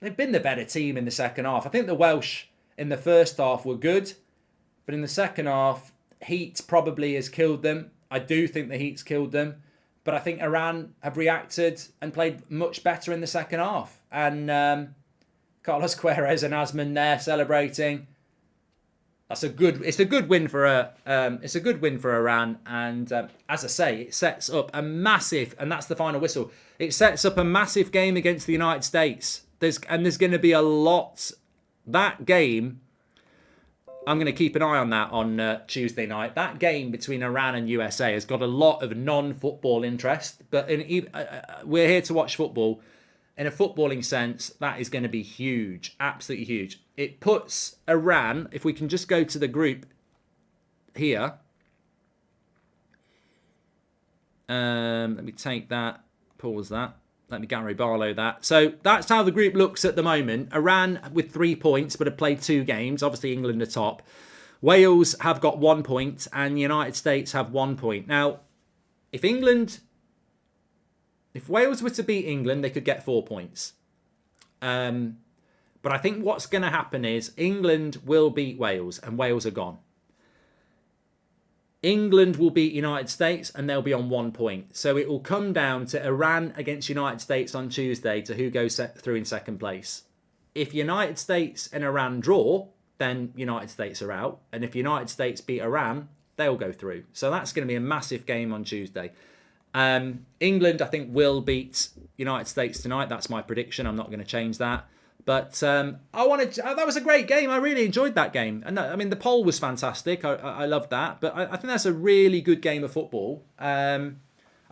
they've been the better team in the second half. I think the Welsh in the first half were good, but in the second half, heat probably has killed them. I do think the heat's killed them. But I think Iran have reacted and played much better in the second half. And Carlos Queiroz and Asman there celebrating. It's a good win for Iran. And as I say, it sets up a massive, and that's the final whistle. It sets up a massive game against the United States. There's going to be a lot. That game, I'm going to keep an eye on that on Tuesday night. That game between Iran and USA has got a lot of non-football interest, but we're here to watch football. In a footballing sense, that is going to be huge, absolutely huge. It puts Iran, if we can just go to the group here. Let me take that, pause that. Let me Gary Barlow that. So that's how the group looks at the moment. Iran with 3 points, but have played 2 games. Obviously, England are top. Wales have got 1 point, and the United States have 1 point. Now, if Wales were to beat England, they could get 4 points. But I think what's going to happen is England will beat Wales, and Wales are gone. England will beat United States and they'll be on 1 point. So it will come down to Iran against United States on Tuesday to who goes through in second place. If United States and Iran draw, then United States are out. And if United States beat Iran, they'll go through. So that's going to be a massive game on Tuesday. England, I think, will beat United States tonight. That's my prediction. I'm not going to change that. But that was a great game. I really enjoyed that game. And I mean, the poll was fantastic. I loved that. But I think that's a really good game of football. I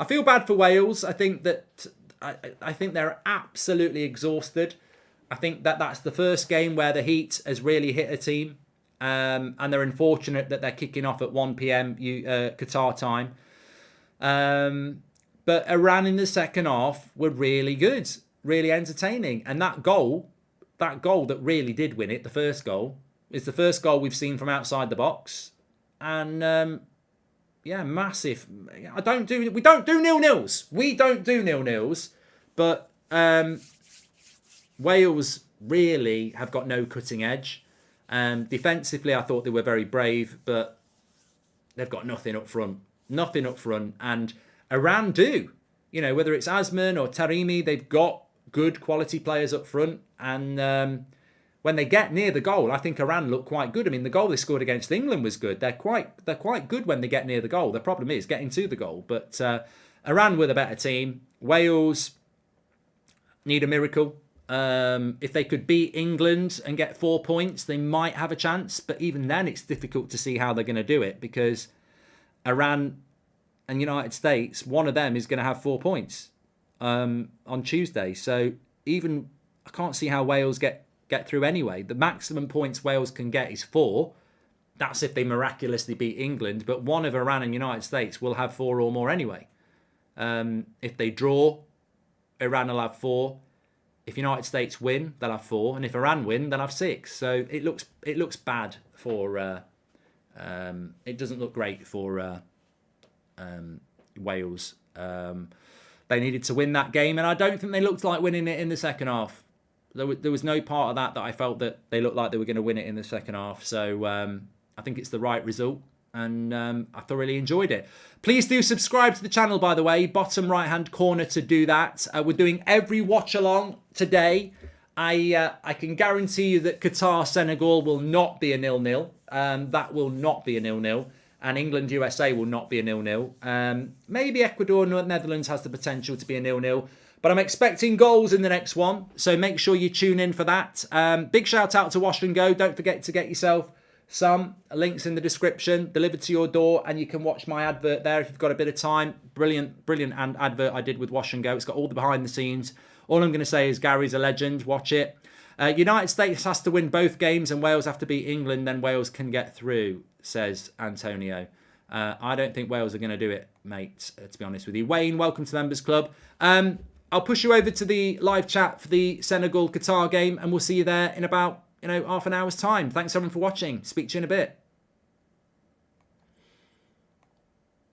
feel bad for Wales. I think they're absolutely exhausted. I think that's the first game where the heat has really hit a team. And they're unfortunate that they're kicking off at 1 p.m. Qatar time. But Iran in the second half were really good, really entertaining. And that goal that really did win it, the first goal, is the first goal we've seen from outside the box. And massive. We don't do 0-0s. We don't do 0-0s. But Wales really have got no cutting edge. Defensively, I thought they were very brave, but they've got nothing up front. Nothing up front. And Iran do. You know, whether it's Asman or Taremi, they've got good quality players up front. And when they get near the goal, I think Iran look quite good. I mean, the goal they scored against England was good. They're quite good when they get near the goal. The problem is getting to the goal. But Iran were the better team. Wales need a miracle. If they could beat England and get 4 points, they might have a chance. But even then, it's difficult to see how they're going to do it because Iran and United States, one of them is going to have 4 points on Tuesday. So even I can't see how Wales get through anyway. The maximum points Wales can get is 4. That's if they miraculously beat England. But one of Iran and United States will have 4 or more anyway. If they draw, Iran will have 4. If United States win, they'll have 4, and if Iran win, they'll have 6. So it looks bad for. It doesn't look great for Wales. They needed to win that game, and I don't think they looked like winning it in the second half. There was no part of that I felt that they looked like they were going to win it in the second half. So I think it's the right result, and I thoroughly enjoyed it. Please do subscribe to the channel, by the way, bottom right-hand corner to do that. We're doing every watch-along today. I can guarantee you that Qatar-Senegal will not be a 0-0. That will not be a 0-0. And England-USA will not be a 0-0. Maybe Ecuador-Netherlands has the potential to be a 0-0. But I'm expecting goals in the next one. So make sure you tune in for that. Big shout out to Wash and Go. Don't forget to get yourself some. Links in the description. Delivered to your door. And you can watch my advert there if you've got a bit of time. Brilliant advert I did with Wash and Go. It's got all the behind the scenes. All I'm going to say is Gary's a legend. Watch it. United States has to win both games and Wales have to beat England. Then Wales can get through, says Antonio. I don't think Wales are going to do it, mate, to be honest with you. Wayne, welcome to the Members Club. I'll push you over to the live chat for the Senegal-Qatar game, and we'll see you there in about half an hour's time. Thanks, everyone, for watching. Speak to you in a bit.